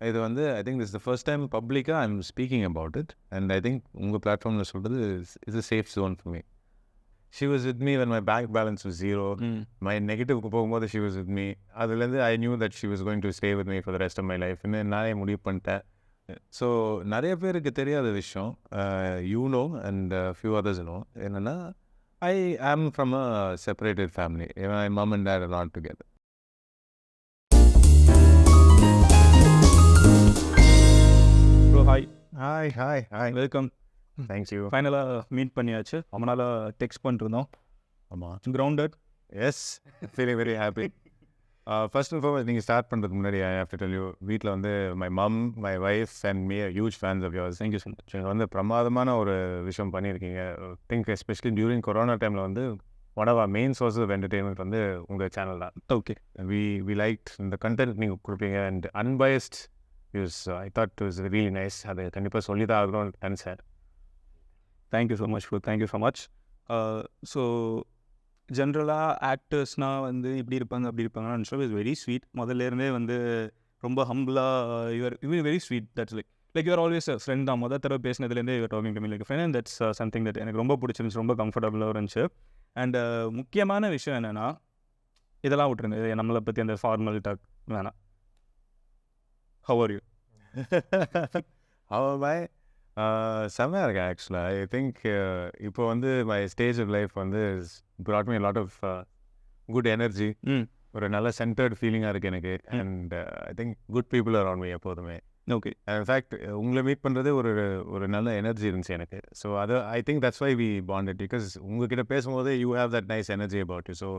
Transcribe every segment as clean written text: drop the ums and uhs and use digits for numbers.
இது வந்து I think this the first time பப்ளிக்காக I am speaking about it and I think உங்கள் பிளாட்ஃபார்மில் சொல்கிறது is a safe zone for me. She was with me when my bank balance was zero. My நெகட்டிவ்க்கு போகும்போது she was with me. அதுலேருந்து I knew that she was going to stay with me for the rest of my லைஃப்னு நானே முடிவு பண்ணிட்டேன். So நிறைய பேருக்கு தெரியாத விஷயம் you know and few others know என்னென்னா I am from a separated family. My mom and dad are not together. Bro, hi. Hi. Welcome. Thank you. ஃபைனலாக மீட் பண்ணியாச்சு. ரொம்ப நாளாக டெக்ஸ்ட் பண்ணிருந்தோம். ஆமாம். Grounded. Yes, feeling very happy. First and foremost, நீங்கள் start பண்ணுறதுக்கு முன்னாடி I have to tell you, வீட்டில் வந்து my mom, my wife and me huge fans of yours. Thank you so much. நீங்கள் வந்து பிரமாதமான ஒரு விஷயம் பண்ணியிருக்கீங்க. திங்க் எஸ்பெஷலி டியூரிங் கொரோனா டைமில் வந்து one of our main sources of entertainment வந்து உங்கள் சேனல் தான். ஓகே. வி லைக் இந்த கண்டென்ட் நீங்கள் கொடுப்பீங்க and unbiased use. I thought it was really nice. அதை கண்டிப்பாக சொல்லி தான் ஆகணும்னு நினச்சேன். Thank you so much bro, thank you so much. So ஜென்ரலாக ஆக்டர்ஸ்னால் வந்து இப்படி இருப்பாங்க அப்படி இருப்பாங்கன்னு ஷோ இஸ் வெரி ஸ்வீட். முதல்லேருந்தே வந்து ரொம்ப ஹம்பிளாக you are very sweet. That's like you are always a friend தான். மொதல் தடவை பேசினதுலேருந்தே you are talking to me like friend. And that's something that எனக்கு ரொம்ப பிடிச்சிருந்துச்சு, ரொம்ப கம்ஃபர்டபுளாக இருந்துச்சு. அண்ட் முக்கியமான விஷயம் என்னென்னா, இதெல்லாம் விட்டுருங்க, நம்மளை பற்றி அந்த ஃபார்மல் டாக் வேணாம். How are you? செம்மையாக இருக்கேன் ஆக்சுவலாக. ஐ திங்க் இப்போ வந்து மை ஸ்டேஜ் ஆஃப் லைஃப் வந்து brought me a lot of good energy. ஒரு நல்ல சென்டர்ட் ஃபீலிங்காக இருக்குது எனக்கு. And I think good people around me எப்போதுமே. ஓகே. இன்ஃபேக்ட் உங்களை மீட் பண்ணுறதே ஒரு நல்ல எனர்ஜி இருந்துச்சு எனக்கு. ஸோ அது I think that's why we bonded, because உங்ககிட்ட பேசும்போது you have that nice energy about you. So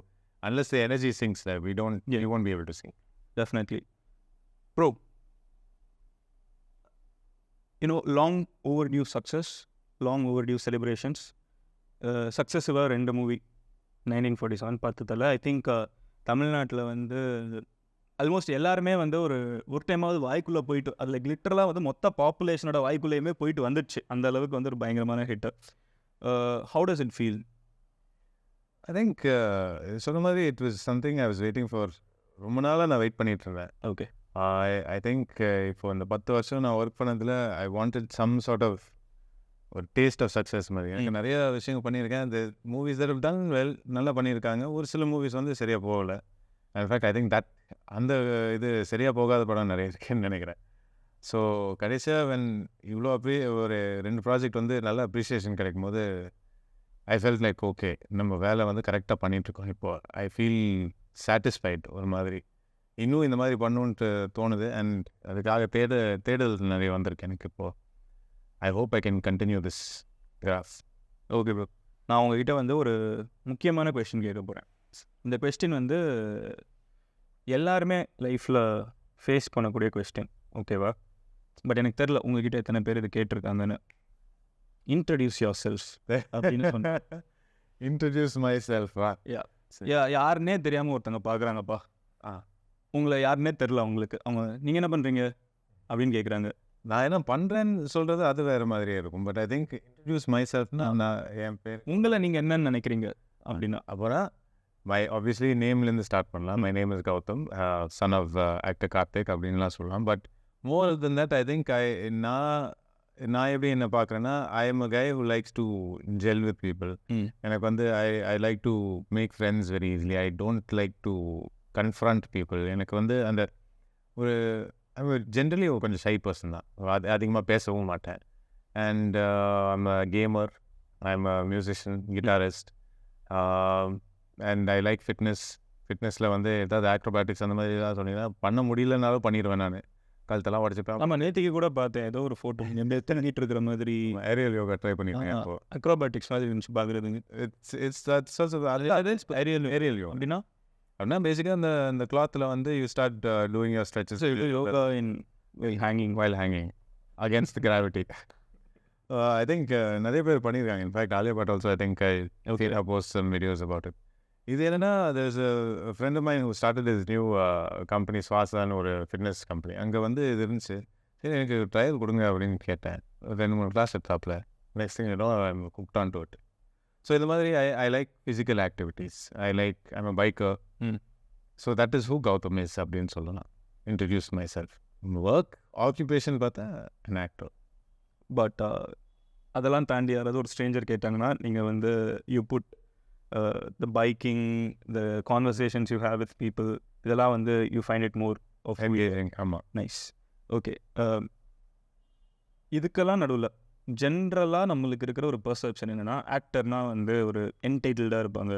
unless the energy syncs that we don't, you won't be able to sing. Definitely. Bro, you know, long overdue success, long overdue celebrations. சக்ஸஸிவாக 2 movie 1947 பார்த்ததில் I think தமிழ்நாட்டில் வந்து almost எல்லாருமே வந்து ஒரு டைமாவது வாய்க்குள்ளே போயிட்டு, அது like லிட்டரலாக வந்து மொத்த பாப்புலேஷனோட வாய்க்குள்ளேயுமே போயிட்டு வந்துடுச்சு. அந்த அளவுக்கு வந்து ஒரு பயங்கரமான hit. How does it feel? I think சொன்ன மாதிரி it was something I was waiting for. ரொம்ப நாளாக நான் வெயிட் பண்ணிட்டு இருந்தேன். ஓகே. ஐ திங்க் இப்போ இந்த 10 வருஷம் நான் ஒர்க் பண்ணதில் I wanted some sort of ஒரு டேஸ்ட் ஆஃப் சக்ஸஸ் மாதிரி. எனக்கு நிறைய விஷயங்கள் பண்ணியிருக்கேன். அந்த movies that have done well, நல்லா பண்ணியிருக்காங்க. ஒரு சில மூவிஸ் வந்து சரியாக போகலை. இன்ஃபேக்ட் ஐ திங்க் தட் அந்த இது சரியாக போகாத படம் நிறைய இருக்குன்னு நினைக்கிறேன். ஸோ கடைசியாக வென் இவ்வளோ ஒரு 2 ப்ராஜெக்ட் வந்து நல்ல அப்ரிஷியேஷன் கிடைக்கும் போது ஐ ஃபெல்ட் லைக் ஓகே, நம்ம வேலை வந்து கரெக்டாக பண்ணிகிட்ருக்கோம். இப்போது ஐ ஃபீல் சாட்டிஸ்ஃபைட். ஒரு மாதிரி இன்னும் இந்த மாதிரி பண்ணணுன்ட்டு தோணுது. அண்ட் அதுக்காக தேடல் நிறைய வந்திருக்கு எனக்கு இப்போது. I hope I can continue this graph. Okay bro, நான் உங்ககிட்ட வந்து ஒரு முக்கியமான கொஸ்டின் கேட்க போகிறேன். இந்த கொஸ்டின் வந்து எல்லாருமே லைஃப்பில் ஃபேஸ் பண்ணக்கூடிய கொஸ்டின், ஓகேவா? பட் எனக்கு தெரில உங்ககிட்ட எத்தனை பேர் இது கேட்டிருக்காங்கன்னு. இன்ட்ரடியூஸ் யுவர் செல்ஃப் அப்படின்னு சொன்னேன். இன்ட்ரடியூஸ் மை செல்ஃபா? யாருன்னே தெரியாமல் ஒருத்தங்க பார்க்குறாங்கப்பா. உங்களை யாருன்னே தெரில அவங்களுக்கு. அவங்க நீங்கள் என்ன பண்ணுறீங்க அப்படின்னு கேட்குறாங்க. நான் என்ன பண்ணுறேன்னு சொல்கிறது அது வேறு மாதிரியே இருக்கும். But I think introduce my செல்ஃப்னா நான் என் பேர், உங்களை நீங்கள் என்னன்னு நினைக்கிறீங்க அப்படின்னா, அப்புறம் மை ஆப்வியஸ்லி நேம்லேருந்து ஸ்டார்ட் பண்ணலாம். My name is Gautham, son of actor Karthik அப்படின்லாம் சொல்லலாம். But more then that I think நான் எப்படி என்ன பார்க்குறேன்னா, I am a guy who likes to gel with people. எனக்கு வந்து I like to make friends very easily. I don't like to confront people. எனக்கு வந்து அந்த ஒரு ஜென்ரலி கொஞ்சம் ஷை பர்சன் தான். அதிகமாக பேசவும் மாட்டேன். And I'm a gamer, I'm a musician, guitarist. And I like ஃபிட்னஸில் வந்து ஏதாவது ஆக்ரோபேட்டிக்ஸ் அந்த மாதிரி ஏதாவது சொன்னீங்கன்னா பண்ண முடியலனாலும் பண்ணிடுவேன். நான் கழுத்தெல்லாம் உடச்சிப்பேன். நம்ம நேற்றுக்கு கூட பார்த்தேன் ஏதோ ஒரு ஃபோட்டோ எத்தனை நீட் இருக்கிற மாதிரி ஏரியல் யோகா ட்ரை பண்ணியிருக்கேன். அப்போ அக்ரோபேட்டிக்ஸ் மாதிரி இருந்துச்சு பார்க்குறதுங்க. ஏரியல் யோகா அப்படின்னா அப்படின்னா பேசிக்காக அந்த கிளாத்தில் வந்து you start doing your stretches, yoga in hanging, while hanging against gravity. I think நிறைய பேர் பண்ணியிருக்காங்க. In fact Alia Bhatt also I think I post some videos about it. இது என்னென்னா, there's a friend of mine who started his new company, ஸ்வாசான்னு ஒரு fitness company. அங்கே வந்து இது இருந்துச்சு. சரி எனக்கு ட்ரையல் கொடுங்க அப்படின்னு கேட்டேன். 2-3 கிளாஸ் எடுத்தாப்பில். Next thing I'm hooked on to it. So இந்த மாதிரி I like physical activities. I'm a biker. So that is who Gautham is அப்படின்னு சொல்லலாம். Introduce myself. Work occupation பார்த்தா an actor. பட் அதெல்லாம் தாண்டி யாராவது ஒரு ஸ்ட்ரேஞ்சர் கேட்டாங்கன்னா நீங்கள் வந்து you put the biking the conversations you have with people இதெல்லாம் வந்து you find it more of Engaging. ஆமாம். நைஸ். ஓகே, இதுக்கெல்லாம் நடுவில் ஜென்ரலாக நம்மளுக்கு இருக்கிற ஒரு பர்செப்ஷன் என்னென்னா ஆக்டர்னால் வந்து ஒரு என்டைட்டில்டாக இருப்பாங்க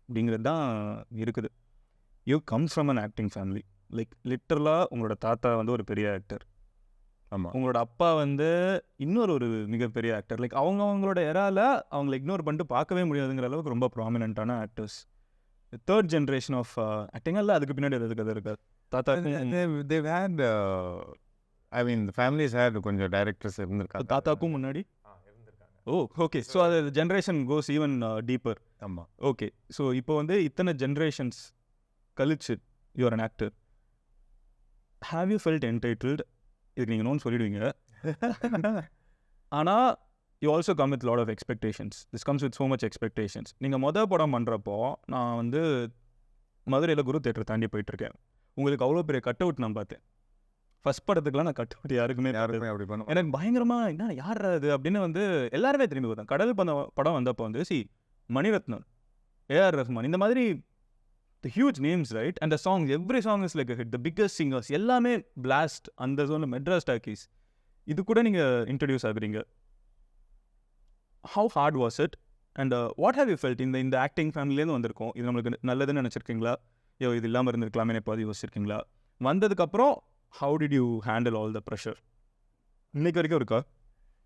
அப்படிங்கிறது தான் இருக்குது. You comes from an acting family. Like லிட்டரலாக உங்களோட தாத்தா வந்து ஒரு பெரிய ஆக்டர், ஆமாம். உங்களோட அப்பா வந்து ஒரு மிகப்பெரிய ஆக்டர். லைக் அவங்களோட எரால அவங்கள இக்னோர் பண்ணிட்டு பார்க்கவே முடியாதுங்கிற அளவுக்கு ரொம்ப ப்ராமினென்ட்டான actors. Third generation of acting இல்லை, அதுக்கு பின்னாடி எதுக்கு அது இருக்காது. தாத்தா They've had, I mean, the families had கொஞ்சம் டைரக்டர்ஸ் இருந்திருக்காங்க. தாத்தாக்கும் முன்னாடி ஓ ஓகே. ஸோ அது ஜென்ரேஷன் கோஸ் ஈவன் டீப்பர். ஆமாம். ஓகே, ஸோ இப்போ வந்து இத்தனை ஜென்ரேஷன்ஸ் கழிச்சு you are an actor. Have you felt entitled? இதுக்கு நீங்கள் நோன்னு சொல்லிடுவீங்க. ஆனால் you also come with lot of expectations. This comes with so much expectations. நீங்கள் மொதல் படம் பண்ணுறப்போ நான் வந்து மதுரையில் குரு தேட்டர் தாண்டி போயிட்டுருக்கேன். உங்களுக்கு அவ்வளோ பெரிய கட் அவுட் நான் பார்த்தேன். ஃபஸ்ட் படத்துக்குலாம் நான் கட் அவுட் யாருக்குமே அப்படி பண்ண எனக்கு பயங்கரமாக என்ன யார் அது அப்படின்னு வந்து எல்லாருமே திரும்பி பார்த்தேன். கடல் படம் வந்தப்போ வந்து மணிரத்னம், ஏஆர் ரஹ்மான், இந்த மாதிரி the huge names, right? And the songs, every song is like a hit. The biggest singers எல்லாமே blast. அந்த zone மெட்ராஸ் டாக்கீஸ் இது கூட நீங்கள் இன்ட்ரடியூஸ் ஆகுறீங்க. how hard was it and what have you felt? இந்த ஆக்டிங் ஃபேமிலிலேருந்து வந்திருக்கோம், இது நம்மளுக்கு நல்லதுன்னு நினச்சிருக்கீங்களா? இது இல்லாமல் இருந்திருக்கலாமே எப்போது யோசிச்சிருக்கீங்களா? வந்ததுக்கப்புறம் how did you handle all the pressure? இன்னைக்கு வரைக்கும் இருக்கா?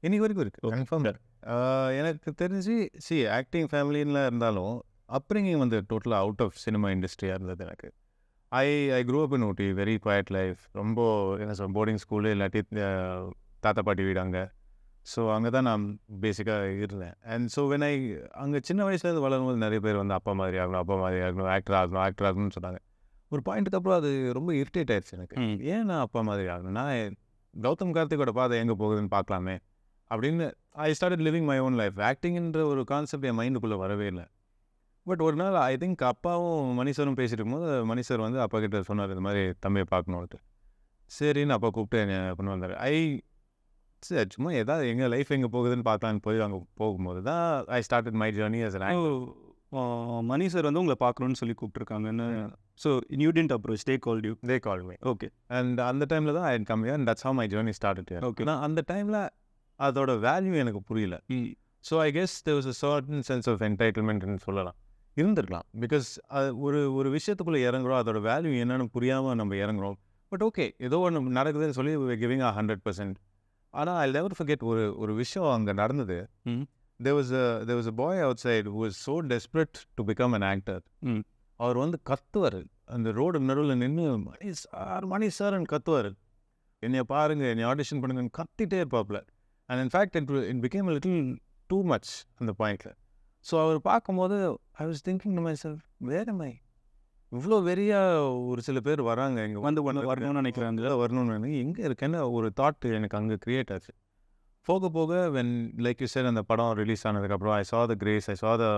இன்னைக்கு வரைக்கும் இருக்குது. கன்ஃபார்ம். எனக்கு தெரிஞ்சு ஆக்டிங் ஃபேமிலின்லாம் இருந்தாலும் அப்ரிங்கிங் வந்து டோட்டலாக அவுட் ஆஃப் சினிமா இண்டஸ்ட்ரியாக இருந்தது எனக்கு. I grew up in Ooty, very quiet life. ரொம்ப என்ன சொல்ல, போர்டிங் ஸ்கூலு இல்லாட்டி தாத்தா பாட்டி வீடு அங்கே. ஸோ அங்கே தான் நான் பேசிக்காக இருந்தேன். அண்ட் ஸோ வென் அங்கே சின்ன வயசுலேருந்து வளரும்போது நிறைய பேர் வந்து அப்பா மாதிரி ஆகணும், ஆக்டர் ஆகணும்னு சொன்னாங்க. ஒரு பாயிண்ட்டுக்கு அப்புறம் அது ரொம்ப இரிட்டேட் ஆயிடுச்சு எனக்கு. ஏன் நான் அப்பா மாதிரி ஆகணும்? நான் கௌதம் கார்த்திகோட பாதை எங்கே போகுதுன்னு பார்க்கலாமே அப்படின்னு I started living my own life. ஆக்டிங்ன்ற ஒரு கான்செப்ட் என் மைண்டுக்குள்ளே வரவே இல்லை. பட் ஒரு நாள் ஐ திங்க் அப்பாவும் மணிசரும் பேசிட்டு இருக்கும்போது மணிசர் வந்து அப்பா கிட்ட சொன்னார், இந்த மாதிரி தம்பியை பார்க்கணுன்ட்டு. சரின்னு அப்பா கூப்பிட்டு என்னை கொண்டு வந்தார். சரி சும்மா ஏதாவது எங்கள் லைஃப் எங்கே போகுதுன்னு பார்க்கலான்னு போய் அங்கே போகும்போது தான் I started my journey as an actor. Mani sir வந்து உங்களை பார்க்கணுன்னு சொல்லி கூப்பிட்டுருக்காங்கன்னு. So you didn't approach, they called you. They called me. Okay. And அந்த டைமில் தான் ஐ had come here and that's how my journey started here. Okay. நான் அந்த டைமில் அதோட வேல்யூ எனக்கு புரியல. So I guess there was a certain sense of entitlement-ன்னு சொல்லலாம், இருந்திருக்கலாம். பிகாஸ் ஒரு விஷயத்துக்குள்ளே இறங்குறோம், அதோட வேல்யூ என்னன்னு புரியாமல் நம்ம இறங்குறோம். பட் ஓகே, ஏதோ ஒன்று நடக்குதுன்னு சொல்லி கிவிங் 100%. ஆனால் ஐ நெவர் ஃபர்கெட் ஒரு விஷயம் அங்கே நடந்தது. there was a boy outside who was so desperate to become an actor. அவர் வந்து கத்துவார், அந்த ரோடு நடுவில் நின்று மணி சார்ன்னு கத்துவார், என்னைய பாருங்க, என்னை ஆடிஷன் பண்ணுங்கன்னு கத்திட்டே இருப்பாப்புல. And in fact it became a little too much அந்த பாயிண்டில். ஸோ அவர் பார்க்கும்போது I was thinking to myself, where am I? இவ்வளோ வெறியாக ஒரு சில பேர் வராங்க, இங்கே வந்து வரணும்னு நினைக்கிறாங்க, வரணும்னு எங்கே இருக்கேன்னு ஒரு தாட் எனக்கு அங்கே க்ரியேட் ஆச்சு. போக போக வென் லைக் யூ said அந்த படம் ரிலீஸ் ஆனதுக்கப்புறம் ஐ saw the grace, I saw the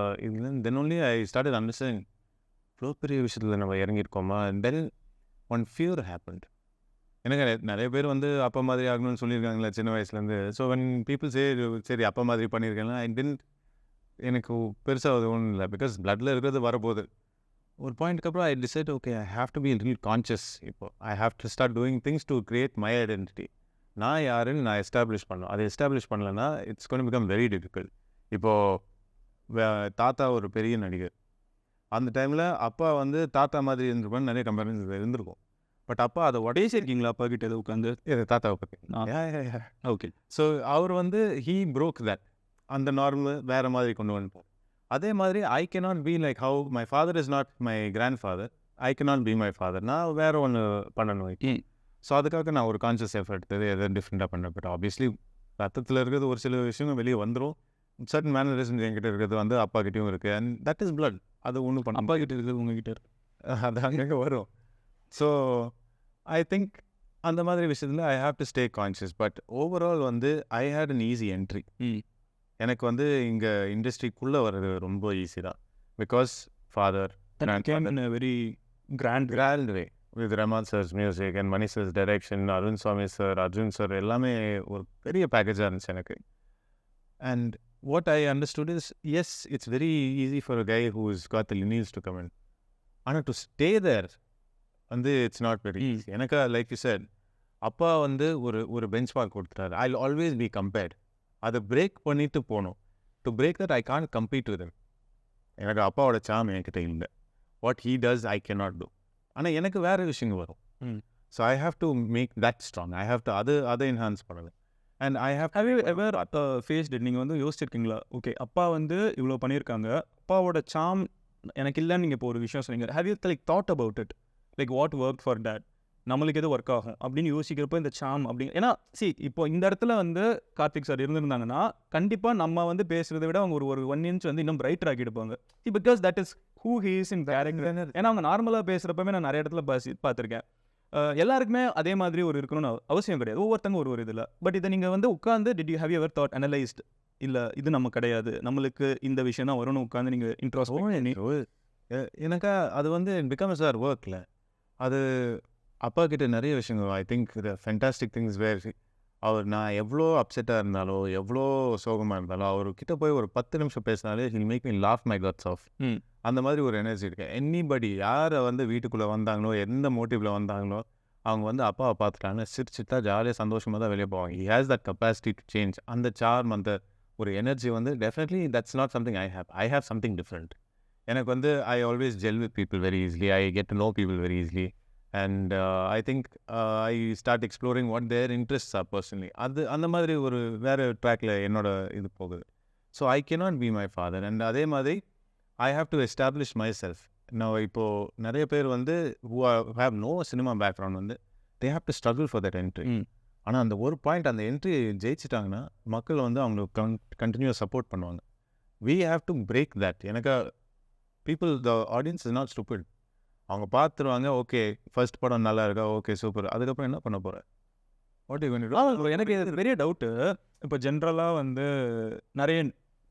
then only I started understanding இவ்வளோ பெரிய விஷயத்தில் நம்ம இறங்கியிருக்கோமா. and then one fear happened. எனக்கு நிறைய பேர் வந்து அப்பா மாதிரி ஆகணும்னு சொல்லியிருக்காங்களே சின்ன வயசுலேருந்து. ஸோ when people say சரி அப்பா மாதிரி பண்ணியிருக்கேன்னா I didn't, எனக்கு பெருசாக அது ஒன்றும் இல்லை, பிகாஸ் பிளட்டில் இருக்கிறது வரப்போகுது. ஒரு பாயிண்ட்டுக்கு அப்புறம் I decide okay I have to be little conscious. இப்போ I have to start doing things to create my identity. நான் யாருன்னு நான் எஸ்டாப்ளிஷ் பண்ணணும். அதை எஸ்டாப்ளிஷ் பண்ணலைன்னா it's gonna become very difficult. இப்போது தாத்தா ஒரு பெரிய நடிகர், அந்த டைமில் அப்பா வந்து தாத்தா மாதிரி இருந்திருப்பான்னு நிறைய கம்பேரிசன் இருந்திருக்கும். பட் அப்பா அதை உடேசிருக்கீங்களா அப்பா கிட்ட எது உட்காந்து? தாத்தாவை பற்றி ஓகே. ஸோ அவர் வந்து ஹீ broke that, அந்த நார்மல் வேறு மாதிரி கொண்டு வந்துட்டார். அதே மாதிரி ஐ cannot be like how my father is not my grandfather, I cannot be my father. நான் வேறு ஒன்று பண்ணணும். ஸோ அதுக்காக நான் ஒரு கான்ஷியஸ் எஃபர்ட் எடுத்தது எதாவது டிஃப்ரெண்ட்டாக பண்ணப்பட்டேன். ஆப்வியஸ்லி ரத்தத்தில் இருக்கிறது ஒரு சில விஷயங்கள் வெளியே வந்துடும். சர்டன் மேனரிசம்ஸ் என்கிட்ட இருக்கிறது வந்து அப்பா கிட்டேயும் இருக்குது. And that is blood. அது ஒன்றும் பண்ண அப்பா கிட்ட இருக்கிறது உங்ககிட்ட அது அங்கங்கே வரும். ஸோ ஐ திங்க் அந்த மாதிரி விஷயத்தில் I have to stay conscious. But overall வந்து I had an easy entry. எனக்கு வந்து இங்கே இண்டஸ்ட்ரிக்குள்ளே வர்றது ரொம்ப ஈஸி தான். Because father very grand way with Rahman sir's music and Mani sir's direction, Arun Swamy sir, Arjun sir எல்லாமே ஒரு பெரிய பேக்கேஜாக இருந்துச்சு எனக்கு. And what I understood is, yes it's very easy for a guy who is got the lineals to come in. ஆனால் to stay there வந்து it's not very easy. எனக்கு like you said, அப்பா வந்து ஒரு பெஞ்ச் மார்க் கொடுத்துட்டாரு. I will always be compared. அதை break பண்ணிட்டு போகணும். To break that I can't compete with him. எனக்கு அப்பாவோட சாம் என்கிட்ட இல்லை. What he does I can not do. ஆனால் எனக்கு வேறு விஷயங்கள் வரும். So I have to make that strong. I have to அதை என்ஹான்ஸ் பண்ணுது. And I have you ever faced it? நீங்கள் வந்து யோசிச்சிருக்கீங்களா? ஓகே, அப்பா வந்து இவ்வளோ பண்ணியிருக்காங்க, அப்பாவோட சாம் எனக்கு இல்லைன்னு நீங்கள் இப்போ ஒரு விஷயம் சொன்னீங்க. Have you like thought about it? Like what work for date, நம்மளுக்கு எது ஒர்க் ஆகும் அப்படின்னு யோசிக்கிறப்போ இந்த சாம் அப்படிங்க. ஏன்னா இப்போ இந்த இடத்துல வந்து கார்த்திக் சார் இருந்திருந்தாங்கன்னா கண்டிப்பாக நம்ம வந்து பேசுகிறத விட அவங்க ஒரு 1 inch வந்து இன்னும் பிரைட்டர் ஆக்கிடுப்பாங்க. Because that is who he is in character. ஏன்னா அவங்க நார்மலாக பேசுகிறப்பவே நான் நிறைய இடத்துல பார்த்துருக்கேன். எல்லாருக்குமே அதே மாதிரி ஒரு இருக்கணும்னு அவசியம் கிடையாது. ஒவ்வொருத்தங்க ஒரு இதில். பட் இதை நீங்கள் வந்து உட்காந்து did you have you ever thought analyst, இல்லை இது நம்ம கிடையாது, நம்மளுக்கு இந்த விஷயம் தான் வரும்னு உட்காந்து நீங்கள் இன்ட்ரோஸ்பெக்ட்? எனக்கு அது வந்து பிகம்ஸ் ஆர் ஒர்க்கில் அது அப்பா கிட்ட நிறைய விஷயங்கள். I think the fantastic things where அவர் நான் எவ்வளோ அப்செட்டாக இருந்தாலோ எவ்வளோ சோகமாக இருந்தாலும் அவர்கிட்ட போய் ஒரு 10 நிமிஷம் பேசினாலே he'll make me laugh my guts off. அந்த மாதிரி ஒரு எனர்ஜி இருக்கு. எனிபடி யாரை வந்து வீட்டுக்குள்ளே வந்தாங்களோ எந்த மோட்டிவில் வந்தாங்களோ அவங்க வந்து அப்பாவை பார்த்துட்டாங்க சிரிச்சுட்டா ஜாலியாக சந்தோஷமாக தான் வெளியே போவாங்க. He has that capacity to change. அந்த சார்ம், அந்த ஒரு எனர்ஜி வந்து definitely that's not something I have something different. எனக்கு வந்து I always gel with people very easily. I get to know people very easily. And I think I start exploring what their interests are personally. அது அந்த மாதிரி ஒரு வேறு ட்ராக்கில் என்னோட இது போகுது. So I cannot be my father. And அதே மாதிரி ஐ have to establish myself. நான் இப்போது நிறைய பேர் வந்து who have no cinema background வந்து they have to struggle for that entry. ஆனால் அந்த ஒரு பாயிண்ட், அந்த என்ட்ரி ஜெயிச்சிட்டாங்கன்னா மக்கள் வந்து அவங்களுக்கு கண்டினியூவாக சப்போர்ட் பண்ணுவாங்க. We have to break that. எனக்கு people, the audience is not stupid. அவங்க பார்த்துருவாங்க, ஓகே ஃபர்ஸ்ட் படம் நல்லா இருக்கா, ஓகே சூப்பர், அதுக்கப்புறம் என்ன பண்ண போகிறேன், what you going to to. எனக்கு இது பெரிய டவுட்டு. இப்போ ஜென்ரலாக வந்து நிறைய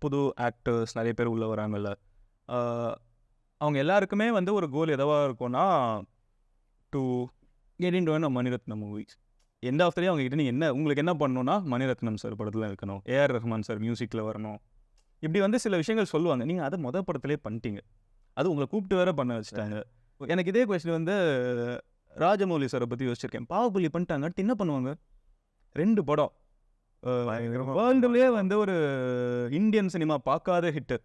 புது ஆக்டர்ஸ் நிறைய பேர் உள்ளே வராங்கல்ல, அவங்க எல்லாருக்குமே வந்து ஒரு கோல் எதுவாக இருக்கும்னா to get into a Mani Ratnam movies. எந்த ஆஃப்டர்லேயும் அவங்க கிட்ட நீங்கள் உங்களுக்கு என்ன பண்ணணும்னா மணிரத்னம் சார் படத்தில் இருக்கணும், ஏஆர் ரஹ்மான் சார் மியூசிக்கில் வரணும், இப்படி வந்து சில விஷயங்கள் சொல்லுவாங்க. நீங்கள் அதை மொதல் படத்துலேயே பண்ணிட்டீங்க, அது உங்களை கூப்பிட்டு வேற பண்ண வச்சுட்டாங்க. எனக்கு இதே கொஸ்டின் வந்து ராஜமௌலி சாரை பற்றி யோசிச்சிருக்கேன். பாகுபலி பண்ணிட்டாங்க, அடுத்து என்ன பண்ணுவாங்க? 2 படம் வேர்ல்டுலேயே வந்து ஒரு இந்தியன் சினிமா பார்க்காத ஹிட்டு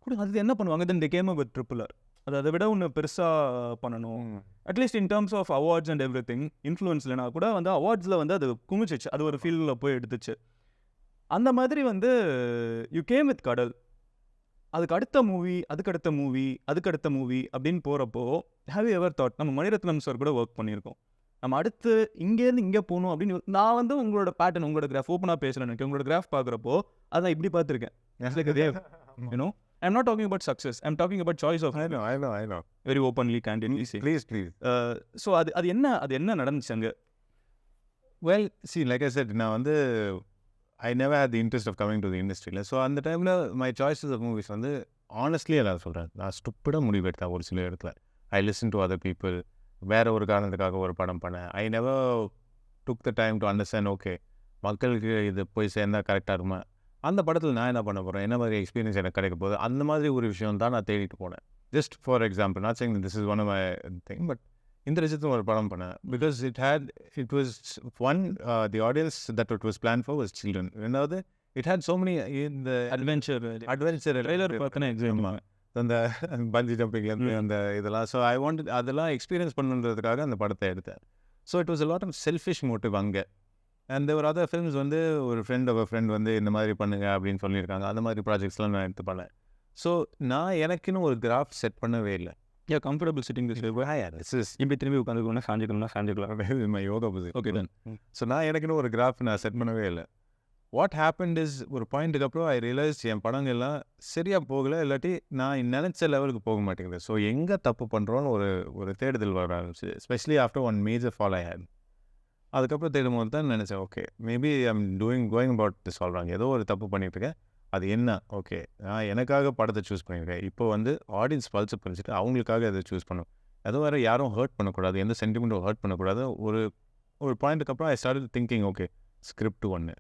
கூட, அது என்ன பண்ணுவாங்க? Then they came up with triple R. அது அதை விட ஒன்று பெருசாக பண்ணணும். At least in terms of awards and everything. இன்ஃப்ளூயன்ஸ்லனா கூட வந்து அவார்ட்ஸில் வந்து அது குமிச்சிச்சு, அது ஒரு ஃபீல்டில் போய் எடுத்துச்சு. அந்த மாதிரி வந்து யூ கேம் வித் கடல், அதுக்கு அடுத்த மூவி, அதுக்கடுத்த மூவி, அதுக்கடுத்த மூவி அப்படின்னு போகிறப்போ ஹேவ் யூ எவர் தாட் நம்ம மணிரத்னம் சார் கூட ஒர்க் பண்ணியிருக்கோம், நம்ம அடுத்து இங்கேருந்து இங்கே போகணும் அப்படின்னு? நான் வந்து உங்களோட பேட்டர்ன், உங்களோட கிராஃப் ஓப்பனாக பேசுகிறேன். எனக்கு உங்களோட கிராஃப் பார்க்குறப்போ அதான் இப்படி பார்த்துருக்கேன். You know, I'm not talking about success. I'm talking about choice of. I know. Very openly, candidly say. Please. So அது என்ன நடந்துச்சு அங்க? Well, see, like I said, நான் வந்து I never had the interest of coming to the industry. So அந்த டைமில் my choices of movies வந்து honestly நான் சொல்கிறேன், நான் ஸ்டூப்பிடாக முடிவு எடுத்தேன் ஒரு சில இடத்துல. I listen to other people. வேற ஒரு காரணத்துக்காக ஒரு படம் பண்ணேன். I never took the time to understand, okay, மக்களுக்கு இது போய் சேர்ந்தால் கரெக்டாக இருக்குமா, அந்த படத்தில் நான் என்ன பண்ண போகிறேன், என்ன மாதிரி எக்ஸ்பீரியன்ஸ் எனக்கு கிடைக்க போகுது, அந்த மாதிரி ஒரு விஷயம் தான் நான் தேடிட்டு போனேன். Just for example, not saying this is one of my thing, but இந்த விஷயத்தில் ஒரு படம் பண்ணேன். Because it was one, the audience that it was plan for was children. ரெண்டாவது இட் ஹேட் சோ மெனி இந்த அட்வென்ச்சர் ட்ரெய்லர் பார்த்தேன் example, அந்த bungee ஜம்பிங்லேருந்து அந்த இதெல்லாம். ஸோ ஐ வாண்ட் அதெல்லாம் எக்ஸ்பீரியன்ஸ் பண்ணுன்றதுக்காக அந்த படத்தை எடுத்தேன். So it was a lot of selfish motive அங்கே. அண்ட் தேர் அதர் ஃபிலிம்ஸ் வந்து ஒரு ஃப்ரெண்ட் வந்து இந்த மாதிரி பண்ணுங்க அப்படின்னு சொல்லியிருக்காங்க. அந்த மாதிரி ப்ராஜெக்ட்ஸ்லாம் நான் எடுத்து பண்ணேன். ஸோ நான் எனக்குன்னு ஒரு கிராஃப் செட் பண்ணவே இல்லை. கம்ஃபர்டபுள் சிட்டிங் இப்படி திரும்பி உட்காந்துக்கணும், சாஞ்சிக்கலாம் my yoga position. Okay done. So நான் எனக்குன்னு ஒரு கிராஃப் நான் செட் பண்ணவே இல்லை. வாட் ஹேப்பன்ட் இஸ், ஒரு பாயிண்ட்டுக்கு அப்புறம் ஐ ரியலைஸ் என் படங்கள்லாம் சரியாக போகலை, இல்லாட்டி நான் நினச்ச லெவலுக்கு போக மாட்டேங்குது. ஸோ எங்கே தப்பு பண்ணுறோன்னு ஒரு தேடுதல் வர ஆரம்பிச்சு, especially after one major fall I had. அதுக்கப்புறம் தேடும்போது தான் நினச்சேன், okay maybe I'm going about this சொல்கிறாங்க, ஏதோ ஒரு தப்பு பண்ணிட்டுருக்கேன், அது என்ன, ஓகே நான் எனக்காக படத்தை சூஸ் பண்ணியிருக்கேன், இப்போ வந்து ஆடியன்ஸ் பல்ஸ் பண்ணிச்சுட்டு அவங்களுக்காக அதை சூஸ் பண்ணும். அது வேறு யாரும் ஹர்ட் பண்ணக்கூடாது, எந்த சென்டிமெண்ட்டும் ஹர்ட் பண்ணக்கூடாது. ஒரு பாயிண்ட்டுக்கு அப்புறம் I started thinking, okay script ஒன்று,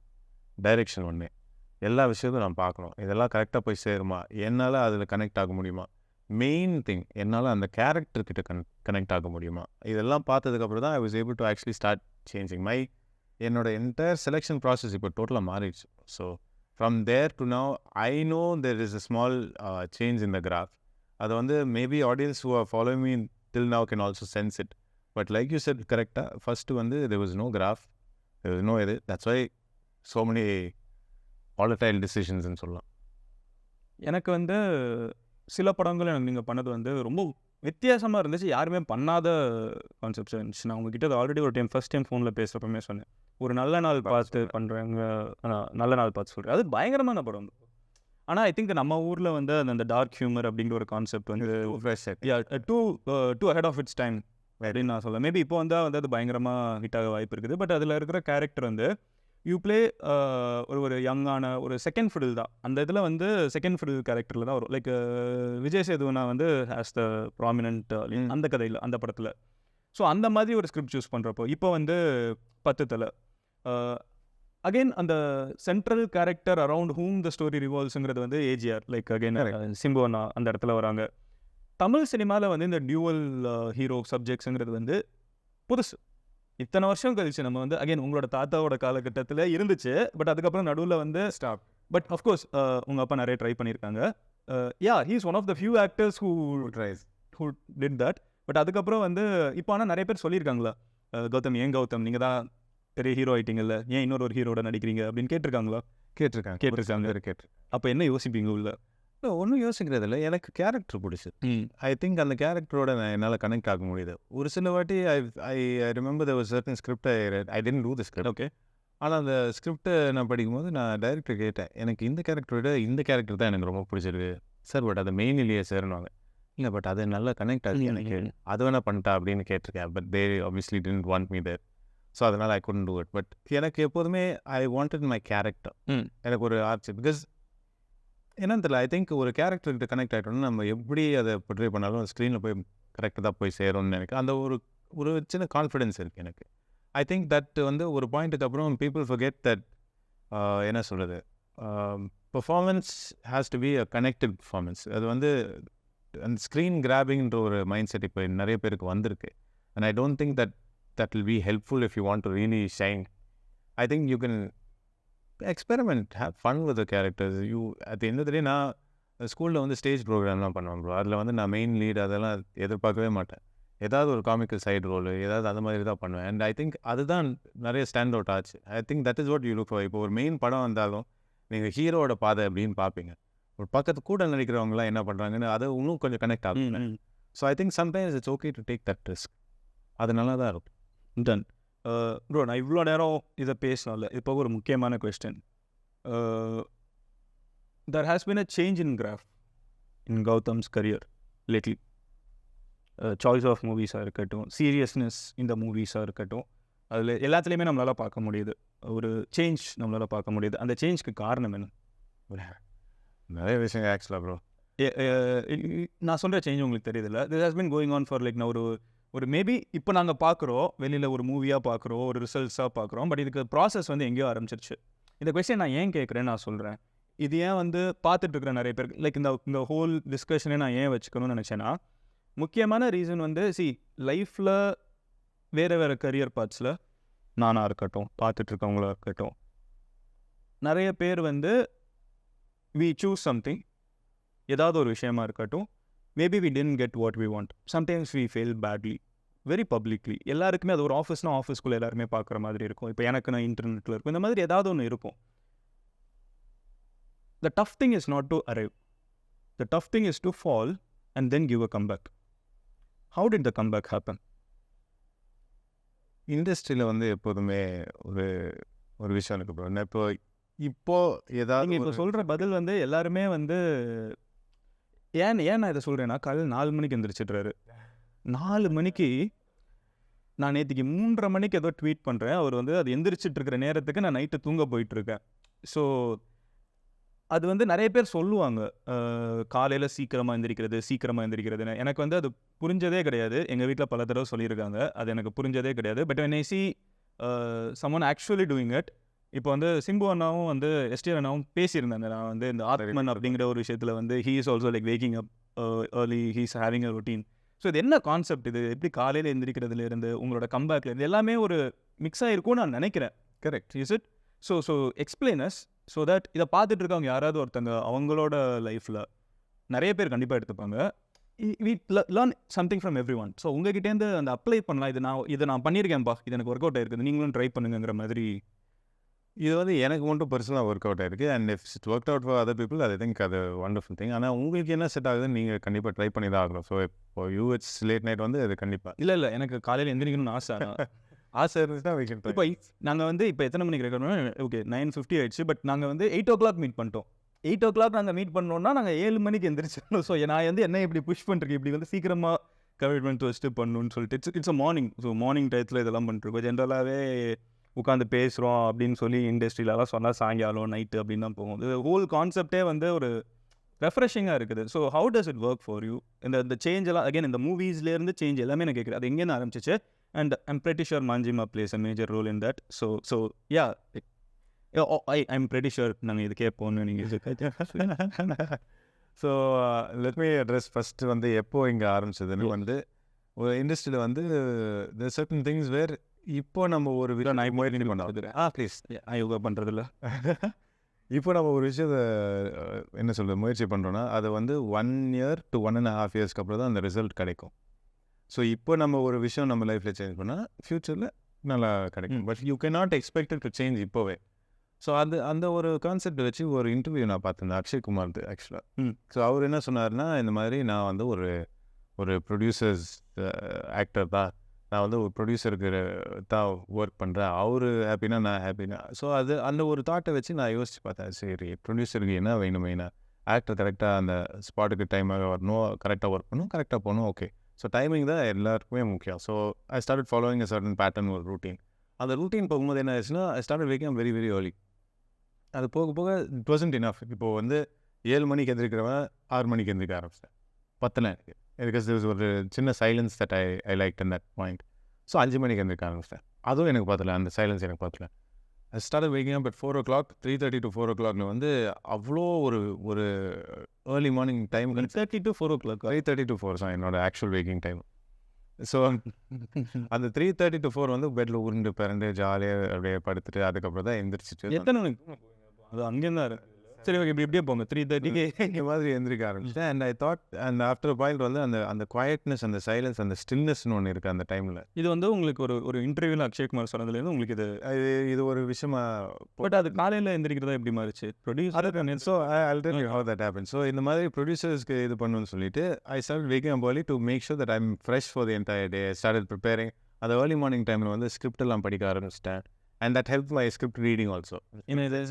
டைரெக்ஷன் ஒன்று, எல்லா விஷயத்தையும் நான் பார்க்கணும். இதெல்லாம் கரெக்டாக போய் சேருமா, என்னால் அதில் கனெக்ட் ஆக முடியுமா, மெயின் திங் என்னால் அந்த கேரக்டர்கிட்ட கனெக்ட் ஆக முடியுமா, இதெல்லாம் பார்த்ததுக்கப்புறம் தான் I was able to actually start changing என்னோட என்டையர் செலெக்ஷன் ப்ராசஸ் இப்போ டோட்டலாக மாறிடுச்சு. So from there to now I know there is a small change in the graph. அது வந்து maybe audience who are follow me till now can also sense it. But like you said கரெக்டாக first வந்து there was no graph, there was no இது. That's why so many volatile decisions ன்னு சொல்லலாம். எனக்கு வந்து சில படங்கள் எனக்கு நீங்கள் பண்ணது வந்து ரொம்ப வித்தியாசமாக இருந்துச்சு, யாருமே பண்ணாத கான்செப்ட்ஸ் இருந்துச்சு. நான் உங்ககிட்ட ஆல்ரெடி ஒரு டைம் ஃபஸ்ட் டைம் ஃபோனில் பேசுகிறப்பமே சொன்னேன், ஒரு நல்ல நாள் பார்த்து பண்ணுறாங்க, நல்ல நாள் பார்த்து சொல்கிறேன், அது பயங்கரமான படம். ஆனால் ஐ திங்க் நம்ம ஊரில் வந்து அந்த டார்க் ஹியூமர் அப்படிங்கிற ஒரு கான்செப்ட் வந்து too ahead of its time அப்படின்னு நான் சொல்லுவேன். மேபி இப்போ வந்து அது பயங்கரமாக ஹிட் ஆக வாய்ப்பு இருக்குது. பட் அதில் இருக்கிற கேரக்டர் வந்து யூ பிளே ஒரு யங்கான ஒரு செகண்ட் ஃபிடில் தான். அந்த இதில் வந்து செகண்ட் ஃபிடில் கேரக்டரில் தான் வரும். லைக் விஜய் சேதுவனா வந்து ஹேஸ் த ப்ராமினன்ட் அந்த கதையில், அந்த படத்தில். ஸோ அந்த மாதிரி ஒரு ஸ்கிரிப்ட் சூஸ் பண்ணுறப்போ இப்போ வந்து 10 தலை அகெயின் அந்த central character around whom the story ரிவால்வ்ஸுங்கிறது வந்து ஏஜிஆர், லைக் அகெயின் சிம்புவனா அந்த இடத்துல வராங்க. தமிழ் சினிமாவில் வந்து இந்த டியூவல் ஹீரோ சப்ஜெக்ட்ஸுங்கிறது வந்து புதுசு. இத்தனை வருஷம் கழிச்சு நம்ம வந்து அகெயின் உங்களோட தாத்தாவோட காலகட்டத்தில் இருந்துச்சு. பட் அதுக்கப்புறம் நடுவில் வந்து ஸ்டாப். பட் அஃப்கோர்ஸ் உங்கள் அப்பா நிறைய ட்ரை பண்ணியிருக்காங்க. He is one of the few actors who did that. But அதுக்கப்புறம் வந்து இப்போ ஆனால் நிறைய பேர் சொல்லியிருக்காங்களா, கௌதம் ஏன் கௌதம் நீங்கள் தான் பெரிய ஹீரோ ஆகிட்டீங்கல்ல, ஏன் இன்னொரு ஹீரோட நடிக்கிறீங்க அப்படின்னு கேட்டிருக்காங்களா? கேட்டிருக்காங்க. அப்போ என்ன யோசிப்பீங்க உள்ள? ஒன்றும் யோசிக்கிறது இல்லை, எனக்கு கேரக்டர் பிடிச்சி. ஐ திங்க் அந்த கேரக்டரோட என்னால் கனெக்ட் ஆக முடியுது. ஒரு சில வாட்டி I remember there was certain script I didn't do the script. Okay. ஆனால் அந்த ஸ்கிரிப்டை நான் படிக்கும்போது நான் டைரக்டர் கேட்டேன், எனக்கு இந்த கேரக்டரோட இந்த கேரக்டர் தான் எனக்கு ரொம்ப பிடிச்சிருக்கு சார், பட் அது மெயின் இல்லையே சார்னுவாங்க. இல்லை பட் அது நல்லா கனெக்ட் ஆகுது எனக்கு, அது வேணா பண்ணிட்டா அப்படின்னு கேட்டிருக்கேன். But they obviously didn't want me there. So அதனால் I couldn't do it. But எனக்கு எப்போதுமே ஐ வாண்டட் மை கேரக்டர். எனக்கு ஒரு ஆர்ட்ஸ் பிகாஸ் என்னன்னு தெரியல, ஐ திங்க் ஒரு கேரக்டர்கிட்ட கனெக்ட் ஆகிட்டோம்னா நம்ம எப்படி அதை portray பண்ணாலும் ஸ்க்ரீனில் போய் கரெக்டாக தான் போய் சேரும்னு எனக்கு அந்த ஒரு சின்ன கான்ஃபிடென்ஸ் இருக்குது எனக்கு. ஐ திங்க் தட் வந்து ஒரு பாயிண்ட்டுக்கு அப்புறம் பீப்புள் forget தட் என்ன சொல்கிறது, performance has to be a connected performance. அது வந்து அந்த ஸ்க்ரீன் கிராபிங்ன்ற ஒரு மைண்ட் செட் இப்போ நிறைய பேருக்கு வந்திருக்கு. And I don't think that will be helpful if you want to really shine. I think you can experiment, have fun with the characters. You at the end of the day, நான் ஸ்கூலில் வந்து stage ப்ரோக்ராம்லாம் பண்ணுவேன் bro. அதில் வந்து நான் main lead அதெல்லாம் எதிர்பார்க்கவே மாட்டேன். ஏதாவது ஒரு காமிக்கல் சைடு ரோல் ஏதாவது அந்த மாதிரி தான் பண்ணுவேன். அண்ட் ஐ திங்க் அதுதான் நிறைய ஸ்டாண்ட் அவுட் ஆச்சு. ஐ think that is what you look for. இப்போ ஒரு மெயின் படம் வந்தாலும் நீங்கள் ஹீரோட பாதை அப்படின்னு பார்ப்பீங்க, ஒரு பக்கத்து கூட நடிக்கிறவங்களாம் என்ன பண்ணுறாங்கன்னு அதை இன்னும் கொஞ்சம் கனெக்ட் ஆகும். So I think sometimes it's okay to take that risk. அது நல்லா தான் இருக்கும். டன் ப்ரோ, நான் இவ்வளோ நேரம் இதை பேசினால இப்போ ஒரு முக்கியமான question. there has been a change in graph in Gautam's career lately. Choice of மூவிஸாக இருக்கட்டும், சீரியஸ்னஸ் இந்த மூவிஸாக இருக்கட்டும், அதில் எல்லாத்துலேயுமே நம்மளால் பார்க்க முடியுது ஒரு சேஞ்ச், நம்மளால் பார்க்க முடியுது. அந்த சேஞ்சுக்கு காரணம் என்ன? நிறைய விஷயம் ஆக்சுவலாக ப்ரோ. நான் சொல்கிற சேஞ்ச் உங்களுக்கு தெரியுதுல்ல, this has been going on for like நான் ஒரு மேபி இப்போ நாங்கள் பார்க்குறோம், வெளியில் ஒரு மூவியாக பார்க்குறோம், ஒரு ரிசல்ட்ஸாக பார்க்குறோம். பட் இதுக்கு ப்ராசஸ் வந்து எங்கேயோ ஆரம்பிச்சிருச்சு. இந்த கொஸ்டின் நான் ஏன் கேட்குறேன்னு நான் சொல்கிறேன். இது ஏன் வந்து பார்த்துட்ருக்குற நிறைய பேர் லைக் இந்த ஹோல் டிஸ்கஷனே நான் ஏன் வச்சுக்கணும்னு நினச்சேன்னா, முக்கியமான ரீசன் வந்து லைஃப்பில் வேறு கரியர் பார்ட்ஸில் நானாக இருக்கட்டும், பார்த்துட்ருக்கவங்களா இருக்கட்டும், நிறைய பேர் வந்து வி சூஸ் சம்திங், ஏதாவது ஒரு விஷயமா இருக்கட்டும், maybe we don't get what we want, sometimes we fail badly very publicly. எல்லாருக்குமே அது ஒரு ஆஃபீஸ்க்குள்ளே எல்லாருமே பார்க்குற மாதிரி இருக்கும். இப்போ எனக்கு நான் இன்டர்நெட்டில் இருக்கும், இந்த மாதிரி ஏதாவது ஒன்று இருக்கும். த tough thing is not to arrive, the tough thing is to fall and then give a comeback. How did the comeback happen? இண்டஸ்ட்ரியில் வந்து எப்போதுமே ஒரு விஷயம் இருக்குது ப்ரோ. இப்போ ஏதாவது இப்போ சொல்கிற பதில் வந்து எல்லாருமே வந்து ஏன் நான் இதை சொல்கிறேன்னா, காலையில் 4 மணிக்கு எந்திரிச்சிட்றாரு. 4 மணிக்கு நான் நேற்றுக்கு 3:30 மணிக்கு ஏதோ ட்வீட் பண்ணுறேன். அவர் வந்து அது எந்திரிச்சிட்டு இருக்கிற நேரத்துக்கு நான் நைட்டு தூங்க போயிட்டுருக்கேன். ஸோ அது வந்து நிறைய பேர் சொல்லுவாங்க காலையில் சீக்கிரமாக எந்திரிக்கிறதுன்னு. எனக்கு வந்து அது புரிஞ்சதே கிடையாது. எங்கள் வீட்டில் பல தடவை சொல்லியிருக்காங்க, அது எனக்கு புரிஞ்சதே கிடையாது. But when I see someone actually doing it, இப்போ வந்து சிம்பு அண்ணாவும் வந்து எஸ்டிஆர் அண்ணாவும் பேசியிருந்தாங்க. நான் வந்து இந்த ஆத்மன் அப்படிங்கிற ஒரு விஷயத்தில் வந்து he is also like waking up early, he is having a routine. So இது என்ன கான்செப்ட்? இது எப்படி காலையில் எந்திரிக்கிறதுலேருந்து உங்களோட கம்பேக்லேருந்து எல்லாமே ஒரு மிக்ஸ் ஆகிருக்கும்னு நான் நினைக்கிறேன். Correct, is it? So explain us so that இதை பார்த்துட்டு இருக்கவங்க யாராவது ஒருத்தங்க அவங்களோட லைஃப்பில் நிறைய பேர் கண்டிப்பாக எடுத்துப்பாங்க. we learn something from everyone. So உங்ககிட்டேருந்து அந்த அப்ளை பண்ணலாம். இதை நான் பண்ணியிருக்கேன்ப்பா, இது எனக்கு ஒர்க் அவுட் ஆயிருக்குது, நீங்களும் ட்ரை பண்ணுங்கிற மாதிரி. இது வந்து எனக்கு மட்டும் பர்சனலாக ஒர்க் அவுட் ஆயிருக்கு. And if it work out for other people, I think அது ஒண்டர்ஃபுல் திங். ஆனால் உங்களுக்கு என்ன செட் ஆகுதுன்னு நீங்கள் கண்டிப்பாக ட்ரை பண்ணி தான் ஆகணும். ஸோ இப்போ இட்ஸ் லேட் நைட் வந்து அது கண்டிப்பாக இல்லை எனக்கு காலையில் எந்திரிக்கணும்னு ஆசை. ஆசை இருந்துச்சுன்னா we can try. இப்போ நாங்கள் வந்து இப்போ எத்தனை மணிக்கு ரெக்கார்ட் பண்ணோம்? ஓகே 9:50 ஆயிடுச்சு. பட் நாங்கள் வந்து 8 o'clock மீட் பண்ணிட்டோம். 8 o'clock நாங்கள் மீட் பண்ணோம்னா நாங்கள் 7 மணிக்கு எந்திரிச்சிடணும். ஸோ நான் வந்து என்ன இப்படி புஷ் பண்ணுறேன், இப்படி வந்து சீக்கிரமாக கமிட்மெண்ட் வச்சுட்டு பண்ணணும்னு சொல்லிட்டு it's a morning. So morning டயத்தில் இதெல்லாம் பண்ணிட்டுருக்கோம். ஜென்ரலாகவே உட்காந்து பேசுகிறோம் அப்படின்னு சொல்லி இண்டஸ்ட்ரியிலலாம் சொன்னால் சாயங்காலம் நைட்டு அப்படின்னு தான் போகும். இது ஹோல் கான்செப்டே வந்து ஒரு ரெஃப்ரெஷிங்காக இருக்குது. So how does it work for you? இந்த சேஞ்ச் எல்லாம் அகைன் இந்த மூவிஸ்லேருந்து சேஞ்ச் எல்லாமே நான் கேட்குறேன். அது எங்கேருந்து ஆரம்பிச்சிச்சு? And I'm pretty sure Manjima plays a major role in that. So yeah, I'm pretty sure நாங்கள் இது கேட்போம்னு நீங்கள். So let me address first வந்து எப்போ இங்கே ஆரம்பிச்சதுன்னு வந்து ஒரு இண்டஸ்ட்ரியில் வந்து the certain things where இப்போ நம்ம ஒரு விஷயம் நான் முயற்சி பண்ணோம். ப்ளீஸ் யோகா பண்ணுறதில்ல. இப்போ நம்ம ஒரு விஷயத்தை என்ன சொல்கிறது முயற்சி பண்ணுறோன்னா அது வந்து 1 year to 1.5 years அப்புறம் தான் அந்த ரிசல்ட் கிடைக்கும். ஸோ இப்போ நம்ம ஒரு விஷயம் நம்ம லைஃப்பில் சேஞ்ச் பண்ணால் ஃப்யூச்சரில் நல்லா கிடைக்கும். But you can not expected to change இப்போவே. ஸோ அந்த ஒரு கான்செப்ட் வச்சு ஒரு இன்டர்வியூ நான் பார்த்துருந்தேன் அக்ஷய் குமார்து ஆக்சுவலாக. ஸோ அவர் என்ன சொன்னார்னா, இந்த மாதிரி நான் வந்து ஒரு ப்ரொடியூசர்ஸ் ஆக்டர் தான், நான் வந்து ஒரு ப்ரொடியூசருக்கு தான் ஒர்க் பண்ணுறேன், அவர் ஹாப்பினா நான் ஹாப்பினா. ஸோ அந்த ஒரு தாட்டை வச்சு நான் யோசிச்சு பார்த்தேன். சரி, ப்ரொடியூசருக்கு என்ன வேணும் மெயினாக? ஆக்டர் கரெக்டாக அந்த ஸ்பாட்டுக்கு டைமாக வரணும், கரெக்டாக ஒர்க் பண்ணணும், கரெக்டாக போகணும். ஓகே, ஸோ டைமிங் தான் எல்லாருக்குமே முக்கியம். So I started following a certain pattern, ஒரு ரூட்டீன். அந்த ரூட்டீன் போகும்போது என்ன ஆச்சுன்னா, I started waking very very early. அது போக போக இட் வாசன்ட் இனஃப். இப்போது வந்து 7 மணிக்கு எந்திரிக்கிறவன் 6 மணிக்கு எந்திரிக்க ஆரம்பிச்சிட்டேன். பத்தலை எனக்கு. பிகாஸ் திஸ் ஒரு சின்ன silence that I like in that point. So 5 மணிக்கு எந்திரிக்க ஆரம்பிச்சிட்டேன். அதுவும் எனக்கு பத்தலை, அந்த சைலன்ஸ் எனக்கு பத்தலை. I started waking up at 4 o'clock, 3:30 to 4 o'clock வந்து அவ்வளோ ஒரு early morning time. 3:30 to 4 o'clock 3:30 to 4 தான் என்னோட ஆக்சுவல் வேக்கிங் டைம். ஸோ அந்த 3:30 to 4 வந்து பெட்டில் உருண்டு பிறண்டு ஜாலியாக அப்படியே படுத்துட்டு அதுக்கப்புறம் தான் எந்திரிச்சிட்டு எத்தனை மணிக்கு அது அங்கேயும் தான் இருக்கு. சரி, ஓகே, இப்படியே போங்க. 3:30க்கு இந்த மாதிரி எந்திரிக்க ஆரம்பிச்சிட்டேன். And I thought and after point வந்து அந்த குவாய்ட்னஸ், அந்த சைலன்ஸ், அந்த ஸ்டில்னஸ்ன்னு ஒன்று இருக்குது அந்த டைமில். இது வந்து உங்களுக்கு ஒரு இன்டர்வியூவில் அக்ஷய் குமார் சொன்னதுலேருந்து உங்களுக்கு இது ஒரு விஷயமா. பட் அது காலையில் எந்திரிக்கிறதா எப்படி மாறிச்சு? Producer. So I'll tell you how that happened. So இந்த மாதிரி ப்ரொடியூசர்ஸ்க்கு இது பண்ணணும்னு சொல்லிட்டு I start waking up early to make sure that I'm fresh for the entire day. I started preparing. அந்த ஏர்லி மார்னிங் டைமில் வந்து ஸ்கிரிப்ட் எல்லாம் படிக்க ஆரம்பிச்சிட்டேன். And that help my script reading also.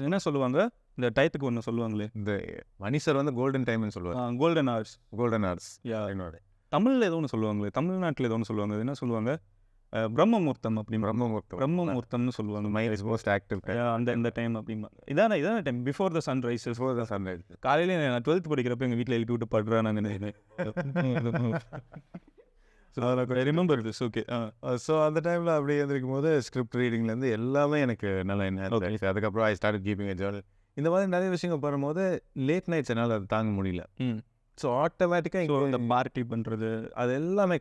என்ன சொல்லுவாங்க இந்த டயத்துக்கு ஒன்று சொல்லுவாங்களே, இந்த மணி சார் வந்து கோல்டன் டைம்னு சொல்லுவாங்க. Golden hours. என்னோட தமிழில் ஏதோ ஒன்று சொல்லுவாங்களே, தமிழ்நாட்டில் ஏதோ ஒன்று சொல்லுவாங்க. என்ன சொல்லுவாங்க? பிரம்மமுகூர்த்தம் அப்படி. பிரம்மமுகூர்த்தம்னு சொல்லுவாங்க. மை இஸ் மோஸ்ட் ஆக்டிவ் அந்த டைம் அப்படிமா. இதான டைம் பிஃபோர் த சன்ரைஸ். காலையில் நான் 12th படிக்கிறப்ப எங்கள் வீட்டில் எழுப்பி விட்டு படுறேன் நாங்கள். Remember this. ஓகே. ஸோ அந்த டைமில் அப்படி எழுந்திருக்கும் போது ஸ்கிரிப்ட் ரீடிங்லேருந்து எல்லாமே எனக்கு நல்லா என்ன. அதுக்கப்புறம் I start keeping a journal. இந்த மாதிரி நிறைய விஷயங்கள் பண்ணும்போது லேட் நைட்ஸ் என்னால் அது தாங்க முடியல. ஸோ ஆட்டோமேட்டிக்காக இந்த பார்ட்டி பண்ணுறது அது எல்லாமே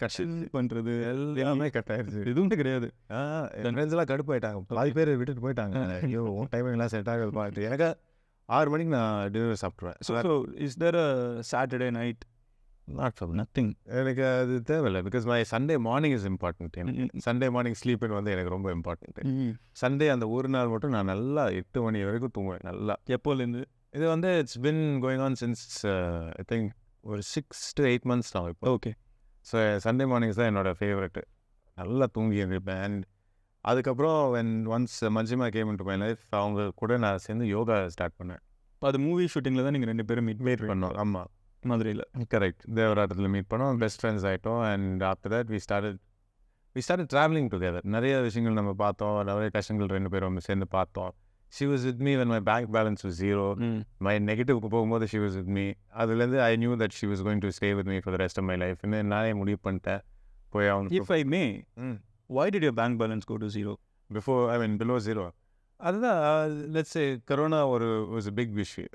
பண்ணுறது எல்லாமே கட் ஆயிடுச்சு. எதுவும் கிடையாது. என் ஃப்ரெண்ட்ஸ் எல்லாம் கடுப்பாயிட்டாங்க. பாதி பேர் விட்டுட்டு போயிட்டாங்க. ஐயோ டைமிங்லாம் செட் ஆகுது பார்த்து. எனக்கு 6 மணிக்கு நான் டின்னர் சாப்பிட்ருவேன். So is there a Saturday night? Not for nothing. எனக்கு அது தேவையில்லை. Because my Sunday morning is important. எனக்கு சண்டே மார்னிங் ஸ்லீப்பிங் வந்து எனக்கு ரொம்ப இம்பார்ட்டன்ட். சண்டே அந்த ஒரு நாள் மட்டும் நான் நல்லா 8 மணி வரைக்கும் தூங்குவேன் நல்லா. எப்போலேருந்து? இது வந்து it's been going on since I think ஒரு 6 to 8 months now இப்போ. ஓகே. ஸோ சண்டே மார்னிங்ஸ் தான் என்னோடய ஃபேவரெட்டு. நல்லா தூங்கி எழுந்திருப்பேன். அண்ட் அதுக்கப்புறம் once Manjima game into my life, அவங்க கூட நான் சேர்ந்து யோகா ஸ்டார்ட் பண்ணேன். இப்போ அது மூவி ஷூட்டிங்கில் தான் நீங்கள் 2 பேரும் மீட் பண்ணோம். ஆமாம், மதுரையில். கரெக்ட். தேவராட்டத்தில் மீட் பண்ணோம், பெஸ்ட் ஃப்ரெண்ட்ஸ் ஆகிட்டோம். And after that we started travelling together. நிறைய விஷயங்கள் நம்ம பார்த்தோம், நிறைய கஷ்டங்கள் 2 பேரும் சேர்ந்து பார்த்தோம். she was with me when my bank balance was zero. My negative போகும்போது she was with me. அதுலேருந்து I knew that she was going to stay with me for the rest of my life. இன்னும் நானே முடிவு பண்ணிட்டேன் போய் அவங்க If I may, why did your bank balance go to zero? below zero. அதுதான் let's say corona was a big issue.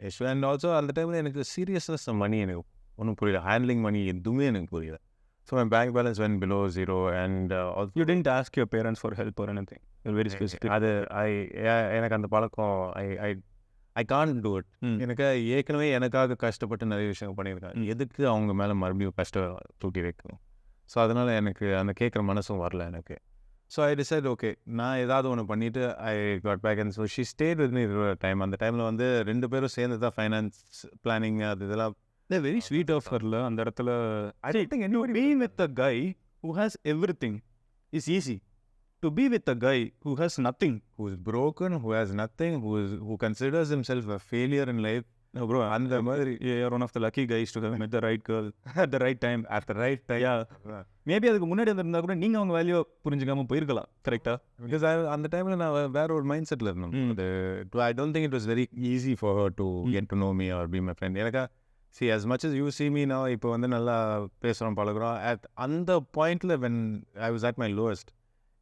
Issue. And also அந்த டைமில் எனக்கு seriousness மணி எனக்கு ஒன்றும் புரியல. ஹேண்ட்லிங் மணி எதுவுமே எனக்கு புரியல. So my bank balance went below zero, and also You didn't ask your parents for help or anything. You're very specific. எனக்கு அந்த பழக்கம் I can't do it. எனக்கு ஏற்கனவே எனக்காக கஷ்டப்பட்டு நிறைய விஷயம் பண்ணியிருக்கேன். எதுக்கு அவங்க மேலே மறுபடியும் கஷ்டம் தூக்கி வைக்கணும்? ஸோ அதனால் எனக்கு அந்த கேட்குற மனசும் வரல எனக்கு. ஸோ I decided okay, நான் ஏதாவது ஒன்று பண்ணிவிட்டு I got back, and so she stayed with me time. அந்த டைமில் வந்து 2 பேரும் சேர்ந்து தான் ஃபைனான்ஸ் பிளானிங் அது இதெல்லாம். They're very sweet of her. அந்த இடத்துல I don't think anybody being with a guy who has everything is easy. To be with a guy who has nothing, who is broken, who has nothing, who considers himself a failure in life. No bro, அந்த மாதிரி you're one of the lucky guys to have met the right girl at the right time. Yeah. Maybe அதுக்கு முன்னாடி இருந்தா கூட நீங்க அவங்க value புரிஞ்சுக்காம போயிருக்கலாம். கரெக்டா? Because அந்த டைம்ல நான் வேற ஒரு மைண்ட் செட்ல இருந்தேன். I don't think it was very easy for her to get to know me or be my friend. எனக்கு see, as much as you see me now, இப்போ வந்து நல்லா பேசுகிறோம் பழகுறோம். at அந்த பாயிண்டில் when I was at my lowest,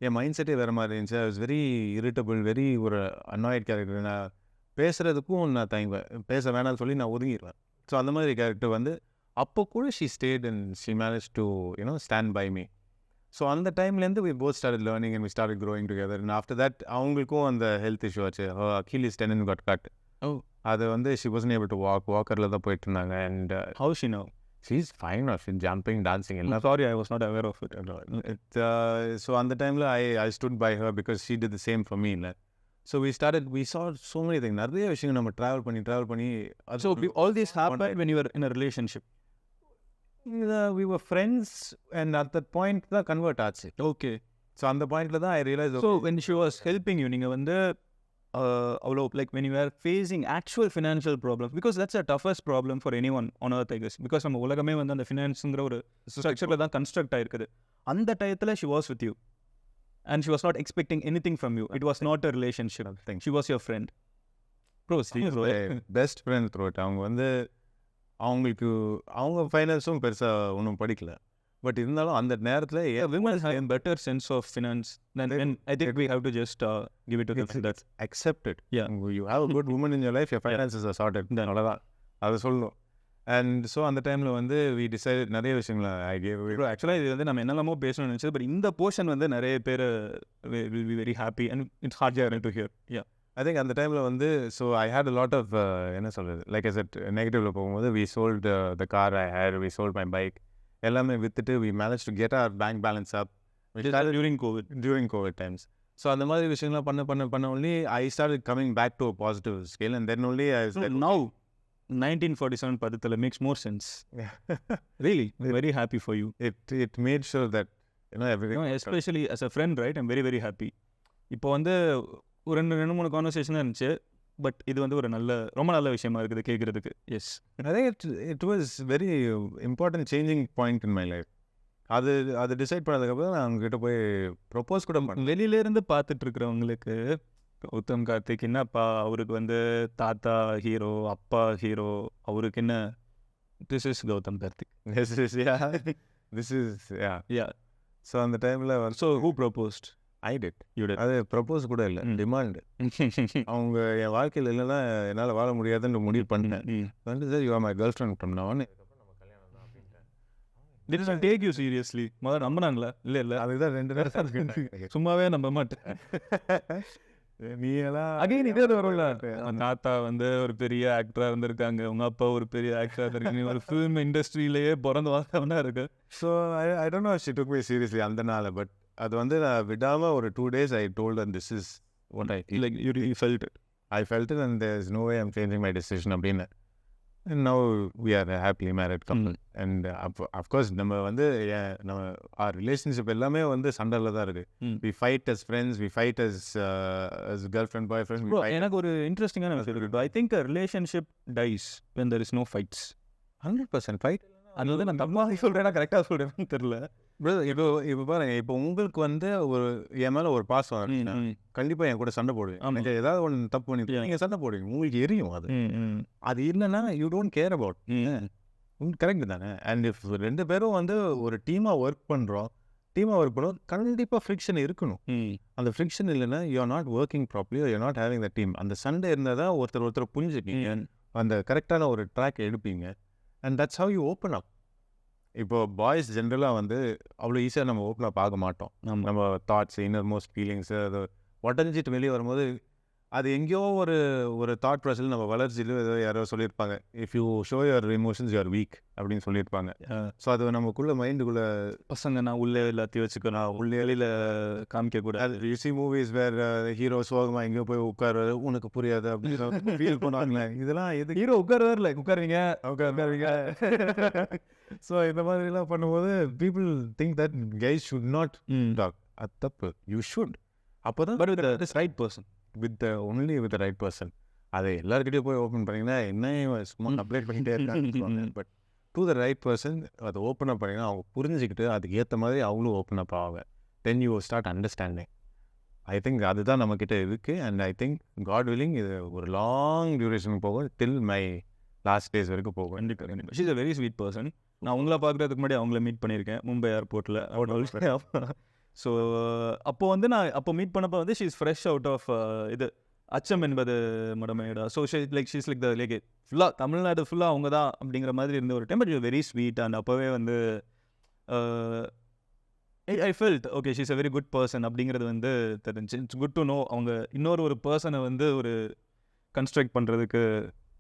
N mind செட்டே வேறு மாதிரி இருந்துச்சு. I was very irritable, very ஒரு annoyed கேரக்டர். நான் பேசுகிறதுக்கும் நான் தயங்குவேன், பேச வேணாம்னு சொல்லி நான் ஒதுங்கிடுவேன். ஸோ அந்த மாதிரி கேரக்டர் வந்து அப்போ கூட she stayed and she managed to stand by me. So அந்த டைம்லேருந்து we both started learning and we started growing together. And after that அவங்களுக்கும் அந்த ஹெல்த் இஷ்யூ ஆச்சு. Achilles tendon got cut. அது வந்து she wasn't able to walk. வாக்கரில் தான் போயிட்டு இருந்தாங்க. And how she now? She's fine now. She's jumping, dancing. Sorry, I was not aware of it. So அந்த டைமில் I stood by her because she did the same for me. So we saw so many things. நிறைய விஷயங்கள் நம்ம travel பண்ணி. So all this happened when you were in a relationship? We were friends, and at that point தான் convert ஆச்சு. Okay. So அந்த பாயிண்ட்ல தான் I realized. So when she was helping you, நீங்கள் வந்து அவ்வளோ like when you are facing actual financial problems, because that's a toughest problem for anyone on earth, I guess, because நம்ம உலகமே வந்து அந்த ஃபினான்ஸுங்கிற ஒரு ஸ்ட்ரக்சரில் தான் கன்ஸ்ட்ரக்ட் ஆயிருக்குது. அந்த டயத்தில் she was with you and she was not expecting anything from you. It was not a relationship. She was your friend. Bro, best friend throat. அவங்க வந்து அவங்க ஃபைனான்ஸும் பெருசாக ஒன்றும் படிக்கல. பட் இருந்தாலும் அந்த நேரத்தில் women have a better sense of finance than men. I think we have to just give it to them. That's accepted. Yeah. You have a good woman in your life, your finances are sorted. அவ்வளோதான் அது சொல்லணும். And so அந்த டைமில் வந்து we decided நிறைய விஷயங்களை I gave away. ஆக்சுவலாக இது வந்து நம்ம என்னெல்லாமோ பேசணும்னு நினச்சது, பட் இந்த போர்ஷன் வந்து நிறைய பேர் will be very happy and it's hard to hear. Yeah. I think அந்த டைமில் வந்து so I had a lot of என்ன சொல்கிறது, like I said, நெகட்டிவ்ல போகும்போது we sold the car I had, we sold my bike. எல்லாமே வித்துட்டு we managed to get our bank balance up. During COVID times. So அந்த மாதிரி விஷயங்கள்லாம் பண்ண only I started coming back to a positive scale, and then only I was like, now 1947 பதத்தில் makes more sense. Really, very happy for you. It made sure that everything, especially as a friend, right? I'm very very happy. இப்போ வந்து ஒரு ரெண்டு மூணு conversation இருந்துச்சு, but இது வந்து ஒரு ரொம்ப நல்ல விஷயமா இருக்குது கேட்குறதுக்கு. Yes, I think it was very important changing point in my life. அது டிசைட் பண்ணதுக்கப்புறம் நான் அவங்ககிட்ட போய் ப்ரொப்போஸ் கூட பண்ணேன். வெளியிலேருந்து பார்த்துட்டு இருக்கிறவங்களுக்கு கௌதம் கார்த்திக் என்னப்பா, அவருக்கு வந்து தாத்தா ஹீரோ, அப்பா ஹீரோ, அவருக்கு என்ன, this is Gautham Karthik. This is yeah. So அந்த டைமில் so who proposed? I did. அது ப்ரப்போஸ் கூட இல்லை, டிமாண்ட். அவங்க என் வாழ்க்கையில் இல்லைன்னா என்னால் வாழ முடியாதுன்னு முடிவு பண்ணேன். வந்து sir you are my girl friend from now on. நம்ம கல்யாணம் தான் அப்படின்ட்டேன். Did I take you seriously? முதல்ல நம்பினாங்களா? இல்லை அதுதான் 2 நேரம் சும்மாவே நம்ப மாட்டேன். நீ எல்லாம் அகைன் இதே வரும்ல, தாத்தா வந்து ஒரு பெரிய ஆக்டராக இருந்திருக்காங்க, உங்க அப்பா ஒரு பெரிய ஆக்டராக இருந்திருக்காங்க, ஒரு ஃபிலிம் இண்டஸ்ட்ரியிலேயே பிறந்து வாழ்ந்தவனா இருக்கு. So I don't know if she took me seriously அந்த நாள். பட் அது வந்து நான் விடாமல் ஒரு 2 days I told her this is what I feel. Like you really felt it. I felt it, and there's no way I'm changing my decision அப்படின்னு. And now we are a happily married couple. And of course நம்ம வந்து நம்ம our relationship எல்லாமே வந்து சண்டையில் தான் இருக்கு. We fight as friends, we fight as girlfriend boyfriend. Bro, எனக்கு ஒரு இன்ட்ரெஸ்டிங்கான விஷயம் இருக்கு. I think a relationship dies when there is no fights. 100% fight. அதனால நான் தம்மா சொல்கிறேன்னா கரெக்டாக சொல்கிறேன்னு தெரியல. பிரதர் இப்போ பாருங்க, இப்போ உங்களுக்கு வந்து என் மேலே ஒரு பாசம் வந்துச்சுன்னா கண்டிப்பாக என் கூட சண்டை போடுவேன். எனக்கு ஏதாவது ஒன்று தப்பு பண்ணி நீங்கள் சண்டை போடுவீங்க, உங்களுக்கு எரியும் அது. அது இல்லைன்னா you don't care about. Correct தானே? அண்ட் இஃப் 2 பேரும் வந்து ஒரு டீமாக ஒர்க் பண்ணுறோம், கண்டிப்பாக ஃப்ரிக்ஷன் இருக்கணும். அந்த ஃப்ரிக்ஷன் இல்லைன்னா you are not working properly, you are not having the team. அந்த சண்டை இருந்தால் தான் ஒருத்தர் புரிஞ்சுப்பீங்க, அந்த கரெக்டான ஒரு ட்ராக் எடுப்பீங்க. And that's how you open up. இப்போ பாய்ஸ் ஜென்ரலாக வந்து அவ்வளோ ஈஸியாக நம்ம ஓப்பனாக பார்க்க மாட்டோம். நம்ம தாட்ஸ், இன்னர் மோஸ்ட் ஃபீலிங்ஸு அது உடஞ்சிட்டு வெளியே வரும்போது அது எங்கேயோ ஒரு தாட் ப்ராசஸில் நம்ம வளர்ச்சியில் ஏதோ யாரோ சொல்லியிருப்பாங்க, if you show your emotions you are week அப்படின்னு சொல்லியிருப்பாங்க. ஸோ அது நமக்குள்ளே மைண்டுக்குள்ளே பசங்க நான் உள்ளே எல்லாத்தையும் வச்சுக்கணும், உள்ளே வெளியில் காமிக்கக்கூடாது. அது யூசி மூவிஸ் வேறு ஹீரோ சோகமாக எங்கேயோ போய் உட்காருவாரு, உனக்கு புரியாது அப்படின்னு ஃபீல் பண்ணுவாங்களே. இதெல்லாம் எது ஹீரோ உட்காருவார், லைக் உட்காருவீங்க. ஸோ இந்த மாதிரிலாம் பண்ணும்போது people think that guys should not talk. அது தப்பு. You should. அப்போ தான் but with right person, only with right person. அதை எல்லாருக்கிட்டையும் போய் ஓப்பன் பண்ணிங்கன்னா என்ன சும்மா அப்டேட் பண்ணிகிட்டே இருக்காங்க. But to the right person அதை ஓப்பன் அப் பண்ணிங்கன்னா அவங்க புரிஞ்சுக்கிட்டு அதுக்கு ஏற்ற மாதிரி அவங்களும் ஓப்பன் அப் ஆவாங்க. Then you start understanding. I think அதுதான் நம்மக்கிட்ட இருக்குது. And I think God willing இது ஒரு லாங் டியூரேஷனுக்கு போகும், டில் மை லாஸ்ட் டேஸ் வரைக்கும் போகும். கண்டிப்பாக. She is a very sweet person. நான் உங்களை பார்க்குறதுக்கு முன்னாடி அவங்கள மீட் பண்ணியிருக்கேன் மும்பை ஏர்போர்ட்டில். ஸோ அப்போ வந்து நான் மீட் பண்ணப்போ வந்து she is fresh out of இது அச்சம் என்பது மடமையடா. So like she's like the like ஃபுல்லாக தமிழ்நாடு ஃபுல்லாக அவங்க தான் அப்படிங்கிற மாதிரி இருந்த ஒரு time. But you very sweet. And அப்போவே வந்து I felt okay she is a very good person அப்படிங்கிறது வந்து தெரிஞ்சு. இட்ஸ் குட் டு நோ அவங்க இன்னொரு பர்சனை வந்து ஒரு கன்ஸ்ட்ரக்ட் பண்ணுறதுக்கு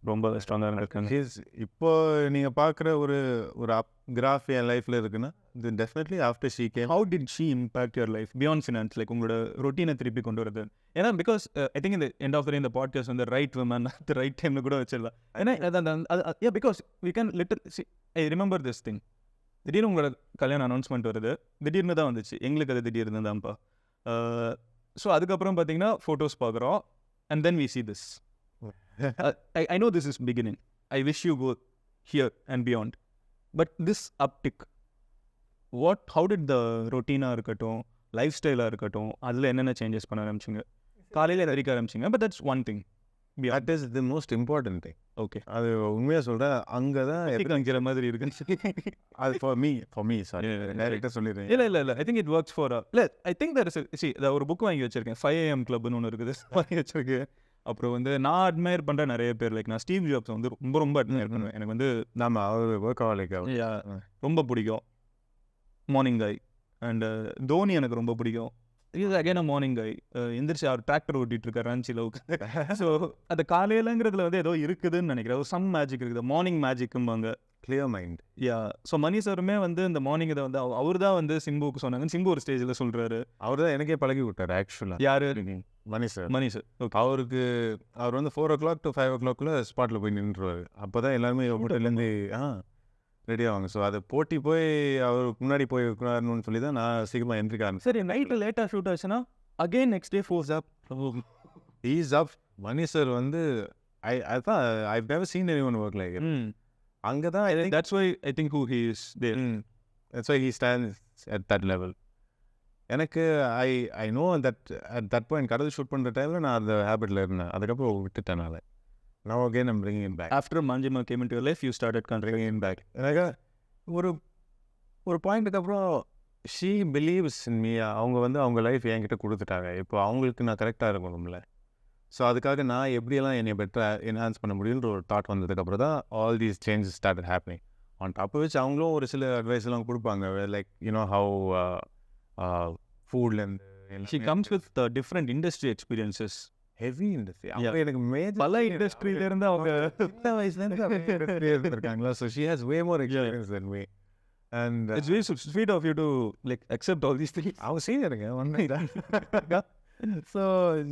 ரொம்ப ஸ்ட்ராங்காக இருக்காங்க. இப்போ நீங்கள் பார்க்குற ஒரு கிராஃப் என் லைஃப்பில் இருக்குன்னா இது definitely after she came. How did she impact your life beyond finance, like உங்களோட ரொட்டீனை திருப்பி கொண்டு வருது? ஏன்னா பிகாஸ் ஐ திங்க் இந்த எண்ட் ஆஃப் இந்த பாட்காஸ்ட் வந்து ரைட் விமன் அட் ரைட் டைமில் கூட வச்சிடலாம். ஏன்னா because we can little I remember this thing. திடீர்னு உங்களோட கல்யாணம் அனௌன்ஸ்மெண்ட் வருது, திடீர்னு தான் வந்துச்சு எங்களுக்கு. அது திடீர்னு தான்ப்பா. ஸோ அதுக்கப்புறம் பார்த்தீங்கன்னா ஃபோட்டோஸ் பார்க்குறோம். And then we see this. I know this is beginning. I wish you go here and beyond. But this uptick, how did the routine இருக்கட்டும், லைஃப் ஸ்டைலாக இருக்கட்டும், அதில் என்னென்ன சேஞ்சஸ் பண்ண ஆரம்பிச்சிங்க? காலையில் தரிக்க ஆரம்பிச்சிங்க. But that's one thing. That is the most important thing. Okay, அது உண்மையாக சொல்கிறேன். அங்கே தான் காமிக்கிற மாதிரி இருக்கு. அது ஃபார் மீ சாரி டைரெக்டாக சொல்லிடுறேன். இல்லை ஐ திங்க் இட் ஒர்க்ஸ் ஃபார் இல்லை ஐ திங்க் தட் இஸ் ஒரு புக் வாங்கி வச்சிருக்கேன், 5 AM கிளப்னு ஒன்று இருக்குது, வாங்கி வச்சிருக்கேன். அப்புறம் வந்து நான் அட்மையர் பண்ணுற நிறைய பேர், லைக் நான் ஸ்டீவ் ஜாப்ஸ் வந்து ரொம்ப அட்மையர் பண்ணுவேன். எனக்கு வந்து நம்ம அவர் ஒர்க் ரொம்ப பிடிக்கும். Morning guy. அண்ட் தோனி எனக்கு ரொம்ப பிடிக்கும். இது அகைன் மார்னிங் கை. எந்திரிச்சு அவர் டிராக்டர் ஓட்டிகிட்டு இருக்கார் ராஞ்சியில். ஸோ அந்த காலையிலங்கிறதுல வந்து ஏதோ இருக்குதுன்னு நினைக்கிறேன். ஒரு சம் மேஜிக் இருக்குது, மார்னிங் மேஜிக்கும்பாங்க. Clear mind. ஸோ மணி சாருமே வந்து இந்த மார்னிங் இதை வந்து அவர் தான் வந்து சிம்புக்கு சொன்னாங்க. சிம்பு ஒரு ஸ்டேஜில் சொல்கிறாரு, அவர் தான் எனக்கே பழகி விட்டார் ஆக்சுவலாக. யார்? மணி சார். அவர் வந்து 4 o'clock to 5 o'clock ஸ்பாட்டில் போய் நின்றுவார். அப்போ தான் எல்லாருமே ஹோட்டல்லேருந்து ரெடி ஆவாங்க. ஸோ அதை போட்டி போய் அவருக்கு முன்னாடி போய் உட்காரணும்னு சொல்லி தான் நான் சீக்கிரமாக எந்திரிக்க ஆரம்பிச்சேன். சரி, நைட்டில் லேட்டாக ஷூட் ஆச்சுன்னா again next day force up. Ease up. Mani sir வந்து I've never seen anyone work like it. அங்கே தான் that's why I think who he is there. That's why he stands at that level. எனக்கு ஐ know that at that point கடல் shoot பண்ணுற டைமில் நான் அந்த ஹேபிட்டில் இருந்தேன். அதுக்கப்புறம் விட்டுட்டேன். Now again I'm bringing it back. After Manjima came into your life, you started bringing it back. எனக்கு ஒரு பாயிண்ட்டுக்கு அப்புறம் she believes in me. அவங்க வந்து அவங்க லைஃப் என்கிட்ட கொடுத்துட்டாங்க. இப்போ அவங்களுக்கு நான் கரெக்டாக இருக்கணும்ல. ஸோ அதுக்காக நான் எப்படியெல்லாம் என்னை பெட்டராக என்ஹான்ஸ் பண்ண முடியுன்ற ஒரு தாட் வந்ததுக்கப்புறம் தான் all these changes started happening. On top வச்சு அவங்களும் ஒரு சில அட்வைஸ்லாம் கொடுப்பாங்க, லைக் யூனோ ஹவு ஃபுட்லேருந்து. She comes with different industry experiences. Heavy industry. எனக்கு பல இண்டஸ்ட்ரியிலேருந்து அவங்க சின்ன வயசுலேருந்து இருக்காங்களா. So she has way more experience than me. And it's very sweet of you to like accept all these things. I was senior one night. So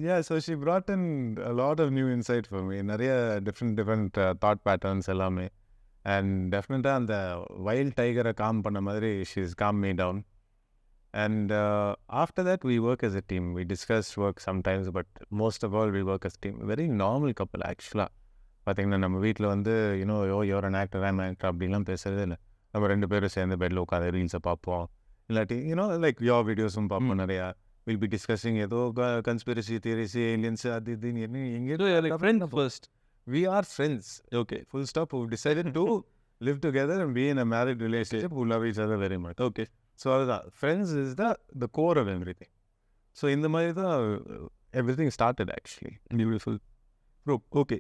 yeah, so she brought in a lot of new insight for me. நிறைய different thought patterns எல்லாமே. And definitely அந்த wild tiger calm பண்ண மாதிரி she's calmed me down. And after that we work as a team. We discuss work sometimes, but most of all we work as a team. Very normal couple actually. பார்த்தீங்கன்னா நம்ம வீட்டில் வந்து you're an actor, I'm an actor அப்படின்லாம் பேசுறதே இல்லை. நம்ம 2 பேரும் சேர்ந்து பெட்டில் உட்காந்து ரீல்ஸை பார்ப்போம், இல்லாட்டி லைக் யோ வீடியோஸும் பார்ப்போம் நிறையா. வில் பி டிஸ்கஸிங் ஏதோ கன்ஸ்பிரசி தியரிஸ் ஏலியன்ஸ் அது இதுன்னு என்ன எங்கேயோ friend first. we are friends. Okay Full stop. Who decided to live together and be in a married relationship, who love each other very much. Okay So அதுதான் friends is the core of everything. So இந்த மாதிரி தான் everything started actually. Beautiful bro. Okay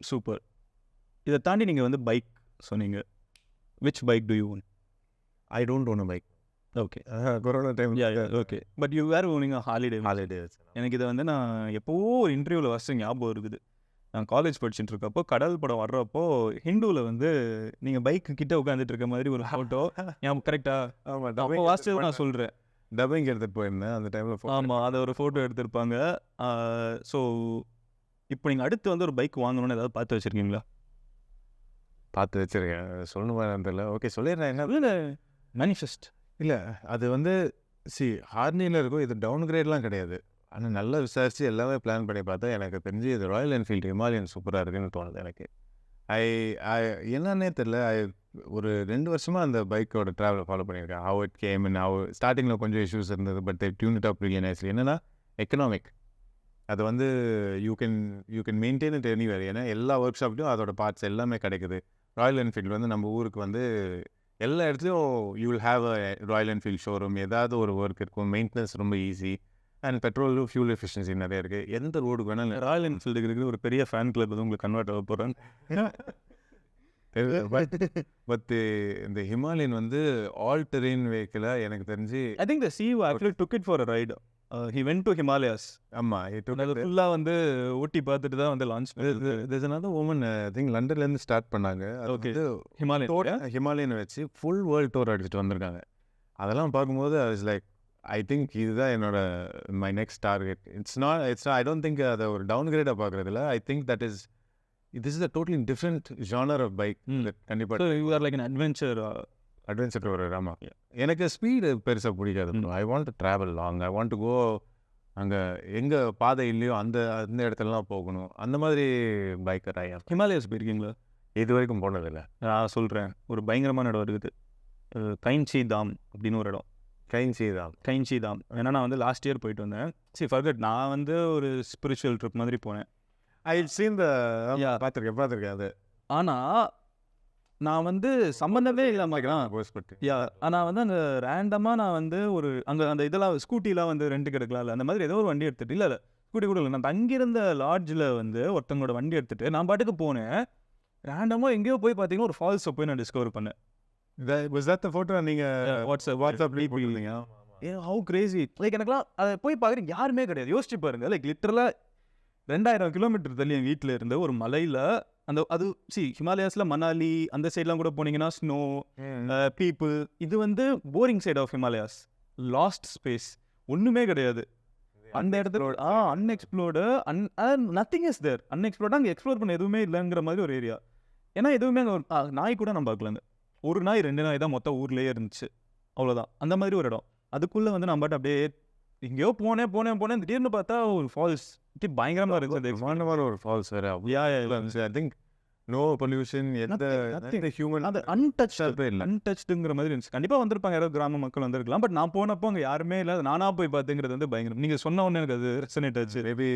super. இதை தாண்டி நீங்கள் வந்து bike சொன்னீங்க. Which bike do you own? I don't own a bike. Okay corona time okay. But you were owning holiday. holidays. எனக்கு இதை வந்து நான் எப்போவோ ஒரு இன்டர்வியூவில் வசதி ஞாபகம் இருக்குது. நான் காலேஜ் படிச்சுட்டு இருக்கப்போ கடல் படம் வர்றப்போ ஹிந்துவில் வந்து நீங்கள் பைக்கு கிட்ட உட்காந்துட்டு இருக்க மாதிரி ஒரு ஃபோட்டோ ஞாபகம் கரெக்டா? ஆமாம், அப்போ வாசிச்சது நான் சொல்கிறேன். டப்பிங் எடுத்துகிட்டு போயிருந்தேன் அந்த டைமில். ஆமாம், அதை ஒரு ஃபோட்டோ எடுத்திருப்பாங்க. ஸோ இப்போ நீங்கள் அடுத்து வந்து ஒரு பைக் வாங்கணும்னு ஏதாவது பார்த்து வச்சுருக்கீங்களா? பார்த்து வச்சிருக்கேன். சொல்லணும் தெரியல. ஓகே சொல்லிடுறேன். என்ன மேனிஃபெஸ்ட் இல்லை, அது வந்து ஹார்னியில் இருக்கும். இது டவுன் கிரேட்லாம் கிடையாது. ஆனால் நல்லா விசாரித்து எல்லாமே பிளான் பண்ணி பார்த்தா எனக்கு தெரிஞ்சு இது ராயல் என்ஃபீல்டு ஹிமாலயன் சூப்பராக இருக்குன்னு தோணுது எனக்கு. என்னன்னே தெரில. ஒரு 2 வருஷமாக அந்த பைக்கோட ட்ராவலை ஃபாலோ பண்ணியிருக்கேன். How it came and how ஸ்டார்டிங்கில் கொஞ்சம் இஷ்யூஸ் இருந்தது. But they tune it up really nicely. என்னென்னா எக்கனாமிக். அது வந்து you can maintain it anywhere. ஏன்னா எல்லா ஒர்க் ஷாப்லையும் அதோட பார்ட்ஸ் எல்லாமே கிடைக்குது. ராயல் என்ஃபீல்டு வந்து நம்ம ஊருக்கு வந்து எல்லா இடத்துலையும் you will have a Royal Enfield showroom. ஏதாவது ஒரு ஒர்க் இருக்கும். மெயின்டெனன்ஸ் ரொம்ப ஈஸி. அண்ட் பெட்ரோலும் ஃபியூல் எஃபிஷியன்சி நிறைய இருக்குது. எந்த ரோடுக்கு வேணாலும். ராயல் என்ஃபீல்டுக்கு இருக்கிற ஒரு பெரிய ஃபேன் கிளப் வந்து உங்களுக்கு கன்வெர்ட் ஆக போகிறேன். பட் இந்த ஹிமாலயன் வந்து ஆல் டெரெயின் வெஹிக்கிளாக எனக்கு தெரிஞ்சு I think the CEO actually took it for a ride. He went to Himalayas. ஆமாம், ஃபுல்லாக வந்து ஊட்டி பார்த்துட்டு தான் வந்து லான்ச் பண்ணது. there's another woman, I think லண்டன்லேருந்து ஸ்டார்ட் பண்ணாங்க. ஓகே, ஹிமாலயன் ஹிமாலயனை வச்சு ஃபுல் வேர்ல்டு டூர் அடிச்சுட்டு வந்திருக்காங்க. அதெல்லாம் பார்க்கும்போது I was like, I think இதுதான் என்னோட my next target. It's I don't think அதை ஒரு டவுன் கிரேடாக பார்க்குறதில்ல. I think that is this is a totally different genre of bike. கண்டிப்பாக you are like an adventure ஒரு ஆமாம். எனக்கு ஸ்பீடு பெருசாக பிடிக்காது. I want to travel long. I want to கோ அங்கே எங்கே பாதை இல்லையோ அந்த இடத்துலலாம் போகணும். அந்த மாதிரி பைக்கர் ஐ ஆம். ஹிமாலயாஸ் போயிருக்கீங்களா? இது வரைக்கும் போனதில்லை. நான் சொல்கிறேன், ஒரு பயங்கரமான இடம் இருக்குது. கைன்சி தாம் அப்படின்னு ஒரு இடம். கைன்சி தாம். ஏன்னா நான் வந்து லாஸ்ட் இயர் போயிட்டு வந்தேன். ஃபர்கட், நான் வந்து ஒரு ஸ்பிரிச்சுவல் ட்ரிப் மாதிரி போனேன். ஐ சீன் பார்த்துருக்கேன் அது. ஆனால் நான் வந்து சம்மந்தமே இல்லாமல் ஆனால் வந்து அந்த ரேண்டமாக நான் வந்து ஒரு அங்கே அந்த இதெல்லாம் ஸ்கூட்டிலாம் வந்து ரெண்டுக்கு எடுக்கலாம்ல, அந்த மாதிரி ஏதோ ஒரு வண்டி எடுத்துகிட்டு, இல்லை ஸ்கூட்டி கூட இல்லை, நான் தங்கியிருந்த லாட்ஜில் வந்து ஒருத்தங்களோட வண்டி எடுத்துகிட்டு நான் பாட்டுக்கு போனேன். ரேண்டமாக எங்கேயோ போய் பார்த்தீங்கன்னா ஒரு ஃபால்ஸை போய் நான் டிஸ்கவர் பண்ணேன். Was that the photo நீங்கள் வாட்ஸ்அப் போயிருந்தீங்க? How crazy. லைக் எனக்குலாம் அதை போய் பார்க்குறேன், யாருமே கிடையாது. யோசிச்சு பாருங்க, லைக் லிட்டரலாக 2000 கிலோமீட்டர் தள்ளி என் வீட்டில் இருந்து ஒரு மலையில் அந்த அது ஹிமாலயாஸில் மணாலி அந்த சைட்லாம் கூட போனீங்கன்னா ஸ்னோ, பீப்புள். இது வந்து boring side of Himalayas, lost space, ஒன்றுமே கிடையாது அந்த இடத்துல. Unexplored, nothing is there. Unexplored, அங்கே எக்ஸ்ப்ளோர் பண்ண எதுவுமே இல்லைங்கிற மாதிரி ஒரு ஏரியா. ஏன்னா எதுவுமே அங்கே ஒரு நாய் கூட நம்ம பார்க்கலாங்க. ஒரு நாய் 2 நாய் தான் மொத்தம் ஊர்லேயே இருந்துச்சு, அவ்வளோதான். அந்த மாதிரி ஒரு இடம். அதுக்குள்ளே வந்து நம்ம பாட்டு அப்படியே எங்கேயோ போனேன் திடீர்னு பார்த்தா ஒரு ஃபால்ஸ். பயங்கரமாக இருக்குது. ஒரு ஃபால்ஸ் வேறு. ஐ திங்க் நோ பொல்யூஷன், எந்த ஹியூமன், அது அன்டச்டுங்கிற மாதிரி இருந்துச்சு. கண்டிப்பாக வந்திருப்பாங்க, யாராவது கிராம மக்கள் வந்திருக்கலாம். பட் நான் போனப்போ அங்கே யாருமே இல்லை. நானாக போய் பார்த்துங்கிறது வந்து பயங்கரம். நீங்கள் சொன்ன உடனே எனக்கு அது ரெசனேட் ஆச்சு. மேபி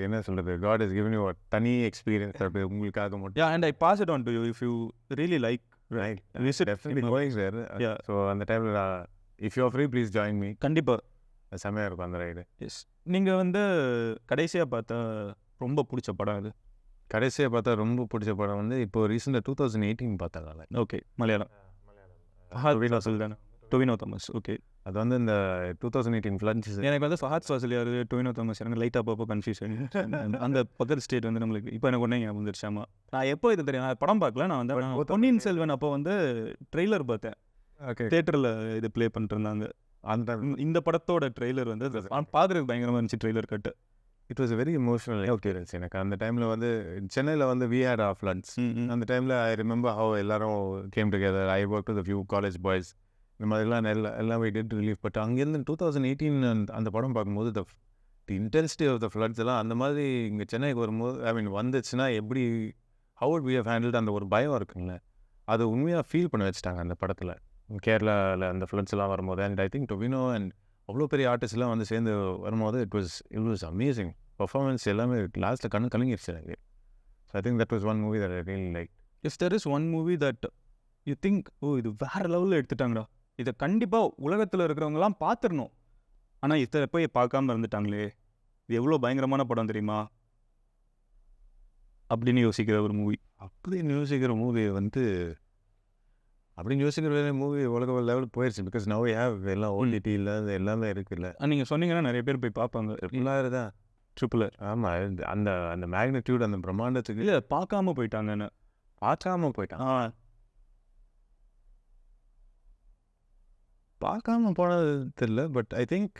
என்ன சொல்கிறது, God has given you a தனி எக்ஸ்பீரியன்ஸ் உங்களுக்காக மட்டும். Yeah, and I pass it on to you if you really like. Right, definitely going there. Yeah, so அந்த டைமில் if you are free, please join me. கண்டிப்பாக செம்மையாக இருக்கும் அந்த ride. S. நீங்கள் வந்து கடைசியாக பார்த்தா ரொம்ப பிடிச்ச படம் அது? கடைசியாக பார்த்தா ரொம்ப பிடிச்ச படம் வந்து இப்போ ரீசெண்டாக 2018 பார்த்தாங்க. Okay, Malayalam. Tovino Thomas. Okay, அது வந்து இந்த 2018 ஃப்ளட்ஸ். எனக்கு வந்து ஃபஹத் ஃபாசில் யார், டொவினோ தாமஸ், எனக்கு லைட்டாக அப்பப்போ கன்ஃபியூஷன். அந்த பக்கத்து ஸ்டேட் வந்து நம்மளுக்கு இப்போ எனக்கு ஒன்றே ஞாபகம் வந்துருச்சாமா. நான் எப்போ இது தெரியும், நான் படம் பார்க்கல. நான் வந்து பொன்னியின் செல்வன் அப்போ வந்து ட்ரெய்லர் பார்த்தேன். ஓகே, தேட்டரில் இது ப்ளே பண்ணிட்டு இருந்தாங்க. அந்த இந்த படத்தோட ட்ரெய்லர் வந்து பார்க்குறதுக்கு பயங்கரமாக இருந்துச்சு. Trailer cut it was very emotional experience எனக்கு. அந்த டைமில் வந்து சென்னையில் வந்து we had our floods. அந்த டைமில் ஐ ரிமெம்பர் ஹவ் எல்லாரும் game together. I work with few college boys. இந்த மாதிரிலாம் எல்லாம் we did relief. பட் அங்கேருந்து 2018 அந்த படம் பார்க்கும்போது the intensity of the floods எல்லாம் அந்த மாதிரி இங்கே சென்னைக்கு வரும்போது, ஐ மீன் வந்துச்சுன்னா எப்படி how would we have handled அந்த ஒரு பயம் இருக்குங்களே, அது உண்மையாக ஃபீல் பண்ண வச்சுட்டாங்க அந்த படத்தில். கேரளாவில் அந்த ஃப்ளட்ஸ்லாம் வரும்போது. And I think Tovino and அவ்வளோ பெரிய ஆர்டிஸ்ட்லாம் வந்து சேர்ந்து வரும்போது இட் வாஸ் அமேசிங் பர்ஃபார்மன்ஸ். எல்லாமே லாஸ்ட்டில் கலங்கிருச்சு எனக்கு. So I think that was one movie that I really like. If there is one movie that you think oh இது வேறு லெவலில் எடுத்துட்டாங்கடா, இதை கண்டிப்பாக உலகத்தில் இருக்கிறவங்கலாம் பார்த்துடணும், ஆனால் இதை போய் பார்க்காம இருந்துட்டாங்களே, இது எவ்வளோ பயங்கரமான படம் தெரியுமா அப்படின்னு யோசிக்கிற ஒரு மூவி. அப்படின்னு யோசிக்கிற மூவி வந்து உலக லெவலுக்கு போயிடுச்சு. பிகாஸ் நவ் வி ஹேவ் எல்லாம் ஓடிடியில் எல்லாமே இருக்குல்ல. நீங்கள் சொன்னீங்கன்னா நிறைய பேர் போய் பார்ப்பாங்க. எல்லாரும் தான் ட்ரிபிள் ஆர். ஆமாம், அந்த அந்த மேக்னிடியூட் அந்த பிரம்மாண்டத்துக்கு இல்லை பார்க்காம போயிட்டாங்கன்னு. பார்க்காம போயிட்டான். பார்க்காம போனது தெரியல. பட் ஐ திங்க்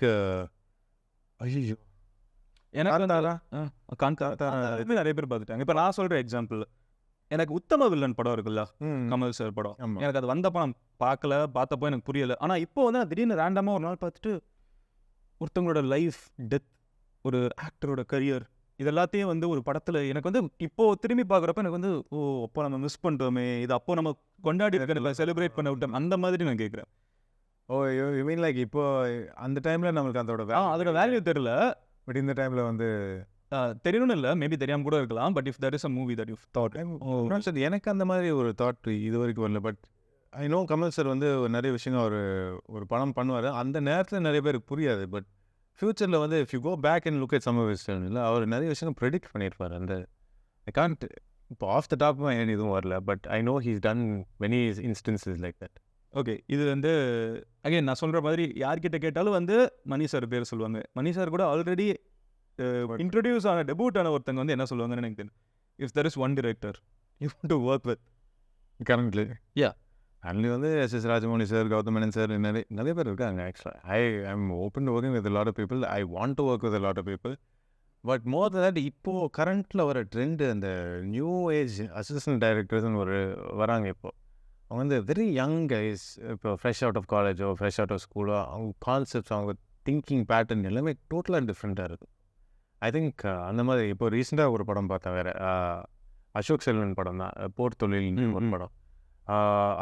ஐயோ எனக்கு காந்தாரா நிறைய பேர் பார்த்துட்டாங்க. இப்போ நான் சொல்கிற எக்ஸாம்பிள், எனக்கு உத்தம வில்லன் படம் இருக்குல்ல, கமல் சார் படம், எனக்கு அது வந்தப்போ நான் பார்த்தப்போ எனக்கு புரியலை. ஆனால் இப்போ வந்து நான் திடீர்னு ரேண்டமாக ஒரு நாள் பார்த்துட்டு ஒருத்தவங்களோட லைஃப், டெத், ஒரு ஆக்டரோட கரியர், இது எல்லாத்தையும் வந்து ஒரு படத்தில் எனக்கு வந்து இப்போது திரும்பி பார்க்குறப்ப எனக்கு வந்து ஓ அப்போ நம்ம மிஸ் பண்ணிட்டோமே, இது அப்போ நம்ம கொண்டாடி இருக்க செலிப்ரேட் பண்ண விட்டோம், அந்த மாதிரி நான் கேட்குறேன். ஓ யூ மீன் லைக் இப்போ அந்த டைமில் நம்மளுக்கு அதோட வேல்யூ தெரியல. பட் இந்த டைமில் வந்து தெரியணும்னு இல்லை, மேபி தெரியாமல் கூட இருக்கலாம். But if that is a movie that you thought. எனக்கு அந்த மாதிரி ஒரு தாட் இது வரைக்கும் வரல. But I no Kamal sir வந்து நிறைய விஷயங்கள் ஒரு படம் பண்ணுவார். அந்த நேரத்தில் நிறைய பேருக்கு புரியாது. பட் ஃப்யூச்சரில் வந்து if you go back and look at some of his இல்லை, அவர் நிறைய விஷயங்கள் ப்ரெடிக்ட் பண்ணியிருப்பார். அந்த ஐ கான்ட் இப்போ ஆஃப் த டாப் எனக்கு எதுவும் வரல. But I know he's done many instances like that. Okay, இது வந்து அகைன் நான் சொல்கிற மாதிரி யார்கிட்ட கேட்டாலும் வந்து மணி சார் பேர் சொல்லுவாங்க. மணி சார் கூட ஆல்ரெடி இன்ட்ரடியூஸ் ஆன டெபியூட் ஆன ஒருத்தங்க வந்து என்ன சொல்லுவாங்கன்னு எனக்கு தெரியும். If there is one director you want to work with currently only வந்து S Rajamouli sir, Gautham Menon sir, நிறைய பேர் இருக்காங்க. ஆக்சுவலாக I am open to working with lot of people. I want to work with lot of people. But more than that இப்போது கரண்ட்டில் வர trend அந்த new age assistant டைரக்டர்ஸ்னு வராங்க. இப்போது அவங்க வந்து வெரி யங் கைஸ், இப்போ ஃப்ரெஷ் அவுட் ஆஃப் காலேஜோ ஃப்ரெஷ் அவுட் ஆஃப் ஸ்கூலோ, அவங்க கான்செப்ட்ஸ், அவங்க திங்கிங் பேட்டர்ன் எல்லாமே டோட்டலாக டிஃப்ரெண்ட்டாக இருக்கும். ஐ திங்க் அந்த மாதிரி இப்போ ரீசெண்டாக ஒரு படம் பார்த்தேன் வேறு, அசோக் செல்வன் படம் தான், போர் தொழில்னு ஒரு படம்.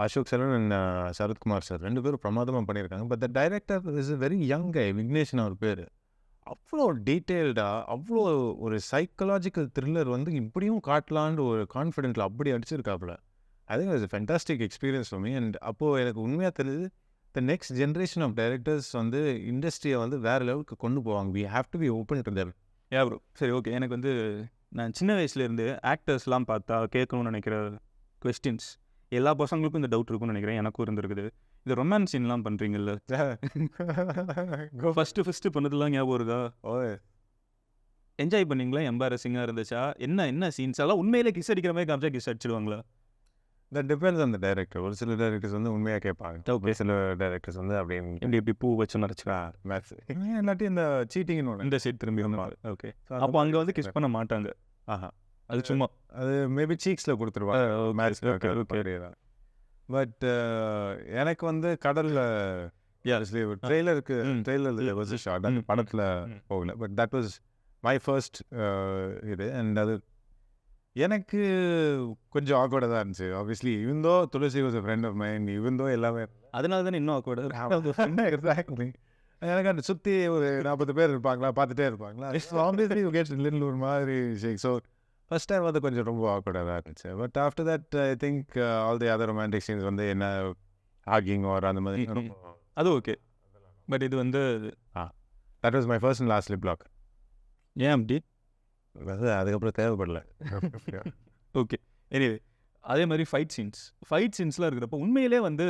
அசோக் செல்வன் அண்ட் சரத்குமார் சார் ரெண்டு பேரும் பிரமாதமாக பண்ணியிருக்காங்க. But the director is a very young guy, விக்னேஷன் அவர் பேர். அவ்வளோ டீட்டெயில்டாக அவ்வளோ ஒரு சைக்கலாஜிக்கல் த்ரில்லர் வந்து இப்படியும் காட்டலான்னு ஒரு கான்ஃபிடென்ட்டில் அப்படி அடிச்சிருக்காப்புல. I think it's fantastic experience for me. And அப்போது எனக்கு உண்மையாக தெரியுது the next generation of directors வந்து இண்டஸ்ட்ரியை வந்து வேறு லெவலுக்கு கொண்டு போவாங்க. We have to be open to them. Bro சரி ஓகே. எனக்கு வந்து நான் சின்ன வயசுலேருந்து ஆக்டர்ஸ்லாம் பார்த்தா கேட்கணும்னு நினைக்கிற கொஸ்டின்ஸ் எல்லா பசங்களுக்கும் இந்த டவுட் இருக்கும்னு நினைக்கிறேன், எனக்கும் இருந்திருக்குது. இது ரொமான்ஸ் சீன்லாம் பண்ணுறீங்கல்ல, ஃபஸ்ட்டு பண்ணதெல்லாம் ஞாபகம் இருக்கா? என்ஜாய் பண்ணிங்களா? எம்பாரசிங்காக இருந்துச்சா? என்ன சீன்ஸ் எல்லாம் உண்மையிலே கிஸ் அடிக்கிற மாதிரி காமிச்சா கிஸ் அடிச்சிடுவாங்களா? That depends on the director. ஒரு சில டைரக்டர்ஸ் வந்து உண்மையாக கேட்பாங்க, சில டைரக்டர்ஸ் வந்து அப்படி எப்படி பூ வச்சு நினச்சிக்கா மேட்ச் இல்லாட்டி இந்த சீட்டிங்னு ஒன்று இந்த சைட் திரும்பி வந்து ஓகே. அப்போ அங்கே வந்து கிஸ் பண்ண மாட்டாங்க. அது சும்மா அது மேபி சீக்ஸில் கொடுத்துருவாங்க மேட்ச். பட் எனக்கு வந்து கடலில் ட்ரெய்லருக்கு ஷார்ட் அந்த படத்தில் போகல. But that was my first இது. அண்ட் அது எனக்கு கொஞ்சம் ஆக்வர்டாக தான் இருந்துச்சு. Obviously even though Tulsi was a friend of mine, even though எல்லாமே, அதனால தானே இன்னும் ஆக்வர்டாக. எக்ஸாக்ட்லி. எனக்கு அந்த சுற்றி ஒரு 40 பேர் இருப்பாங்களா, பார்த்துட்டே இருப்பாங்களா, ஆப்வியஸ்லி யூ கெட் லிட்டில் ஒரு மாதிரி ஷேக். ஸோ ஃபர்ஸ்ட் டைம் வந்து கொஞ்சம் ரொம்ப ஆக்வர்டாக தான் இருந்துச்சு. But after that I think all the other romantic scenes வந்து என்ன ஹாகிங் ஆர் அந்த மாதிரி அது ஓகே. பட் இது வந்து that was my first and last lip lock. ஏன் அப்படி? அதுக்கப்புறம் தேவைப்படல. ஓகே. எனிவே அதே மாதிரி ஃபைட் சீன்ஸ்லாம் இருக்கிறப்போ உண்மையிலே வந்து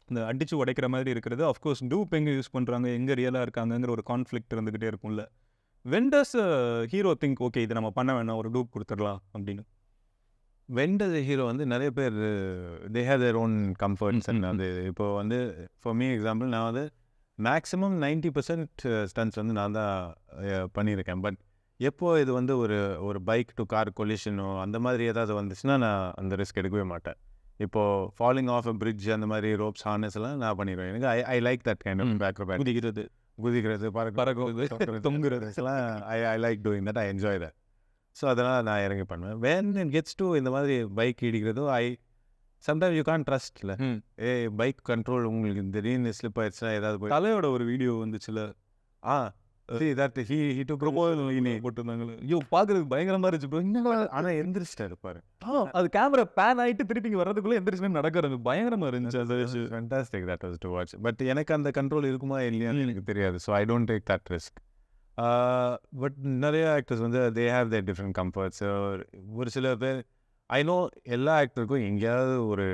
இந்த அடித்து உடைக்கிற மாதிரி இருக்கிறது. ஆஃப்கோர்ஸ் டூப் எங்கே யூஸ் பண்ணுறாங்க, எங்கே ரியலாக இருக்காங்கங்கிற ஒரு கான்ஃப்ளிக்ட் இருந்துக்கிட்டே இருக்கும்ல. When does hero think okay இது நம்ம பண்ண வேணாம், ஒரு டூப் கொடுத்துடலாம் அப்படின்னு? வென் டஸ் ஹீரோ வந்து நிறைய பேர் they have their own comforts. And அது இப்போ வந்து ஃபார் மீ எக்ஸாம்பிள், நான் வந்து மேக்ஸிமம் 90% ஸ்டன்ட்ஸ் வந்து நான் தான் பண்ணியிருக்கேன். பட் எப்போது இது வந்து ஒரு பைக் டு கார் கொலிஷனோ அந்த மாதிரி ஏதாவது வந்துச்சுன்னா நான் அந்த ரிஸ்க் எடுக்கவே மாட்டேன். இப்போது ஃபாலிங் ஆஃப் அ பிரிட்ஜ் அந்த மாதிரி ரோப்ஸ் ஹார்னஸ் எல்லாம் நான் பண்ணிடுவேன். எனக்கு I like that kind of backroll, குதிக்கிறது பறக்கிறது தொங்குறது எல்லாம் I like doing that, I enjoy that. So அதெல்லாம் நான் இறங்கி பண்ணுவேன். வேன் இட் கெட்ஸ் டு இந்த மாதிரி பைக் இடிக்கிறதோ சம்டைம் யூ கான் ட்ரஸ்ட்ல பைக் கண்ட்ரோல் உங்களுக்கு திடீர்னு ஸ்லிப் ஆயிடுச்சுன்னா ஏதாவது போய் தலையோட ஒரு வீடியோ வந்துச்சுல see that he took போட்டிருந்தாங்களே ஐயோ பார்க்கறதுக்கு பயங்கரமா இருந்துச்சு ப்ரோ. ஆனா எந்திரிச்சிட்டாரு பாரு. அது கேமரா பேன் ஆயிட்டு திருப்பி இங்க வர்றதுக்குள்ள எந்திரிச்சு நடக்கிறது பயங்கரமா இருந்துச்சு. அது fantastic that was to watch. But எனக்கு அந்த கண்ட்ரோல் இருக்குமா இல்லையான்னு எனக்கு தெரியாது. So I don't take that risk. But நிறைய ஆக்டர்ஸ் வந்து they have their different comforts. ஒரு சில பேர் ஐ நோ எல்லா ஆக்டருக்கும் எங்கேயாவது ஒரு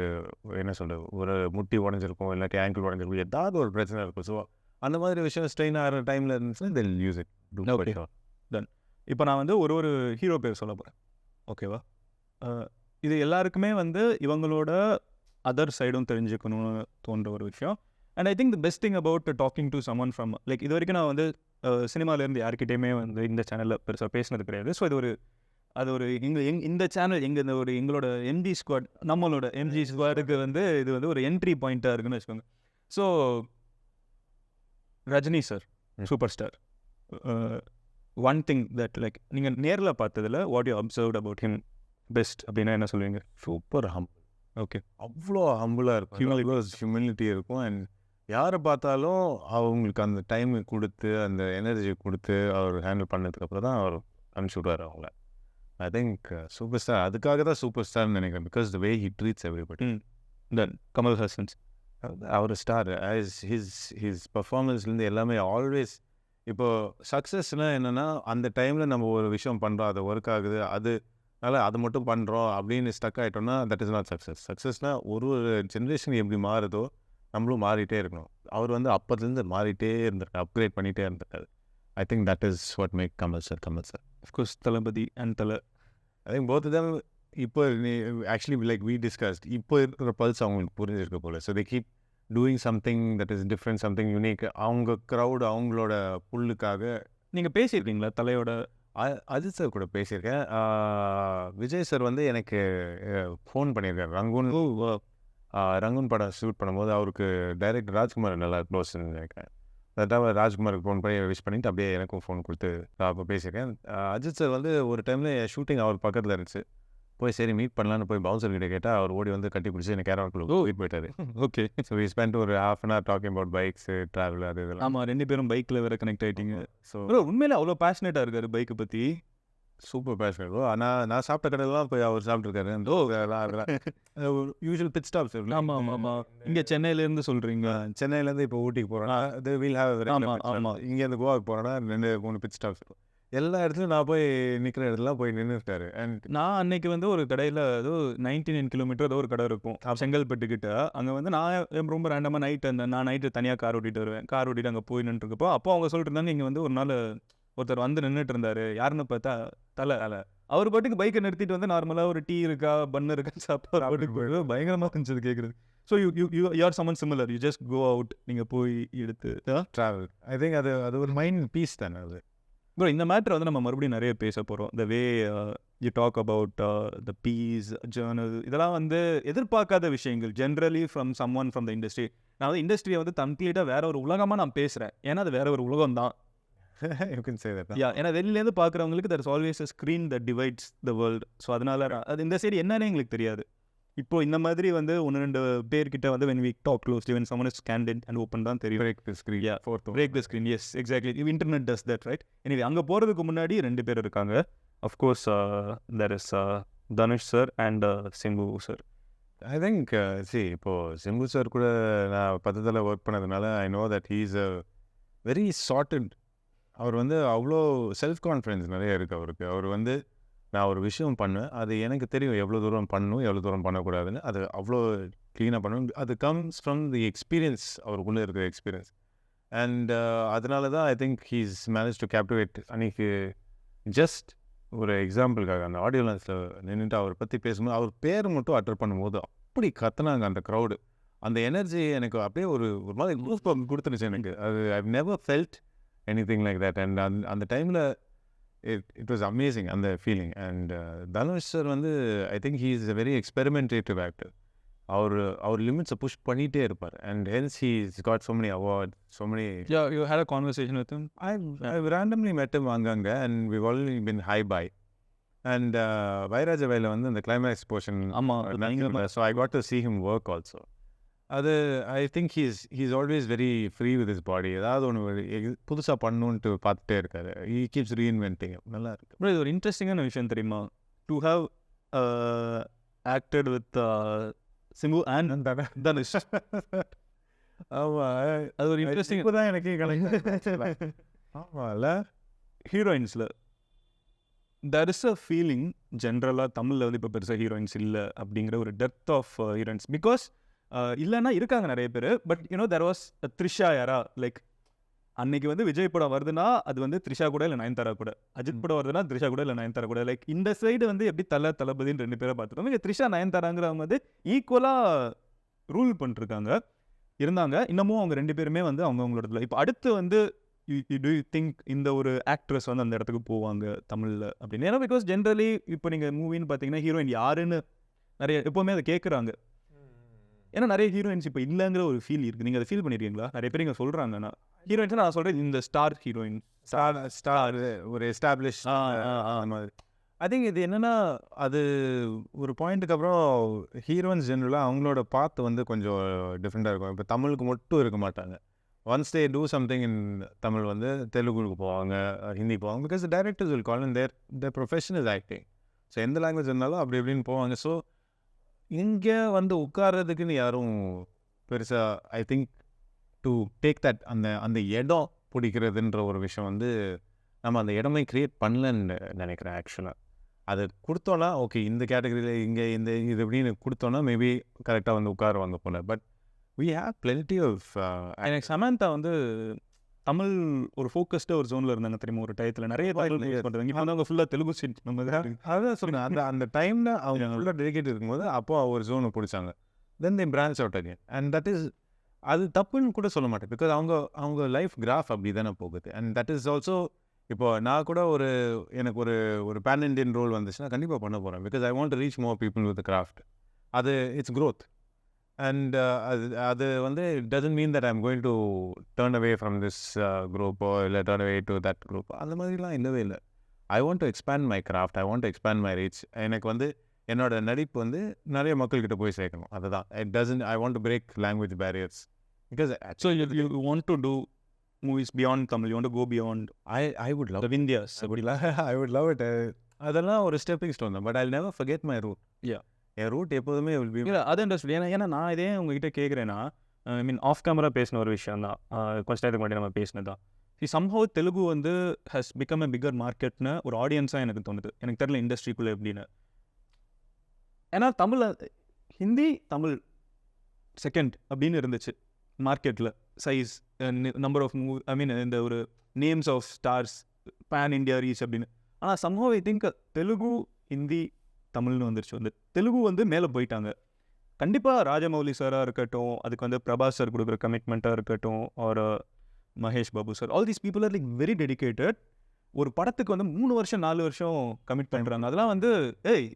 என்ன சொல்கிறது ஒரு முட்டி உடஞ்சிருக்கும், இல்லாட்டி ஆங்கிள் உடஞ்சிருக்கும், ஏதாவது ஒரு பிரச்சனை இருக்கும். ஸோ அந்த மாதிரி விஷயம் ஸ்ட்ரெயின் ஆகிற டைமில் இருந்துச்சுன்னா தெல் யூஸ் இட். Okay done. இப்போ நான் வந்து ஒரு ஹீரோ பேர் சொல்ல போகிறேன், ஓகேவா? இது எல்லாருக்குமே வந்து இவங்களோட அதர் சைடும் தெரிஞ்சுக்கணும்னு தோன்ற ஒரு விஷயம். And I think the best thing about talking to someone from like இது வரைக்கும் நான் வந்து சினிமாலேருந்து யார்கிட்டையுமே வந்து இந்த சேனலில் பெருசாக பேசினது கிடையாது. ஸோ இது ஒரு இந்த சேனல் எங்களோட எம்ஜி ஸ்குவாட், நம்மளோட எம்ஜி ஸ்குவாடுக்கு வந்து இது வந்து ஒரு என்ட்ரி பாயிண்ட்டாக இருக்குன்னு வச்சுக்கோங்க. So Rajini sir super star. One thing that like நீங்கள் நேரில் பார்த்ததில் what you observed about him best அப்படின்னா என்ன சொல்லுவீங்க? Super humble. ஓகே, அவ்வளோ ஹம்பிளாக இருக்கும், ஹியூமிலிட்டி இருக்கும். அண்ட் யாரை பார்த்தாலும் அவங்களுக்கு அந்த டைம் கொடுத்து அந்த எனர்ஜி கொடுத்து அவர் ஹேண்டில் பண்ணதுக்கப்புறம் தான் அவர் அனுப்பிச்சி விடுவார் அவங்கள. I think super star. அதுக்காக தான் சூப்பர் ஸ்டார்னு நினைக்கிறேன். Because the way he treats everybody. Then Kamal Haasan's அவர் ஸ்டார் ஹிஸ் பர்ஃபார்மன்ஸ்லேருந்து எல்லாமே ஆல்வேஸ். இப்போது சக்ஸஸ்னால் என்னென்னா அந்த டைமில் நம்ம ஒரு விஷயம் பண்ணுறோம், அது ஒர்க் ஆகுது, அதனால அது மட்டும் பண்ணுறோம் அப்படின்னு ஸ்டக் ஆகிட்டோம்னா தட் இஸ் நாட் சக்ஸஸ். சக்ஸஸ்னால் ஒரு ஜென்ரேஷன் எப்படி மாறுதோ நம்மளும் மாறிட்டே இருக்கணும். அவர் வந்து அப்போதுலேருந்து மாறிட்டே இருந்திருக்காரு, அப்கிரேட் பண்ணிகிட்டே இருந்திருக்காரு. I think that is what make Kamal sir. Of course Thalapathy and Thala. I think both தான். இப்போ நீ ஆக்சுவலி லைக் வி டிஸ்கஸ்ட், இப்போ இருக்கிற பல்ஸ் அவங்களுக்கு புரிஞ்சிருக்க போல. So they keep doing something that is different, something unique. அவங்க க்ரௌடு அவங்களோட புல்லுக்காக. நீங்கள் பேசியிருக்கீங்களா தலையோட? அஜித் சார் கூட பேசியிருக்கேன். விஜய் சார் வந்து எனக்கு ஃபோன் பண்ணியிருக்காரு. ரங்கூன் படம் ஷூட் பண்ணும்போது அவருக்கு டைரக்டர் ராஜ்குமார் நல்லா க்ளோஸ்ன்னு நினைக்கிறேன். அதாவது ராஜ்குமாருக்கு ஃபோன் பண்ணி விஷ் பண்ணிவிட்டு அப்படியே எனக்கும் ஃபோன் கொடுத்து அப்போ பேசியிருக்கேன். அஜித் சார் வந்து ஒரு டைமில் ஷூட்டிங் அவர் பக்கத்தில் இருந்துச்சு. போய் சரி மீட் பண்ணலான்னு போய் பவுன்சர் கிட்ட கேட்டால் அவர் ஓடி வந்து கட்டி பிடிச்சி எனக்கு கேரவாக்குள்ள போயிட்டு போயிட்டாரு. ஓகே. ஸோ வி ஸ்பெண்ட் ஒரு half an hour talking about bikes, travel, அது இதெல்லாம். ஆமாம், 2 பேரும் பைக்கில் வேறு கனெக்ட் ஆகிட்டீங்க. ஸோ உண்மையிலே அவ்வளோ பேஷனேட்டாக இருக்காரு பைக்கை பற்றி. Super passionate. ஆனால் நான் சாப்பிட்ட கடையிலாம் போய் அவர் சாப்பிட்ருக்காரு. Usual pit stops. ஆமாம். இங்கே சென்னையிலேருந்து சொல்கிறீங்க? சென்னையிலேருந்து இப்போ ஊட்டிக்கு போகிறோன்னா அது வில் ஹேவ். ஆமாம், இங்கேருந்து கோவாக்கு போகிறோன்னா 2-3 பிட் ஸ்டாப்ஸ் இருக்கும். எல்லா இடத்துலையும் நான் போய் நிற்கிற இடத்துலாம் போய் நின்றுட்டாரு. அண்ட் நான் அன்னைக்கு வந்து ஒரு கடையில் ஏதோ 99 கிலோமீட்டர் ஏதோ ஒரு கடை இருக்கும் செங்கல்பட்டுக்கிட்ட. அங்கே வந்து நான் ரொம்ப ரேண்டமாக நான் நைட்டு தனியாக கார் ஓட்டிகிட்டு வருவேன். கார் ஓட்டிட்டு அங்கே போய் நின்றுருக்கப்போ அப்போ அவங்க சொல்லிட்டு இருந்தாங்க, இங்கே வந்து ஒரு நாள் ஒருத்தர் வந்து நின்றுட்டு இருந்தார். யாருன்னு பார்த்தா தலை. அவர் பாட்டுக்கு பைக்கை நிறுத்திட்டு வந்து நார்மலாக ஒரு டீ இருக்கா பன்னு இருக்கான்னு சாப்பிட்டு பாட்டுக்கு போயிடுவேன். பயங்கரமாக இருந்துச்சு கேட்குறது. So you are someone similar, you just go out, நீங்கள் போய் எடுத்து ட்ராவல். ஐ திங்க் அது ஒரு மைண்ட் பீஸ் தானே அது. ப்ரோ இந்த மேட்ரை வந்து நம்ம மறுபடியும் நிறைய பேச போகிறோம். The way you talk about the peace journal, இதெல்லாம் வந்து எதிர்பார்க்காத விஷயங்கள் generally from someone from the industry. நான் வந்து இண்டஸ்ட்ரியை வந்து கம்ப்ளீட்டாக வேற ஒரு உலகமாக நான் பேசுகிறேன். ஏன்னா அது வேற ஒரு உலகம் தான். ஏன்னா வெளியிலேருந்து பார்க்குறவங்களுக்கு there is always a screen that divides the world. So அதனால அது இந்த சைடு என்னன்னு எங்களுக்கு தெரியாது. இப்போ இந்த மாதிரி வந்து 1-2 பேர்கிட்ட வந்து when we talk closely, when someone is candid and open தான் தெரியும். Break the screen. Yeah, break the screen. Yes, exactly. Internet does that, right? Anyway, அங்கே போகிறதுக்கு முன்னாடி 2 பேர் இருக்காங்க. Of course, there is Dhanush sir and Simbu sir. I think இப்போது Simbu sir கூட நான் பத்தத்தில் ஒர்க் பண்ணதுனால I know that he is a very sorted. அவர் வந்து அவ்வளோ செல்ஃப் கான்ஃபிடென்ஸ் நிறைய இருக்குது அவருக்கு. அவர் வந்து நான் ஒரு விஷயம் பண்ணுவேன், அது எனக்கு தெரியும் எவ்வளோ தூரம் பண்ணணும் எவ்வளோ தூரம் பண்ணக்கூடாதுன்னு. அது அவ்வளோ க்ளீனாக பண்ணணும். அது கம்ஸ் ஃப்ரம் தி எக்ஸ்பீரியன்ஸ், அவருக்குள்ளே இருக்கிற எக்ஸ்பீரியன்ஸ். அண்ட் அதனால தான் ஐ think he's manage to captivate. அன்றைக்கி ஜஸ்ட் ஒரு எக்ஸாம்பிளுக்காக அந்த ஆடியோ லான்ஸில் நின்றுட்டு அவர் பற்றி பேசும்போது அவர் பேர் மட்டும் அட்டர் பண்ணும்போது அப்படி கத்துனாங்க அந்த க்ரௌடு. அந்த எனர்ஜி எனக்கு அப்படியே ஒரு மாதிரி கூஸ் பம்ப் கொடுத்துருச்சு எனக்கு. அது I've never felt anything like that. And அந்த டைமில் it was amazing அந்த ஃபீலிங். அண்ட் தனுஷ் சார் வந்து I think he is a very experimentative actor. அவர் லிமிட்ஸை புஷ் பண்ணிகிட்டே இருப்பார். And hence he's got so many awards, so many. Yeah, you had a conversation with him? I've randomly met him அங்கங்க and we've already been hi-bye. And வைராஜவையில் வந்து அந்த climax portion ஆமாம். So I got to see him work also. அது I think he's always very free with his body. ஏதாவது ஒன்று புதுசாக பண்ணணுன்ட்டு பார்த்துட்டே இருக்காரு. he keeps reinventing. நல்லா இருக்கு. ப்ரோ இது ஒரு இன்ட்ரெஸ்டிங்கான விஷயம் தெரியுமா? To have acted with Simbu and Dhanush. ஆமாம், அது ஒரு இன்ட்ரெஸ்டிங். இப்போ தான் எனக்கு கிடைக்கும். ஆமாம்ல, ஹீரோயின்ஸில் there is a feeling ஜென்ரலாக தமிழில் வந்து இப்போ பெருசாக ஹீரோயின்ஸ் இல்லை அப்படிங்கிற ஒரு டெப்த் ஆஃப் ஹீரோயின்ஸ். பிகாஸ் இல்லைன்னா இருக்காங்க நிறைய பேர். But you know there was a Trisha யாரா, லைக் அன்னைக்கு வந்து விஜய் படம் வருதுன்னா அது வந்து த்ரிஷா கூட இல்லை நயன்தாரா கூட, அஜித் படம் வருதுன்னா த்ரிஷா கூட இல்லை நயன்தாரா கூட. லைக் இந்த சைடு வந்து எப்படி தளபதின்னு 2 பேரை பார்த்துட்டோம். இங்கே த்ரிஷா நயன்தாராங்கிறவங்க வந்து ஈக்குவலாக ரூல் பண்ணிருக்காங்க இருந்தாங்க. இன்னமும் அவங்க 2 பேருமே வந்து அவங்களோட. இப்போ அடுத்து வந்து டு யூ திங்க் இந்த ஒரு ஆக்ட்ரஸ் வந்து அந்த இடத்துக்கு போவாங்க தமிழில் அப்படின்னு? ஏன்னா பிகாஸ் ஜென்ரலி இப்போ நீங்கள் மூவின்னு பார்த்தீங்கன்னா ஹீரோயின் யாருன்னு நிறைய எப்போவுமே அதை கேட்குறாங்க. ஏன்னா நிறைய ஹீரோயின்ஸ் இப்போ இல்லைங்கிற ஒரு ஃபீல் இருக்குது. நீங்கள் அதை ஃபீல் பண்ணியிருக்கீங்களா? நிறைய பேர் இங்கே சொல்கிறாங்க. நான் ஹீரோயின்ஸ் நான் சொல்கிறேன் இந்த ஸ்டார் ஹீரோயின் ஸ்டார் ஒரு எஸ்டாப்ளிஷ் மாதிரி. ஐ திங்க் இது என்னென்னா, அது ஒரு பாயிண்ட்டுக்கு அப்புறம் ஹீரோயின்ஸ் ஜென்ரலாக அவங்களோட பாத்து வந்து கொஞ்சம் டிஃப்ரெண்ட்டாக இருக்கும். இப்போ தமிழுக்கு மட்டும் இருக்க மாட்டாங்க. Once they do something in Tamil வந்து தெலுங்குக்கு போவாங்க, ஹிந்தி போவாங்க. Because directors will call in their profession is acting. So எந்த லாங்குவேஜ் இருந்தாலும் அப்படி இப்படின்னு போவாங்க. ஸோ இங்கே வந்து உட்கார்றதுக்குன்னு யாரும் பெருசாக I think to take that அந்த இடம் பிடிக்கிறதுன்ற ஒரு விஷயம் வந்து நம்ம அந்த இடமே க்ரியேட் பண்ணலன்னு நினைக்கிறேன். ஆக்சுவலாக அது கொடுத்தோன்னா ஓகே, இந்த கேட்டகரியில் இங்கே இது எப்படின்னு கொடுத்தோன்னா மேபி கரெக்டாக வந்து உட்காருவாங்க போல. But we have plenty of எனக்கு சமந்தா வந்து தமிழ் ஒரு ஃபோக்கஸ்டாக ஒரு ஜோனில் இருந்தாங்க தெரியுமா? ஒரு டயத்தில் நிறைய பண்ணுறாங்க. இப்போ வந்து அவங்க ஃபுல்லாக தெலுங்கு சீட் நம்ம அதான் சொன்னேன். அந்த டைமில் அவங்க ஃபுல்லாக டெடிகேட் இருக்கும்போது அப்போ ஒரு ஜோனை பிடிச்சாங்க. Then they branch out again. And that is அது தப்புன்னு கூட சொல்ல மாட்டேன். பிகாஸ் அவங்க லைஃப் கிராஃப் அப்படி தானே போகுது. அண்ட் தட் இஸ் ஆல்சோ இப்போ நான் கூட எனக்கு ஒரு பேன் இண்டியன் ரோல் வந்துச்சுன்னா கண்டிப்பாக பண்ண போகிறேன். Because I want to reach more people with craft. அது இட்ஸ் க்ரோத். அண்ட் அது வந்து it doesn't mean that I'm going to turn away from this குரூப்போ இல்லை turn away to that group. அந்த மாதிரிலாம் இல்லவே இல்லை. I want to expand my craft. I want to expand my reach. எனக்கு வந்து என்னோட நடிப்பு வந்து நிறைய மக்கள்கிட்ட போய் சேர்க்கணும். அதுதான். It doesn't I want to break language barriers. Because so you want to do movies beyond Tamil. You want to go beyond. I would love Indias அப்படிலாம். I would love it. அதெல்லாம் ஒரு ஸ்டெப்பிங் ஸ்டோன் தான். But I never forget my root. என் root எப்போதுமே will be. இல்லை அது interest. ஏன்னா நான் இதே உங்ககிட்ட கேட்குறேன்னா, ஐ மீன் ஆஃப் கேமரா பேசின ஒரு விஷயம் தான். கொஞ்சம் நேரத்துக்கு முன்னாடி நம்ம பேசினது தான். சம்ஹவ் தெலுங்கு வந்து ஹஸ் பிகம் எ பிகர் மார்க்கெட்னு ஒரு ஆடியன்ஸாக எனக்கு தோணுது. எனக்கு தெரியல இண்டஸ்ட்ரிக்குள்ளே எப்படின்னு. ஏன்னா ஹிந்தி தமிழ் செகண்ட் அப்படின்னு இருந்துச்சு மார்க்கெட்டில். Size, number of I mean இந்த ஒரு names of stars, pan India reach அப்படின்னு. ஆனால் somehow I think Telugu Hindi தமிழ்னு வந்துருச்சு. வந்து தெலுங்கு வந்து மேலே போயிட்டாங்க. கண்டிப்பாக ராஜமௌலி சாராக இருக்கட்டும், அதுக்கு வந்து பிரபாஸ் சார் கொடுக்குற கமிட்மெண்ட்டாக இருக்கட்டும், ஒரு Mahesh Babu sir, all these people are like very dedicated. ஒரு படத்துக்கு வந்து 3 வருஷம் 4 வருஷம் கமிட் பண்ணுறாங்க. அதெல்லாம் வந்து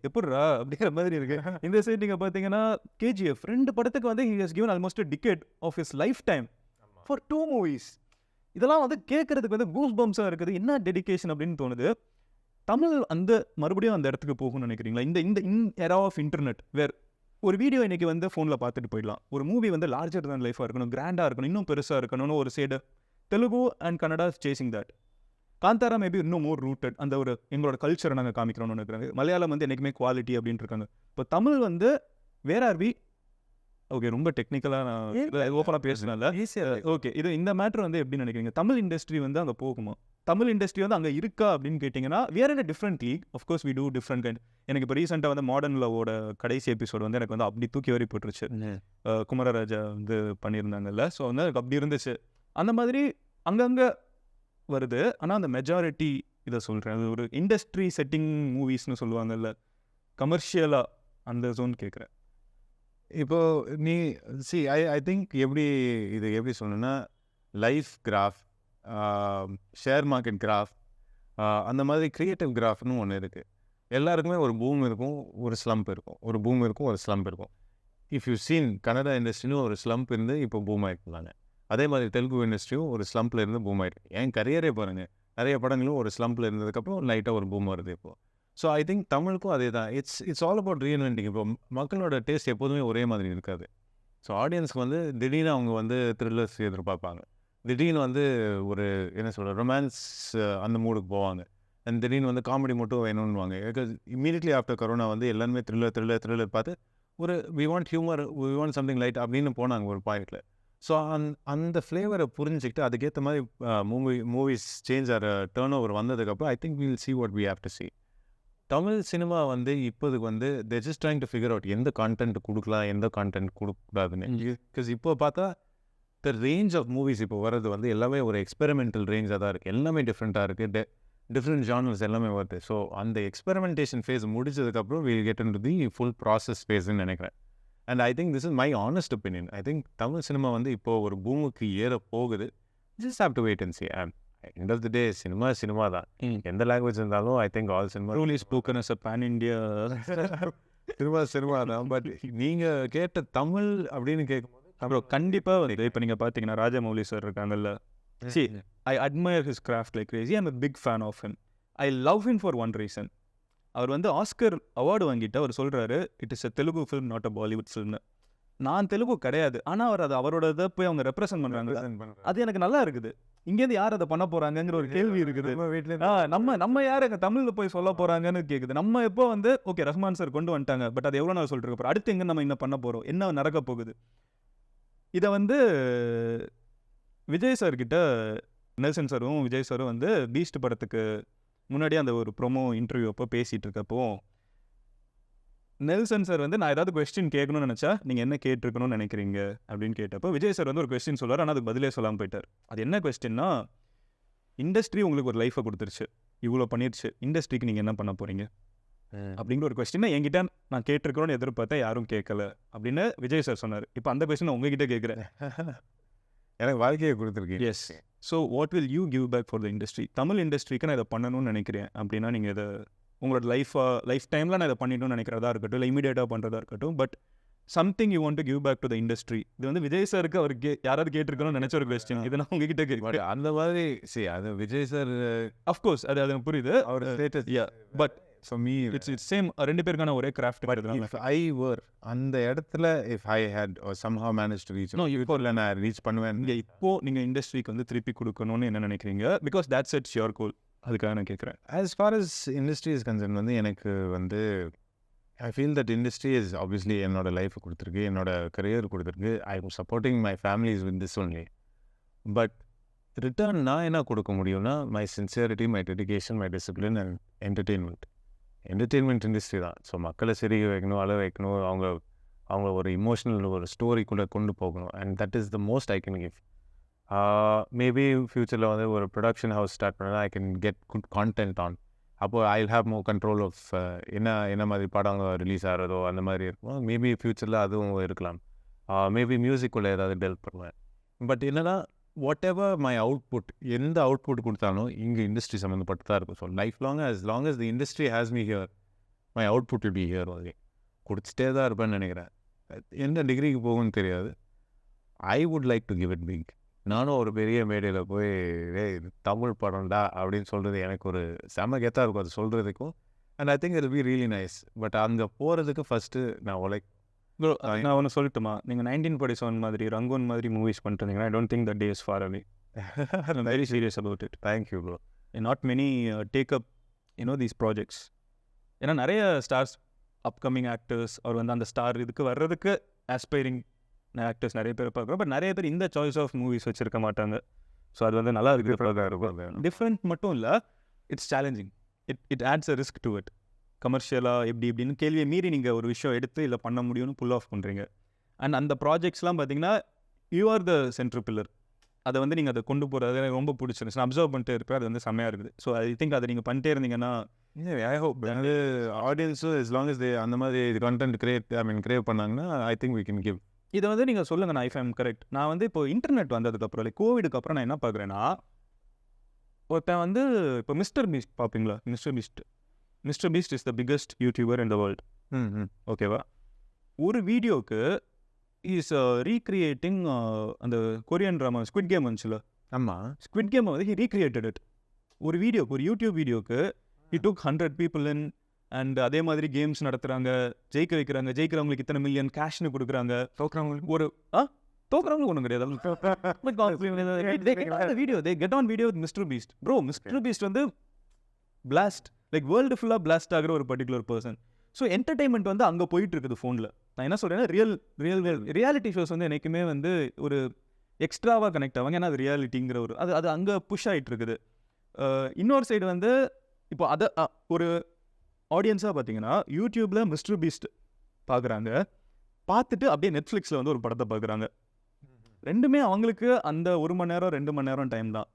எப்படிரா அப்படிங்கிற மாதிரி இருக்கு. இந்த சைடு நீங்கள் பார்த்தீங்கன்னா KGF 2 படத்துக்கு வந்து he has given almost a decade of his lifetime for 2 movies. இதெல்லாம் வந்து கேட்கறதுக்கு வந்து கூஸ் பம்ஸாக இருக்குது. என்ன டெடிக்கேஷன் அப்படின்னு தோணுது. தமிழ் அந்த மறுபடியும் அந்த இடத்துக்கு போகும்னு நினைக்கிறீங்களா? இந்த எரா ஆஃப் இன்டர்நெட் வேர் ஒரு வீடியோ இன்றைக்கி வந்து ஃபோனில் பார்த்துட்டு போயிடலாம். ஒரு மூவி வந்து லார்ஜர் தான் லைஃபாக இருக்கணும், கிராண்டாக இருக்கணும், இன்னும் பெருசாக இருக்கணும்னு ஒரு side Telugu and Kannada chasing that. Kantara maybe இன்னும் மோர் ரூட்டட். அந்த ஒரு எங்களோட கல்ச்சரை நாங்கள் காமிக்கிறோம்னு நினைக்கிறாங்க. மலையாளம் வந்து என்றைக்குமே குவாலிட்டி அப்படின்ட்டு இருக்காங்க. இப்போ தமிழ் வந்து வேர் ஆர் வி? ஓகே, ரொம்ப டெக்னிக்கலாக நான் ஓப்பனாக பேசுனேன்ல. ஓகே, இந்த மேட்ரு வந்து எப்படி நினைக்கிறீங்க? தமிழ் இண்டஸ்ட்ரி வந்து அங்கே போகுமா? தமிழ் இண்டஸ்ட்ரி வந்து அங்கே இருக்கா அப்படின்னு கேட்டிங்கன்னா where in a different league. Of course we do different kind. எனக்கு இப்போ ரீசெண்டாக வந்து மாடர்ன் லவ்வோட கடைசி எபிசோடு வந்து எனக்கு வந்து அப்படி தூக்கி வரி போட்டுருச்சு. குமரராஜா வந்து பண்ணியிருந்தாங்கல்ல. ஸோ வந்து எனக்கு அப்படி இருந்துச்சு. அந்த மாதிரி அங்கங்கே வருது. ஆனால் அந்த மெஜாரிட்டி இதை சொல்கிறேன், அது ஒரு இண்டஸ்ட்ரி செட்டிங் மூவிஸ்னு சொல்லுவாங்கல்ல, கமர்ஷியலாக அந்த ஜோன் கேட்குறேன். இப்போது நீ ஐ திங்க் எப்படி சொல்லணும்னா, life graph, share market graph, அந்த மாதிரி க்ரியேட்டிவ் கிராஃப்னு ஒன்று இருக்குது. எல்லாருக்குமே ஒரு பூம் இருக்கும், ஒரு ஸ்லம்ப் இருக்கும். ஒரு பூம் இருக்கும், ஒரு ஸ்லம்ப் இருக்கும். இஃப் யூ சீன் கன்னடா இண்டஸ்ட்ரியும் ஒரு ஸ்லம்ப் இருந்து இப்போ பூம் ஆகிருக்காங்க. அதே மாதிரி தெலுங்கு இண்டஸ்ட்ரியும் ஒரு ஸ்லம்பில் இருந்து பூம் ஆகிருக்கு. என் கரியரே பாருங்கள், நிறைய படங்களும் ஒரு ஸ்லம்பில் இருந்ததுக்கப்புறம் லைட்டாக ஒரு பூம் வருது இப்போது. ஸோ ஐ திங்க் தமிழுக்கும் அதே தான். It's all about reinventing. இப்போ மக்களோட டேஸ்ட் எப்போதுமே ஒரே மாதிரி இருக்காது. ஸோ ஆடியன்ஸ்க்கு வந்து திடீர்னு அவங்க வந்து த்ரில்லர்ஸ் எதிர்பார்ப்பாங்க. திடீர்னு வந்து ஒரு என்ன சொல்கிறது ரொமான்ஸ் அந்த மூடுக்கு போவாங்க. அண்ட் திடீர்னு வந்து காமெடி மட்டும் வேணும்னுவாங்க. பிகாஸ் இமீடியட்லி ஆஃப்டர் கொரோனா வந்து எல்லாருமே த்ரில்லர் பார்த்து ஒரு we want humour, we want something light அப்படின்னு போனாங்க ஒரு பாயிண்டில். ஸோ அந்த ஃப்ளேவரை புரிஞ்சுக்கிட்டு அதுக்கேற்ற மாதிரி மூவிஸ் சேஞ்ச் ஆகிற டேர்ன் ஓவர் வந்ததுக்கப்புறம் I think will see what we have to see. Tamil cinema வந்து இப்போதுக்கு வந்து they just trying to figure out எந்த கான்டென்ட் கொடுக்கலாம், எந்த கான்டென்ட் கொடுக்கக்கூடாதுன்னு. பிகாஸ் இப்போ பார்த்தா த ரேஞ்ச் ஆஃப் மூவிஸ் இப்போ வர்றது வந்து எல்லாமே ஒரு எக்ஸ்பெரிமெண்டல் ரேஞ்சாக தான் இருக்குது. எல்லாமே டிஃப்ரெண்ட்டாக இருக்குது. டிஃப்ரெண்ட் ஜானர்ஸ் எல்லாமே வருது. ஸோ அந்த எக்ஸ்பெரிமெண்டேஷன் ஃபேஸ் முடிச்சதுக்கப்புறம் will get into the full process ஃபேஸ்ன்னு நினைக்கிறேன். And I think this is my honest opinion. I think Tamil cinema வந்து இப்போது ஒரு பூமுக்கு ஏற போகுது. Just have to wait and see. End of the day cinema தான். எந்த லாங்குவேஜ் இருந்தாலும் I think all cinema truly spoken as a pan India cinema தான். பட் நீங்கள் கேட்ட தமிழ் அப்படின்னு கேட்கும்போது அப்புறம் கண்டிப்பாக வந்து இப்போ நீங்கள் பார்த்தீங்கன்னா ராஜமௌலி சார் இருக்காங்கல்ல. See, I admire his craft like crazy. I'm a big fan of him. I love him for one reason. அவர் வந்து ஆஸ்கர் அவார்டு வாங்கிட்டு அவர் சொல்கிறாரு, it is a Telugu film not a Bollywood ஃபில்ம்னு. நான் தெலுங்கு கிடையாது, ஆனால் அவர் அது அவரோட இதை போய் அவங்க ரெப்ரசென்ட் பண்ணுறாங்க. அது எனக்கு நல்லா இருக்குது. இங்கேருந்து யார் அதை பண்ண போகிறாங்கங்கிற ஒரு கேள்வி இருக்குது. நம்ம யார் எங்கள் தமிழில் போய் சொல்ல போகிறாங்கன்னு கேட்குது. நம்ம எப்போ வந்து ஓகே ரஹ்மான் சார் கொண்டு வந்துட்டாங்க, பட் அது எவ்வளோ நாள் சொல்லிட்டு இருக்க போகிறோம், அடுத்து எங்கே நம்ம என்ன பண்ண போகிறோம், என்ன நடக்க போகுது. இதை வந்து விஜய் சார் கிட்ட நெல்சன் சாரும் விஜய் சாரும் வந்து பீஸ்ட் படத்துக்கு முன்னாடியே அந்த ஒரு ப்ரொமோ இன்டர்வியூ அப்போ பேசிகிட்டு இருக்கப்போ நெல்சன் சார் வந்து நான் ஏதாவது கொஸ்டின் கேட்கணும்னு நினச்சா நீங்கள் என்ன கேட்டிருக்கணும்னு நினைக்கிறீங்க அப்படின்னு கேட்டப்போ விஜய் சார் வந்து ஒரு கொஸ்டின் சொல்லுவார். ஆனால் அதுக்கு பதிலே சொல்லாமல் போயிட்டார். அது என்ன கொஸ்டின்னா, இண்டஸ்ட்ரி உங்களுக்கு ஒரு லைஃபை கொடுத்துருச்சு, இவ்வளோ பண்ணிடுச்சு, இண்டஸ்ட்ரிக்கு நீங்கள் என்ன பண்ண போகிறீங்க அப்படிங்கிற ஒரு கொஸ்டின் என்கிட்ட நான் கேட்டிருக்கணும்னு எதிர்பார்த்தா யாரும் கேட்கல அப்படின்னு விஜய் சார் சொன்னார். இப்போ அந்த கொஸ்டின் உங்ககிட்ட கேட்குறேன். எனக்கு வாழ்க்கையை கொடுத்துருக்கீங்க. Yes. So what will you give back for the industry? Tamil இண்டஸ்ட்ரிக்கு நான் இதை பண்ணணும்னு நினைக்கிறேன் அப்படின்னா நீங்கள் இதை உங்களோட லைஃப் டைமில் நான் இதை பண்ணிடணும்னு நினைக்கிறதா இருக்கட்டும், இல்லை இமீடியட்டாக பண்ணுறதா இருக்கட்டும், but something you want to give back to the industry. இது வந்து விஜய் சாருக்கு அவருக்கு யாராவது கேட்டிருக்கணும்னு நினச்ச ஒரு கொஸ்டின். இதை நான் உங்ககிட்ட கேட்குறேன். அந்த மாதிரி சரி, அது விஜய் சார் அஃப்கோர்ஸ் அது புரியுது அவர் status. But for me it's same ரெண்டு பேருக்கான ஒரே கிராஃப்ட். if I were அந்த இடத்துல if I had somehow managed to reach இப்போ இல்லை நான் ரீச் பண்ணுவேன். இப்போ நீங்கள் இண்டஸ்ட்ரிக்கு வந்து திருப்பி கொடுக்கணும்னு என்ன நினைக்கிறீங்க? Because that sets your goal. அதுக்காக நான் கேட்குறேன். as far as industry is concerned வந்து எனக்கு வந்து I feel that industry is obviously என்னோட லைஃப் கொடுத்துருக்கு, என்னோட கரியர் கொடுத்துருக்கு. I am supporting my families with this only. But return நான் என்ன கொடுக்க முடியும்னா my sincerity, my dedication, my discipline and entertainment industry தான். ஸோ மக்களை சிரிக்க வைக்கணும், அழ வைக்கணும், அவங்க ஒரு இமோஷனல் ஒரு ஸ்டோரிக்குள்ளே கொண்டு போகணும். And that is the most I can give. Maybe ஃப்யூச்சரில் வந்து ஒரு ப்ரொடக்ஷன் ஹவுஸ் ஸ்டார்ட் பண்ணால் I can get good content on. அப்போது I will have more control of என்ன மாதிரி படங்கள் ரிலீஸ் ஆகிறதோ அந்த மாதிரி இருக்கும். மேபி ஃப்யூச்சரில் அதுவும் இருக்கலாம். மேபி மியூசிக்குள்ளே ஏதாவது டெவலப் பண்ணுவேன். பட் என்னன்னா வாட் எவர் மை அவுட்புட், எந்த அவுட்புட் கொடுத்தாலும் இங்கே இண்டஸ்ட்ரி சம்மந்தப்பட்டு தான் இருக்கும். So life long as the industry has me here, my output will be here only. கொடுத்துட்டே தான் இருப்பேன்னு நினைக்கிறேன். எந்த டிகிரிக்கு போகும்னு தெரியாது. I would like to give it big. நானும் ஒரு பெரிய மேடையில் போய் தமிழ் படம்டா அப்படின்னு சொல்கிறது எனக்கு ஒரு செம கெத்தாக இருக்கும் அது சொல்கிறதுக்கும். And I think it will be really nice. But அங்கே போகிறதுக்கு ஃபஸ்ட்டு நான் ப்ரோ நான் ஒன்று சொல்லட்டுமா? நீங்கள் 1947 மாதிரி ரங்கோன் மாதிரி மூவிஸ் பண்ணிட்டு இருந்தீங்கன்னா I don't think that day is far away. I'm very serious about it. Thank you bro. Not many take up these projects. ஏன்னா நிறைய ஸ்டார்ஸ் அப்கமிங் ஆக்டர்ஸ் அவர் வந்து அந்த ஸ்டார் இதுக்கு வர்றதுக்கு ஆஸ்பைரிங் ஆக்டர்ஸ் நிறைய பேர் பார்க்குறோம். பட் நிறைய பேர் இந்த சாய்ஸ் ஆஃப் மூவிஸ் வச்சுருக்க மாட்டாங்க. ஸோ அது வந்து நல்லா இருக்குது. டிஃப்ரெண்ட் மட்டும் இல்லை, it's challenging. It ads a risk to it. கமர்ஷியலாக இப்படின்னு கேள்வியை மீறி நீங்கள் ஒரு விஷயம் எடுத்து இல்லை பண்ண முடியும்னு புல் ஆஃப் பண்ணுறீங்க. அண்ட் அந்த ப்ராஜெக்ட்ஸ்லாம் பார்த்தீங்கன்னா you are the central pillar. அதை வந்து நீங்கள் அதை கொண்டு போகிறது எனக்கு ரொம்ப பிடிச்சிருந்துச்சு. நான் அப்சர்வ் பண்ணிட்டே இருப்பேன், அது வந்து செம்மையாக இருக்குது. ஸோ ஐ திங்க் அதை நீங்கள் பண்ணிட்டே இருந்தீங்கன்னா ஐ ஹோப் வந்து ஆடியன்ஸும் as long as they அந்த மாதிரி கண்டென்ட் கிரியேட் பண்ணாங்கன்னா I think we can give. இதை வந்து நீங்கள் சொல்லுங்கள். நான் இஃப் ஐம் கரெக்ட், நான் வந்து இப்போ இன்டர்நெட் வந்ததுக்கப்புறம் இல்லை கோவிடுக்கு அப்புறம் நான் என்ன பார்க்குறேன்னா, ஒருத்தன் வந்து இப்போ மிஸ்டர் பீஸ்ட் பார்ப்பீங்களா? Mister Beast is the biggest YouTuber in the world. ஓகேவா? ஒரு வீடியோக்கு இஸ் ரீக்ரியேட்டிங் அந்த கொரியன் ட்ராமா ஸ்குவிட் கேம் வந்துச்சுல. ஆமாம், ஸ்குவிட் கேம் வந்து ஹி ரீக்ரியேட்டட் இட். ஒரு யூடியூப் வீடியோக்கு he took 100 people in and அதே மாதிரி கேம்ஸ் நடத்துகிறாங்க, ஜெயிக்க வைக்கிறாங்க, ஜெயிக்கிறவங்களுக்கு இத்தனை மில்லியன் கேஷ்னு கொடுக்குறாங்க, தோக்குறவங்களுக்கு ஒரு தோக்குறவங்களுக்கு ஒன்றும் கிடையாது. Video they get on video with mister Beast. Bro mister Beast வந்து பிளாஸ்ட், லைக் வேர்ல்டு ஃபுல்லாக பிளாஸ்ட் ஆகிற ஒரு பர்டிகுலர் பர்சன். ஸோ என்டர்டைன்மெண்ட் வந்து அங்கே போயிட்டு இருக்குது ஃபோனில். நான் என்ன சொல்கிறேன்னா ரியாலிட்டி ஷோஸ் வந்து என்றைக்குமே வந்து ஒரு எக்ஸ்ட்ராவாக கனெக்ட் ஆவாங்க, ஏன்னா அது ரியாலிட்டிங்கிற ஒரு அது அங்கே புஷ் ஆகிட்டு இருக்குது. இன்னொரு சைடு வந்து இப்போ அதை ஒரு ஆடியன்ஸாக பார்த்தீங்கன்னா யூடியூப்பில் மிஸ்டர் பீஸ்ட் பார்க்குறாங்க, பார்த்துட்டு அப்படியே நெட்ஃப்ளிக்ஸில் வந்து ஒரு படத்தை பார்க்குறாங்க. ரெண்டுமே அவங்களுக்கு அந்த 1 மணி நேரம் 2 மணி நேரம் டைம் தான்.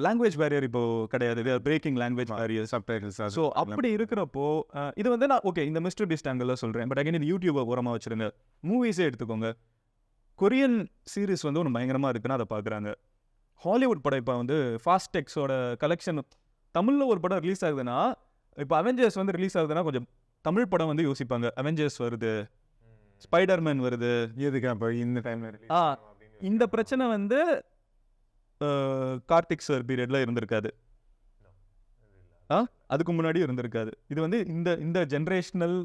லாங்குவேஜ் பேரியர் இப்போ கிடையாது, breaking language barrier, subtitles. So அப்படி இருக்கிறப்போ இது வந்து நான் ஓகே இந்த மிஸ்டர் பீஸ்ட் ஆங்கிளில் சொல்கிறேன். பட் அகைன் இது யூடியூப்பை ஓரமாக வச்சுருங்க. மூவிஸே எடுத்துக்கோங்க. கொரியன் சீரீஸ் வந்து ஒன்று பயங்கரமாக இருக்குன்னா அதை பார்க்குறாங்க. ஹாலிவுட் படம் இப்போ வந்து ஃபாஸ்ட் டெக்ஸோட கலெக்ஷன் தமிழில் ஒரு படம் ரிலீஸ் ஆகுதுன்னா, இப்போ அவெஞ்சர்ஸ் வந்து ரிலீஸ் ஆகுதுன்னா கொஞ்சம் தமிழ் படம் வந்து யோசிப்பாங்க. அவெஞ்சர்ஸ் வருது, ஸ்பைடர்மேன் வருது, எதுக்கு அப்போ இந்த டைமில் இந்த பிரச்சனை வந்து கார்த்திக் சார் பீரியட்ல இருந்திருக்காது, அதுக்கு முன்னாடி இருந்திருக்காது. இது வந்து இந்த ஜென்ரேஷனல்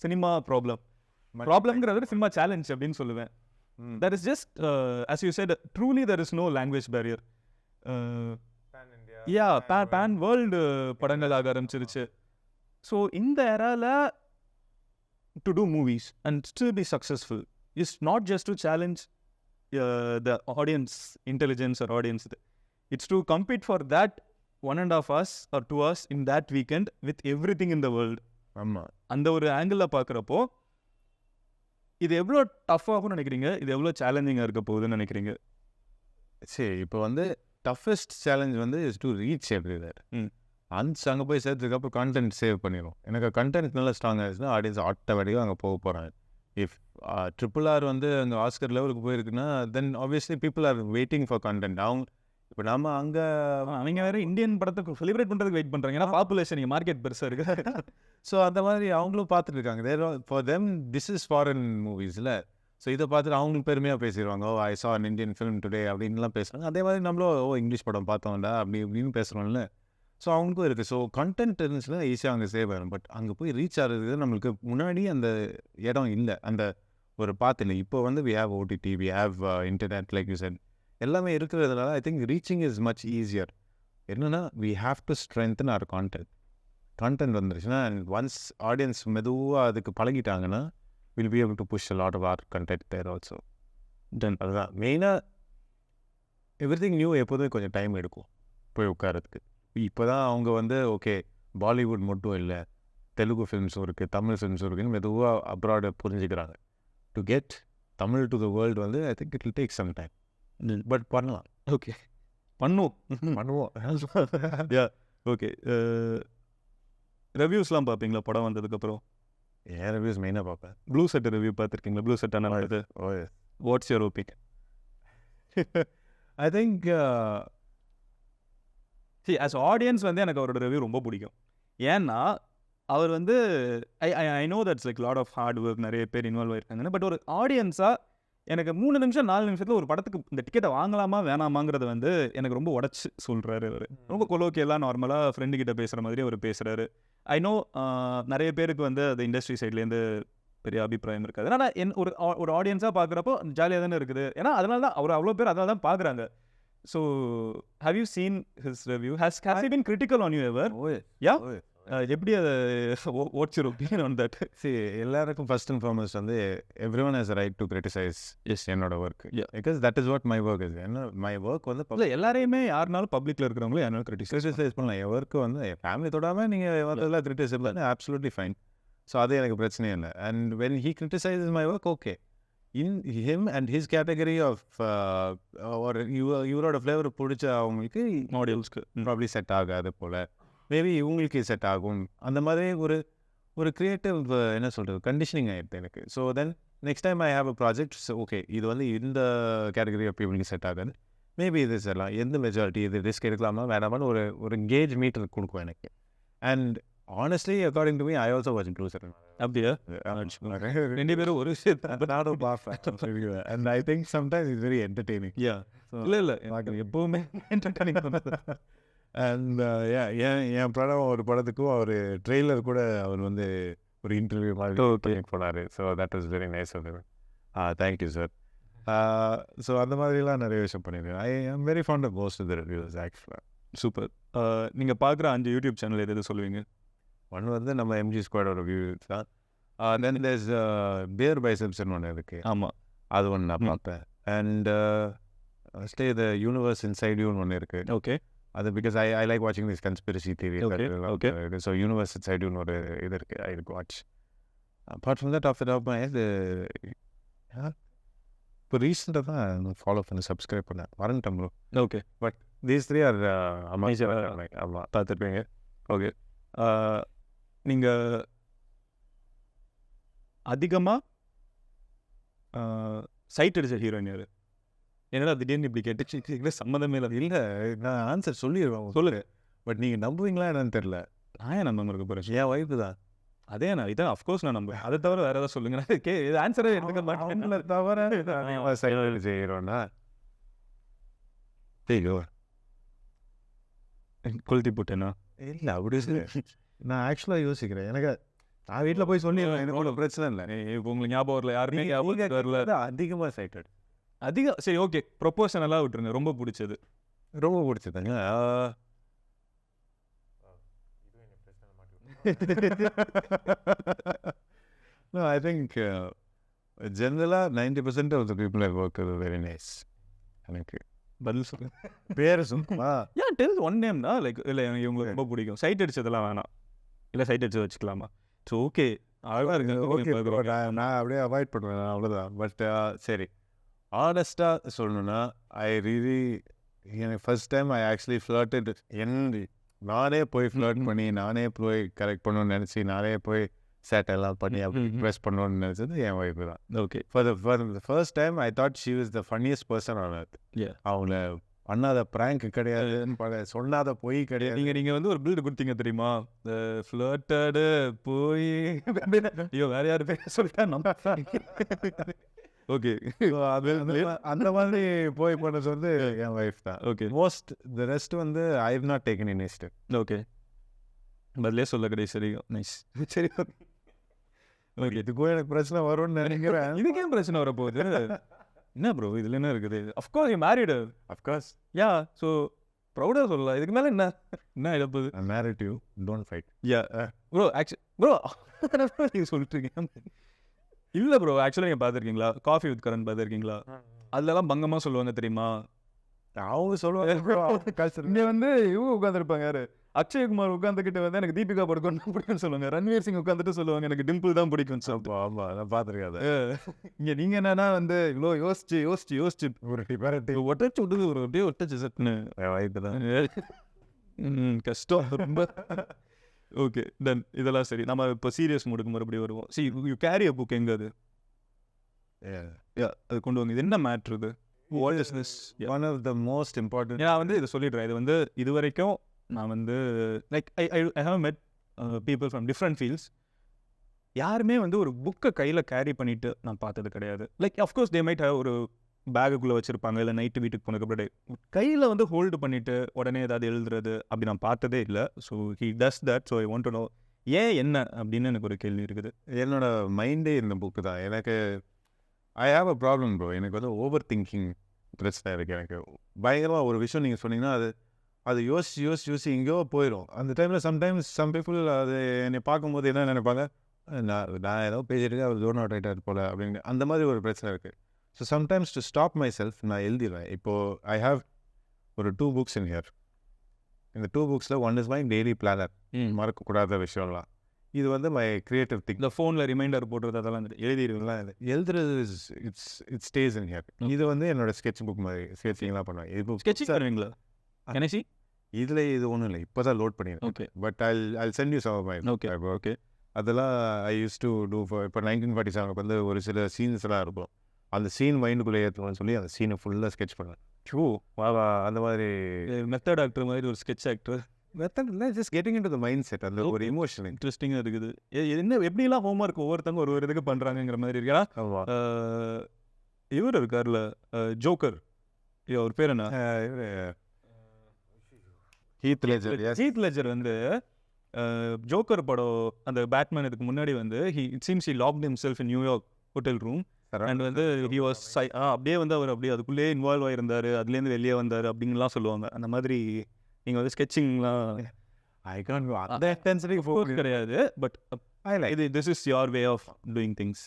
சினிமா ப்ராப்ளம்ங்கிறது சினிமா சேலஞ்ச் அப்படின்னு சொல்லுவேன். That is just as you said, truly there is no language barrier. Pan world படங்கள் ஆக ஆரம்பிச்சிருச்சு. ஸோ இந்த ஏரால to do movies and still be successful is not just to challenge the audience intelligence or audience. It's to compete for that 1.5 hours or 2 hours in that weekend with everything in the world. அந்த ஒரு ஆங்கிளில் பார்க்குறப்போ இது எவ்வளோ tough ஆகும்னு நினைக்கிறீங்க, இது எவ்வளோ சேலஞ்சிங்காக இருக்க போகுதுன்னு நினைக்கிறீங்க? சரி, இப்போ வந்து டஃபஸ்ட் சேலஞ்ச் வந்து இஸ் டு ரீச் எவ்ரிவேர். அங்கே போய் சேர்த்துக்கப்புறம் கண்டென்ட் சேவ் பண்ணிடும். எனக்கு கண்டென்ட் நல்லா ஸ்ட்ராங் ஆகிடுச்சுன்னா ஆடியன்ஸ் ஆட்டோமேட்டிக்காக அங்கே போக போகிறாங்க. இஃப் RRR வந்து அங்கே ஆஸ்கர் லெவலுக்கு போயிருக்குன்னா then obviously people are waiting for content. அவங்க இப்போ நம்ம அங்கே அவங்க வேறு இந்தியன் படத்துக்கு செலிப்ரேட் பண்ணுறதுக்கு வெயிட் பண்ணுறாங்க, ஏன்னா பாப்புலேஷன் இங்கே மார்க்கெட் பெருசாக இருக்குது. ஸோ அந்த மாதிரி அவங்களும் பார்த்துட்டு இருக்காங்க. There for them this is foreign மூவிஸில். ஸோ இதை பார்த்துட்டு அவங்களுக்கு பெருமையாக பேசிடுவாங்க. ஓ ஐ சா an Indian film today அப்படின்லாம் பேசுகிறாங்க. அதே மாதிரி நம்மளும் இங்கிலீஷ் படம் பார்த்தோம்டா அப்படின்னு பேசுகிறோம்ல. ஸோ அவங்களுக்கும் இருக்குது. ஸோ கண்டென்ட் இருந்துச்சுன்னா ஈஸியாக அங்கே சேவ் ஆகிடும். பட் அங்கே போய் ரீச் ஆகிறதுக்கு நம்மளுக்கு முன்னாடி அந்த இடம் இல்லை, அந்த ஒரு பாத்து இல்லை. இப்போ வந்து we have OTT, we have internet, like you said, எல்லாமே இருக்கிறதுனால I think reaching is much easier. என்னென்னா we have to strengthen our content வந்துருச்சுன்னா, அண்ட் ஒன்ஸ் ஆடியன்ஸ் மெதுவாக அதுக்கு பழகிட்டாங்கன்னா we'll be able to push a lot of our content there also. Then அதுதான் மெயினாக. Everything new எப்போதுமே கொஞ்சம் டைம் எடுக்கும் போய் உட்காரத்துக்கு. இப்போ தான் அவங்க வந்து ஓகே பாலிவுட் மட்டும் இல்லை, தெலுங்கு ஃபிலிம்ஸும் இருக்குது, தமிழ் ஃபிலிம்ஸும் இருக்குன்னு மெதுவாக அப்ராடு புரிஞ்சுக்கிறாங்க. To get Tamil to the world வந்து I think it will take some time. But பண்ணலாம். ஓகே பண்ணுவோம். Yeah okay. ரிவ்யூஸ்லாம் பார்ப்பீங்களா படம் வந்ததுக்கப்புறம்? ஏன் ரிவ்யூஸ் மெயினாக பார்ப்பேன். ப்ளூ செட் ரிவ்யூ பார்த்துருக்கீங்களா? ப்ளூ செட் ஆனால் இது what's your opinion? I think as audience வந்து எனக்கு அவரோட ரிவ்யூ ரொம்ப பிடிக்கும். ஏன்னா அவர் வந்து I know that's like lot of hard work, நிறைய பேர் இன்வால்வ் ஆயிருக்காங்கன்னு. பட் ஒரு ஆடியன்ஸாக எனக்கு 3 நிமிஷம் 4 நிமிஷத்தில் ஒரு படத்துக்கு இந்த டிக்கெட்டை வாங்கலாமா வேணாமாங்கிறத வந்து எனக்கு ரொம்ப உடச்சி சொல்கிறாரு அவர். ரொம்ப கொலோக்கியெல்லாம் நார்மலாக ஃப்ரெண்டு கிட்ட பேசுகிற மாதிரி அவர் பேசுகிறாரு. ஐ நோ நிறைய பேருக்கு வந்து அது இண்டஸ்ட்ரி சைட்லேருந்து பெரிய அபிப்பிராயம் இருக்காது. ஆனால் ஒரு ஆடியன்ஸாக பார்க்குறப்போ ஜாலியாக தானே இருக்குது. ஏன்னா அதனால தான் அவர் அவ்வளோ பேர் அதனால தான் பார்க்குறாங்க. So, have you seen his review? Has he been critical on you ever? Yeah? எப்படி அதை what's your opinion on that? See, எல்லாருக்கும் ஃபர்ஸ்ட் அண்ட் ஃபார்மஸ்ட் வந்து everyone has a right to criticize என்னோட work. Because that is what my work is. என்ன my work வந்து எல்லாரையுமே யாருனாலும் பப்ளிக்கில் இருக்கிறவங்களும் யாருனாலும் கிரிட்டிசைஸ் பண்ணலாம். என் ஒர்க் வந்து என் ஃபேமிலி தொடாமல் நீங்கள் எல்லாம் கிரிட்டிசைஸ் பண்ணலாம், absolutely fine. ஸோ அது எனக்கு பிரச்சனையே இல்லை. And when he criticizes my work, okay. In him and his category of or இவரோட ஃப்ளேவர் பிடிச்ச அவங்களுக்கு ஆடியன்ஸ்க்கு ப்ராப்ளி செட் ஆகாது போல், மேபி இவங்களுக்கு செட் ஆகும். அந்த மாதிரி ஒரு க்ரியேட்டிவ் என்ன சொல்கிறது கண்டிஷனிங் ஆகிடுது எனக்கு. So then next time I have a project, okay இது வந்து இந்த கேட்டகரி ஆஃப் பீப்புளுக்கு செட் ஆகாது, மேபி இது எல்லாம் எந்த மெஜாரிட்டி இது ரிஸ்க் எடுக்கலாமா வேணாமான்னு ஒரு கேஜ் மீட்டர் கொடுக்கும் எனக்கு. And honestly, according to me, I also watch Blue Set. அப்படியா? ரெண்டு பேரும் ஒரு விஷயத்தை நானும் பார்ப்பேன். And I think sometimes it's very entertaining. இல்லை எப்பவுமே என்டர்டைனிங். அண்ட் என் படம் ஒரு படத்துக்கும் அவர் ட்ரெய்லர் கூட அவர் வந்து ஒரு இன்டர்வியூ மாதிரி போனார். So that was very nice of him. Thank you sir. So அந்த மாதிரிலாம் நிறைய விஷயம் பண்ணியிருக்கேன். I am very fond of most of the reviews ஆக்சுவலாக. சூப்பர். நீங்கள் பார்க்குற 5 யூடியூப் சேனல் எது சொல்லுவீங்க? ஒன்று வந்து நம்ம எம்ஜி ஸ்குவாடோட ரிவ்யூஸ் தான். தென் தேர்ஸ் பியர் பைசெப்ஸ்னு ஒன்று இருக்குது. ஆமாம், அது ஒன்று நான் பார்ப்பேன். And stay the universe inside யூன்னு ஒன்று இருக்குது. ஓகே. அது பிகாஸ் ஐ லைக் வாட்சிங் this conspiracy theory. Okay. So universe inside யூன்னு ஒரு இது இருக்குது. I like watch. Apart from that of the top my head இப்போ ரீசெண்டாக தான் ஃபாலோ பண்ணி சப்ஸ்கிரைப் பண்ணேன். வரேன்ட்டேன் bro. Okay. But these 3 are amazing. ஆமாம், பார்த்துருப்பீங்க. ஓகே. நீங்கள் அதிகமாக சைட் அடிச்ச ஹீரோயின் யார்? என்னடா திடீர்னு இப்படி கேட்டு சம்மந்தமே இல்லை. இல்லை, நான் ஆன்சர் சொல்லிடுவேன். சொல்லுங்க. பட் நீங்கள் நம்புவீங்களா என்னன்னு தெரில. நான் ஏன் நம்ப இருக்க போகிறேன்? என் ஒய்ஃபு தான். அதே நான் இதான் அஃப்கோர்ஸ் நான் நம்புவேன். அதை தவிர வேறு ஏதாவது சொல்லுங்க. இது ஆன்சரே எடுத்துக்க மாட்டேன். தவிர சைட் செய்கிறோன்னா ஐயோ கொளுத்தி போட்டேன்னா இல்லை அப்படி நான் ஆக்சுவலாக யோசிக்கிறேன். எனக்கு நான் வீட்டில் போய் சொல்லிடுவேன். எனக்கு ஒன்றும் பிரச்சனை இல்லை. உங்களுக்கு ஞாபகம் வரல? யாருமே ஞாபகம் வரல. அதிகமாக சைட்டட். அதிகம். சரி, ஓகே. ப்ரொபோஷனலாக விட்டுருங்க. ரொம்ப பிடிச்சது. ரொம்ப பிடிச்சதுங்க. No, I think generally 90% of the people I work with are very nice. எனக்கு பதில் சொல்லுங்க. பேர் சொல்லுமா? டெல் ஒன் நேம்னா லைக் இல்லை எனக்கு இவங்களுக்கு ரொம்ப பிடிக்கும். சைட் அடிச்சதெல்லாம் வேணாம். இல்லை சைட் அடிச்சு வச்சுக்கலாமா? ஸோ ஓகே, அழகாக இருக்கு. நான் அப்படியே அவாய்ட் பண்ணுவேன், அவ்வளோதான். பட் சரி, ஆனஸ்டாக சொல்லணுன்னா ஐ ரியலி எனக்கு ஃபர்ஸ்ட் டைம் ஐ ஆக்சுவலி ஃப்ளர்ட்டட். நானே போய் ஃப்ளர்ட் பண்ணி நானே போய் கரெக்ட் பண்ணணும்னு நினச்சி நானே போய் சேட் எல்லாம் பண்ணி அப்படி இம்ப்ரெஸ் பண்ணணும்னு நினச்சது என் ஒய்ஃபு தான். Okay. For the first time I thought she was the funniest person on earth. அவங்கள பண்ணாத ப்ராங்க் கிடையாது, சொன்னாத பொய் கிடையாது. நீங்கள் வந்து ஒரு பில்டு கொடுத்தீங்க தெரியுமா? இந்த ஃப்ளர்ட்டடு போய் ஐயோ வேறு யார் பேர் சொல்லிட்டேன். ஓகே. அந்த மாதிரி போய் பண்ணது வந்து என் ஒய்ஃப் தான். ஓகே. மோஸ்ட் த ரெஸ்ட் வந்து I have not taken any step. Okay. பதிலே சொல்ல கிடையாது. சரி, நைஸ். சரி, ஓகே. இதுக்கும் எனக்கு பிரச்சனை வரும்னு நினைக்கிறேன். இதுக்கே பிரச்சனை வரப்போகுது. என்ன ப்ரோ இதில் என்ன இருக்குது? Of course you married. Of course. Yeah. So ப்ரௌடாக சொல்லலாம். இதுக்கு மேலே என்ன இழப்புது? I married you, don't fight. Yeah bro. Bro நீங்கள் சொல்லிட்டு இருக்கீங்க. இல்லை ப்ரோ, ஆக்சுவலாக நீங்கள் பார்த்துருக்கீங்களா? காஃபி வித் கரண் பார்த்துருக்கீங்களா? அதெல்லாம் பங்கமாக சொல்லுவாங்க தெரியுமா? அவங்க சொல்லுவாங்க. இங்கே வந்து இவங்க உட்காந்துருப்பாங்க. யாரு? அக்ஷய்குமார் உட்காந்துக்கிட்டு வந்து எனக்கு தீபிகா படுக்கணும் பிடிக்கும்னு சொல்லுவாங்க. ரன்வீர் சிங் உட்காந்துட்டு சொல்லுவாங்க எனக்கு டிம்பிள் தான் பிடிக்கும்னு சொல்லிட்டு. ஆமாம், நான் பார்த்துருக்காது. இங்கே நீங்கள் என்னன்னா வந்து இவ்வளோ யோசிச்சு ஒரு டிபாரட்டி ஒட்டச்சு விட்டுது. ஒரு அப்படியே ஒட்டச்சு சட்டுன்னு வாய்ப்பு தான். கஷ்டம் ரொம்ப. Okay, done. இதெல்லாம் சரி. நம்ம இப்போ சீரியஸ் மூடுக்கு மறுபடியும் வருவோம். See you carry a book. எங்கே அது? அது கொண்டு வாங்க. இது என்ன மேட்ரு? இது what is this? One of the most important. நான் வந்து இதை சொல்லிடுறேன். இது வந்து இது வரைக்கும் நான் வந்து like I have met people from different fields. யாருமே வந்து ஒரு புக்கை கையில் கேரி பண்ணிவிட்டு நான் பார்த்தது கிடையாது. Like of course they might have ஒரு பேகுக்குள்ளே வச்சுருப்பாங்க, இல்லை நைட்டு வீட்டுக்கு போனதுக்கு கையில் வந்து ஹோல்டு பண்ணிவிட்டு உடனே ஏதாவது எழுதுறது அப்படி நான் பார்த்ததே இல்லை. So he does that. So I want to know ஏன் என்ன அப்படின்னு எனக்கு ஒரு கேள்வி இருக்குது. என்னோட மைண்டே இந்த புக்கு தான். எனக்கு I have a problem bro. எனக்கு வந்து ஓவர் திங்கிங் பிரச்சனை இருக்குது. எனக்கு பயங்கரமாக ஒரு விஷயம் நீங்கள் சொன்னீங்கன்னா அது யோசிச்சு எங்கேயோ போயிடும். அந்த டைமில் சம்டைம்ஸ் சம் பீப்புள் அது என்னை பார்க்கும்போது என்ன நினைப்பாங்க, நான் ஏதோ பேசிட்டு அவர் ஜோன் அவுட் ஆகிட்டார் போல் அப்படின்னு. அந்த மாதிரி ஒரு பிரச்சனை இருக்குது. So sometimes to stop my self நான் எழுதிடுவேன். இப்போது ஐ ஹாவ் ஒரு 2 books இன் ஹியர். இந்த 2 booksல one is my daily planner, மறக்கக்கூடாத விஷயம்லாம். இது வந்து மை கிரியேட்டிவ் திங். இந்த ஃபோனில் ரிமைண்டர் போடுறது அதெல்லாம் எழுதிடுவீங்களா? எழுதுறது இட் ஸ்டேஸ் இன் ஹியர். இது வந்து என்னோட ஸ்கெட்ச் புக் மாதிரி ஸ்கெட்சிங்லாம் பண்ணுவேன். இது ஸ்கெட்சிங் பண்ணுவீங்களா? எனசி இதில் இது ஒன்றும் இல்லை, இப்போ தான் லோட் பண்ணிடுறேன். Okay. But I'll send you some of my. Okay okay. அதெல்லாம் I use to do for. இப்போ 1947 வந்து ஒரு சில சீன்ஸ்லாம் இருக்கும். அந்த சீன் மைண்டுக்குள்ளே ஏற்றணும்னு சொல்லி அந்த சீனை ஃபுல்லாக ஸ்கெட்ச் பண்ணுவேன். வா அந்த மாதிரி மெத்தட் ஆக்டர் மாதிரி ஒரு ஸ்கெட்ச் ஆக்டர். மெத்தட் இல்லை, just getting into the mind set. அந்த ஒரு எமோஷன் இன்ட்ரெஸ்டிங்காக இருக்குது. என்ன எப்படிலாம் ஹோம்ஒர்க் ஒவ்வொருத்தவங்க ஒரு இதுக்கு பண்ணுறாங்கிற மாதிரி இருக்கா? இவர் இருக்கார்ல ஜோக்கர், அவர் பேர் என்ன? ஹீத் லெஜர் ஹீத் லெஜர் வந்து ஜோக்கர் படம் அந்த பேட்மேன் இதுக்கு முன்னாடி வந்து it seems he locked himself in New York hotel room and வந்து ஹி வாஸ் அப்படியே வந்து அவர் அப்படியே அதுக்குள்ளேயே இன்வால்வ் ஆயிருந்தாரு, அதுலேருந்து வெளியே வந்தார் அப்படின்லாம் சொல்லுவாங்க. அந்த மாதிரி நீங்கள் வந்து ஸ்கெட்சிங்லாம் ஐ கான்ட் கோ அந்த இன்டென்சிட்டிக்கு ஃபோக்கஸ் கிடையாது, பட் ஐ லைக் இது this is your way of doing things.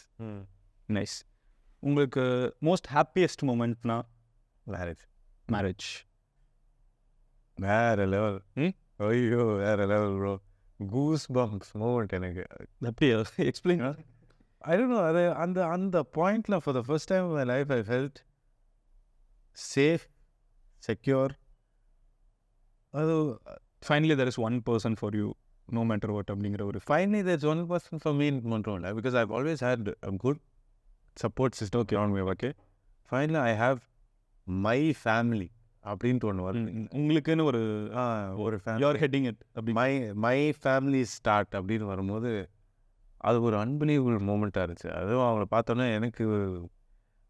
Nice. உங்களுக்கு மோஸ்ட் ஹாப்பியஸ்ட் மூமெண்ட்னா மேரேஜ். வேற லெவல். ஐயோ வேற level bro. Goose bumps moment எனக்கு. அப்படியா? எக்ஸ்பிளைன். I don't know. அது அந்த பாயிண்ட்ல for the first time in my life I felt safe, secure. அது finally there is one person for you no matter what அப்படிங்கிற ஒரு finally there's one person for me மட்டும் இல்லை, because I've always had a good support system around me. Okay, finally I have my family அப்படின்ட்டு ஒன்று வருது. உங்களுக்குன்னு ஒரு family, you are heading it அப்படி மை ஃபேமிலி ஸ்டார்ட் அப்படின்னு வரும்போது அது ஒரு அன்பிலீவபிள் மூமெண்ட்டாக இருந்துச்சு. அதுவும் அவங்கள பார்த்தோன்னே எனக்கு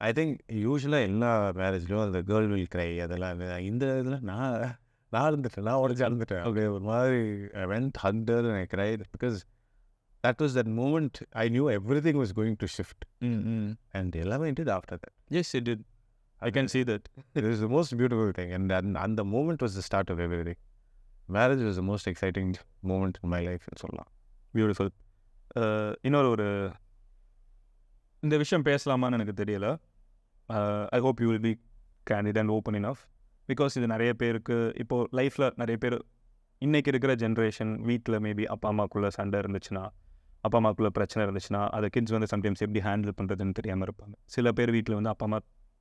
ஐ திங்க் யூஸ்வலாக எல்லா மேரேஜ்லையும் அந்த கேர்ள் வில் க்ரை அதெல்லாம் இந்த இதில் நான் இருந்துட்டேன், நான் உடச்சி அழுந்துட்டேன். அப்படியே ஒரு மாதிரி I went hugged her and I cried because that was that moment I knew everything was going to shift. And எல்லாமே did after that. Yes, it did. I can see that. It was the most beautiful thing, and the moment was the start of everything. Marriage was the most exciting moment in my life ன்னு சொல்லலாம். Beautiful. இன்னொரு ஒரு இந்த விஷயம் பேசலாமான்னு எனக்கு தெரியல. I hope you will be candid and open enough, because இது நிறைய பேருக்கு இப்போது லைஃப்பில் நிறைய பேர் இன்றைக்கி இருக்கிற ஜென்ரேஷன் வீட்டில் மேபி அப்பா அம்மாக்குள்ளே சண்டை இருந்துச்சுன்னா, அப்பா அம்மாக்குள்ளே பிரச்சனை இருந்துச்சுன்னா அதை கிட்ஸ் வந்து சம்டைம்ஸ் எப்படி ஹேண்டில் பண்ணுறதுன்னு தெரியாமல் இருப்பாங்க. சில பேர் வீட்டில் வந்து அப்பா அம்மா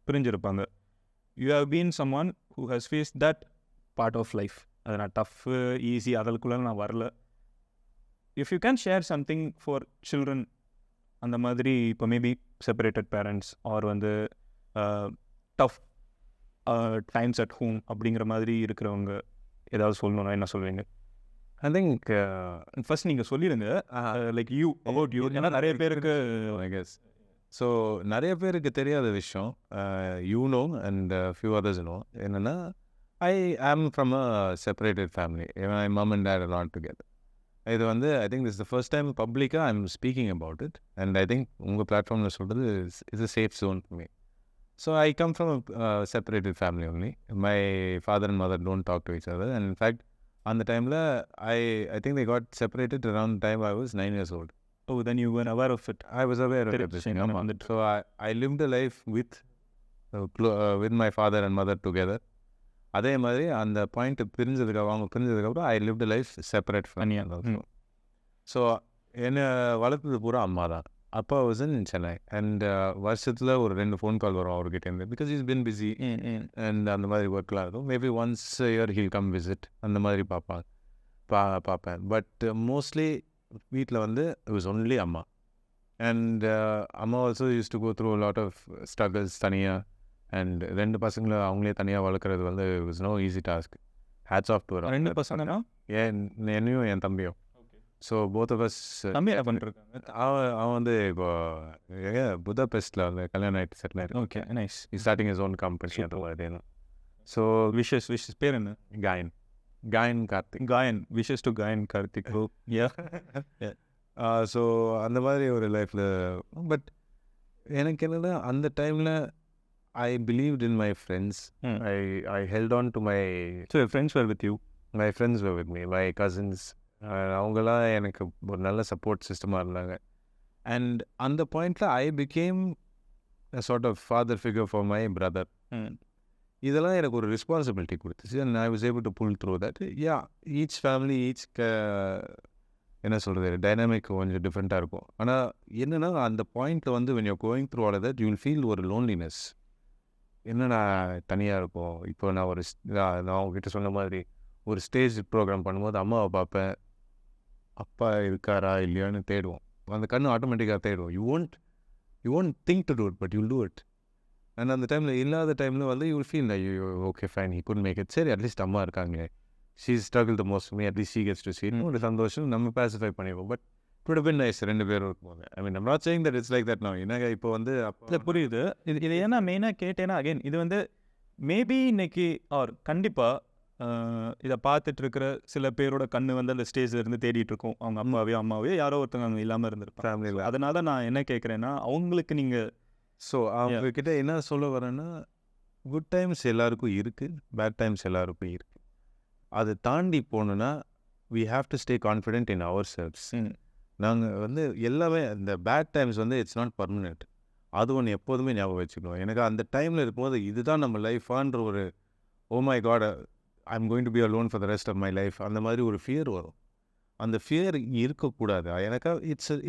பிரிஞ்சிருப்பாங்க. You have been someone who has face that part of life. அது நான் டஃப்பு ஈஸி அதற்குள்ளே நான் வரல. If you can share something for children, அந்த மாதிரி இப்போ மேபி செப்பரேட்டட் பேரண்ட்ஸ் ஆர் வந்து டஃப் டைம்ஸ் அட் ஹோம் அப்படிங்கிற மாதிரி இருக்கிறவங்க ஏதாவது சொல்லணும்னா என்ன சொல்வீங்க? I think ஃபர்ஸ்ட் நீங்கள் சொல்லிடுங்க, லைக் யூ அபவுட் யூ. ஏன்னா நிறைய பேருக்கு I guess ஸோ நிறைய பேருக்கு தெரியாத விஷயம் you know and few others know என்னென்னா I am from a separated family. My mum and dad are not together. இது வந்து I think this the first time பப்ளிக்காக I am speaking about it, and I think உங்கள் பிளாட்ஃபார்மில் சொல்கிறது is a safe zone for me. So I come from a separated family only. My father and mother don't talk to each other, and in fact அந்த டைமில் I think they got separated around the time I was 9 years old. Oh, then you were aware of it. I was aware of everything. So I lived a life with my father and mother together. அதே மாதிரி அந்த point பிரிஞ்சதுக்கப்புறம் I lived life separate பண்ணி அந்த. So என்னை வளர்த்தது பூரா அம்மா தான். அப்பா வாஸ் இன் சென்னை, அண்ட் வருஷத்தில் ஒரு 2 ஃபோன் கால் வரும் அவர்கிட்டேருந்து, because is been busy and அந்த மாதிரி ஒர்க்லாம் இருக்கும். Maybe once year he'll come visit, அந்த மாதிரி பார்ப்பேன். பட் மோஸ்ட்லி வீட்டில் வந்து இட் வாஸ் ஒன்லி அம்மா. அண்ட் அம்மா also use to go through lot of struggles தனியாக. அண்ட் 2 பசங்களை அவங்களே தனியாக வளர்க்குறது வந்து it was no easy task. Hats off to 2 பசங்கன்னா என்னையும் என் தம்பியும். So both of us. தம்பி என்ன பண்ணிருக்காங்க? அவன் வந்து இப்போ புதாபெஸ்ட்டில் வந்து கல்யாணம் ஆகிட்டு செட்டில் ஆகிருக்கு. Okay, nice. Starting is own company அந்த மாதிரி. ஸோ விஷஸ் பேர் என்ன? Gayan Karthik. Wishes to Gayan Karthik. So அந்த மாதிரி ஒரு லைஃப்பில். பட் எனக்கு என்னென்னா அந்த டைமில் I believed in my friends. I held on to my. So friends were with you? My friends were with me, my cousins. அவங்களாம் எனக்கு ஒரு நல்ல சப்போர்ட் சிஸ்டமாக இருந்தாங்க. அண்ட் அந்த பாயிண்டில் I became a sort of father figure for my brother. இதெல்லாம் எனக்கு ஒரு ரெஸ்பான்சிபிலிட்டி கொடுத்துச்சு, and I was able to pull through that. Yeah, each family என்ன சொல்கிறது, டைனாமிக் கொஞ்சம் டிஃப்ரெண்ட்டாக இருக்கும். ஆனால் என்னென்னா அந்த பாயிண்டில் வந்து when you're going through all of that, you will feel ஒரு லோன்லினஸ். என்னென்னா தனியாக இருக்கும். இப்போ நான் உங்ககிட்ட சொன்ன மாதிரி ஒரு ஸ்டேஜ் ப்ரோக்ராம் பண்ணும்போது அம்மாவை பார்ப்பேன், அப்பா இருக்காரா இல்லையான்னு தேடுவோம். அந்த கண்ணு ஆட்டோமேட்டிக்காக தேடுவோம். You won't think to do it, but you'll do it. And அந்த டைமில் இல்லாத டைமில் வந்து you will feel okay fine, he couldn't make it. சரி, அட்லீஸ்ட் அம்மா இருக்காங்களே, she struggled the most for me, at least she gets to see it. ஒரு சந்தோஷம் நம்ம பேசிஃபை பண்ணிப்போம். But it would have been nice 2 பேரும் இருக்கும்போது. I mean, I'm not saying that it's like that now. ஏன்னா இப்போ வந்து இல்லை, புரியுது. இது ஏன்னா மெயினாக கேட்டேன்னா அகைன் இது வந்து மேபி இன்னைக்கு ஆர் கண்டிப்பாக இதை பார்த்துட்டு இருக்கிற சில பேரோட கண்ணு வந்து அந்த ஸ்டேஜில் இருந்து தேடிட்டு இருக்கோம். அவங்க அப்பாவையோ அம்மாவையோ யாரோ ஒருத்தவங்க அங்கே இல்லாமல் இருந்திருப்பாங்க. ஃபேமிலியில். அதனால நான் என்ன கேட்குறேன்னா, அவங்களுக்கு நீங்கள் ஸோ அவங்கக்கிட்ட என்ன சொல்ல வரேன்னா, குட் டைம்ஸ் எல்லாருக்கும் இருக்குது, பேட் டைம்ஸ் எல்லாருக்கும் இருக்குது. அதை தாண்டி போகணுன்னா we have to stay confident in ourselves. நாங்கள் வந்து எல்லாமே இந்த பேட் டைம்ஸ் வந்து இட்ஸ் நாட் பர்மனெண்ட். அது ஒன்று எப்போதுமே ஞாபகம் வச்சுக்கணும். எனக்கு அந்த டைமில் இருக்கும்போது இதுதான் நம்ம லைஃபான்ற ஒரு oh my god I am going to be alone for the rest of my life அந்த மாதிரி ஒரு ஃபியர் வரும். அந்த ஃபியர் இருக்கக்கூடாது. எனக்கு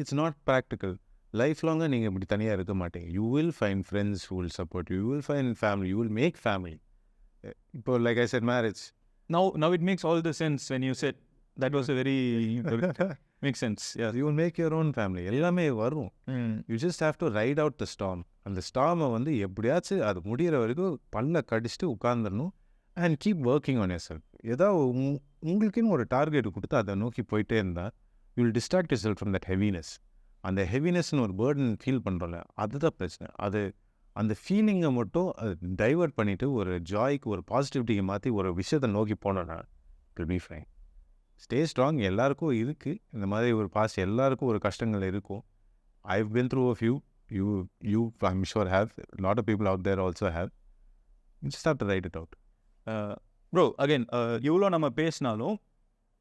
இட்ஸ் நாட் ப்ராக்டிக்கல். லைஃப் லாங்காக நீங்கள் இப்படி தனியாக இருக்க மாட்டீங்க. You will find friends who will support you will find family, you will make family. இப்போ like I said marriage. Now it makes all the sense when you said that was a very makes sense. Yeah, you will make your own family. எல்லாமே வரும். You just have to ride out the storm. அந்த ஸ்டார்மை வந்து எப்படியாச்சும் அது முடிகிற வரைக்கும் பல்ல கடிச்சிட்டு உட்காந்துடணும் and keep working on yourself. ஏதாவது உங்களுக்குன்னு ஒரு டார்கெட் கொடுத்து அதை நோக்கி போயிட்டே இருந்தால் you will distract yourself from that heaviness. அந்த ஹெவினஸ்ன்னு ஒரு பேர்டன் ஃபீல் பண்ணுறோம்ல, அதுதான் பிரச்சனை. அது அந்த ஃபீலிங்கை மட்டும் அது டைவர்ட் பண்ணிவிட்டு ஒரு ஜாய்க்கு ஒரு பாசிட்டிவிட்டியை மாற்றி ஒரு விஷயத்தை நோக்கி போனோன்னா it will B fine. Stay strong. எல்லாருக்கும் இருக்குது இந்த மாதிரி ஒரு பாஸ், எல்லாருக்கும் ஒரு கஷ்டங்கள் இருக்கும். I've been through a few. You I'm sure have. A lot of people out there also have. You just have to write it out. Bro, again, இவ்வளோ நம்ம பேசினாலும்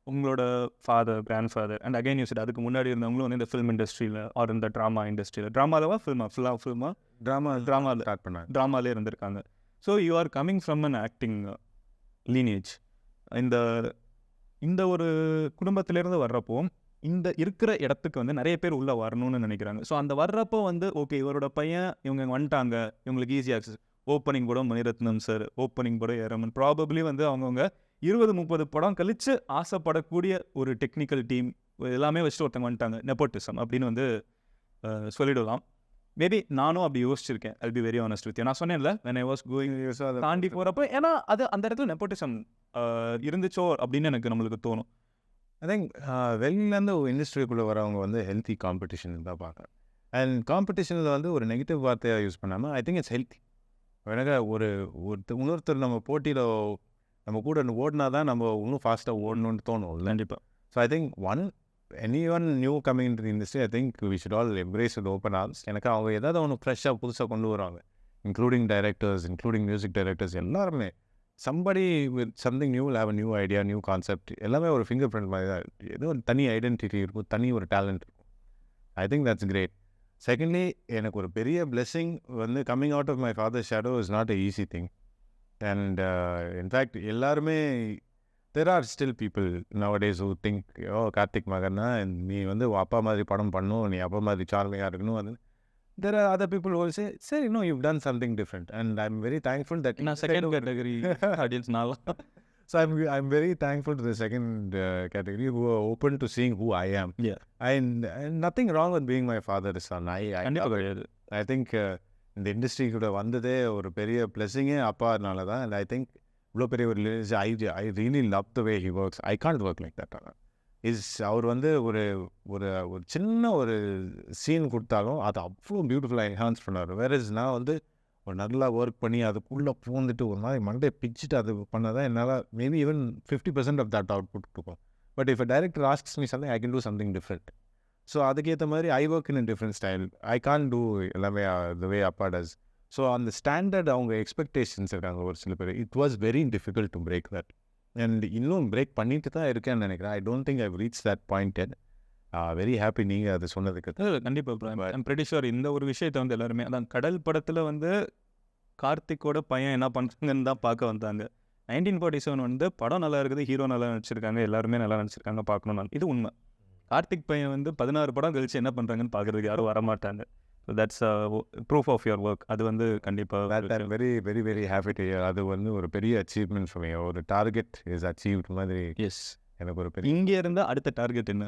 உங்களோட father, grand father and again you said அதுக்கு முன்னாடி இருந்தவங்களும் வந்து இந்த film இண்டஸ்ட்ரியில் R இந்த ட்ராமா இண்டஸ்ட்ரியில், ட்ராமாலவா ஃபில்மா ட்ராமாவில் ஸ்டார்ட் பண்ணாங்க. ட்ராமாலே இருந்திருக்காங்க. So you are coming from an acting lineage. இந்த ஒரு குடும்பத்திலேருந்து வர்றப்போ இந்த இருக்கிற இடத்துக்கு வந்து நிறைய பேர் உள்ளே வரணும்னு நினைக்கிறாங்க. ஸோ அந்த வர்றப்போ வந்து ஓகே இவரோட பையன் இவங்க வந்துட்டாங்க, இவங்களுக்கு ஈஸி ஆக்சஸ். ஓப்பனிங் படம் மணிரத்னம் சார், ஓப்பனிங் படம் ஏரமன், ப்ராபப்ளி வந்து அவங்கவுங்க 20-30 படம் கழித்து ஆசைப்படக்கூடிய ஒரு டெக்னிக்கல் டீம் எல்லாமே வச்சுட்டு ஒருத்தவங்க வந்துட்டாங்க. நெப்போட்டிசம் அப்படின்னு வந்து சொல்லிடலாம். மேபி நானும் அப்படி யோசிச்சிருக்கேன். I'll be very honest with you. நான் சொன்னேன்ல when I was going தாண்டி போகிறப்போ, ஏன்னா அது அந்த இடத்துல நெப்போட்டிசம் இருந்துச்சோ அப்படின்னு எனக்கு நம்மளுக்கு தோணும். ஐ திங்க் வெளியிலேருந்து இண்டஸ்ட்ரிக்குள்ளே வரவங்க வந்து ஹெல்த்தி காம்படிஷன் தான் பார்க்குறேன். அண்ட் காம்படிஷனில் வந்து ஒரு நெகட்டிவ் வார்த்தையாக யூஸ் பண்ணாமல் ஐ திங்க் இட்ஸ் ஹெல்த்தி. எனக்கு இன்னொருத்தர் நம்ம போட்டியில் நம்ம கூட ஓடினா தான் நம்ம இன்னும் ஃபாஸ்ட்டாக ஓடணும்னு தோணும். கண்டிப்பாக. So I think anyone new coming into the industry, I think we should all embrace with open arms. எனக்கு அவங்க ஏதாவது ஒன்று ஃப்ரெஷ்ஷாக புதுசாக கொண்டு வராங்க, including directors, including music directors, எல்லாருமே somebody with something new will have a new idea, new concept. எல்லாமே ஒரு ஃபிங்கர் பிரிண்ட் மாதிரி தான். ஏதோ ஒரு தனி ஐடென்டிட்டி இருக்கும், தனி ஒரு டேலண்ட் இருக்கும். I think that's great. Secondly, எனக்கு ஒரு பெரிய பிளெஸிங் வந்து coming out of my father shadow is not a easy thing. And in fact எல்லாருமே there are still people nowadays who think Karthik மகன்னா நீ வந்து அப்பா மாதிரி படம் பண்ணும், நீ அப்பா மாதிரி சார்மையாக இருக்கணும். அது there are other people who will say, no, you've done something different, and I'm very thankful that நான் செகண்ட் கேட்டகரி ஆடியன்ஸ்னால. So I'm very thankful to the second category who are open to seeing who I am. Yeah. And nothing wrong with being my father's son. I think இந்த industry கூட வந்ததே ஒரு பெரிய பிளெஸிங்கே அப்பானால தான். And I think இவ்வளோ பெரிய ஒரு I really love the way he works. I can't work like that. அவர் வந்து ஒரு ஒரு ஒரு சின்ன ஒரு சீன் கொடுத்தாலும் அதை அவ்வளோ பியூட்டிஃபுல்லாக என்ஹான்ஸ் பண்ணார். வேற நான் வந்து ஒரு நல்லா ஒர்க் பண்ணி அதுக்குள்ளே பூந்துட்டு ஒரு மாதிரி மண்டே பிச்சுட்டு அது பண்ணால் தான் என்னால் maybe even 50% of that output கொடுக்கும். But if a director asks me something, I can do something different. So அதுக்கேற்ற மாதிரி I work in different style. I can do எல்லாமே த வே அப்பா டஸ். ஸோ அந்த ஸ்டாண்டர்ட் அவங்க எக்ஸ்பெக்டேஷன்ஸ் இருக்காங்க ஒரு சில பேர். It was very difficult to break that. And இன்னும் பிரேக் பண்ணிட்டு தான் இருக்கேன்னு நினைக்கிறேன். I don't think I've reach that point Ed. Very happy நீங்கள் அதை சொன்னதுக்கு. கண்டிப்பாக ஐம் பிரிட்டி ஷூர் இந்த ஒரு விஷயத்தை வந்து எல்லாருமே அதான் கடல் படத்தில் வந்து கார்த்திக்கோட பையன் என்ன பண்ணுறாங்கன்னு தான் பார்க்க வந்தாங்க. 1947 வந்து படம் நல்லா இருக்குது, ஹீரோ நல்லா நடிச்சிருக்காங்க, எல்லாருமே நல்லா நடிச்சிருக்காங்க, பார்க்கணும். இது உண்மை. கார்த்திக் பையன் வந்து 16 படம் கழிச்சு என்ன பண்ணுறாங்கன்னு பார்க்குறதுக்கு யாரும் வரமாட்டாங்க. So that's proof of your work. அது வந்து கண்டிப்பாக very very very happy to hear. அது வந்து ஒரு பெரிய அச்சீவ்மெண்ட் ஃபார் மீ. ஒரு டார்கெட் இஸ் அச்சீவ்ட் மாதிரி. எஸ், எனக்கு ஒரு பெரிய. இங்கே இருந்தால் அடுத்த டார்கெட் என்ன?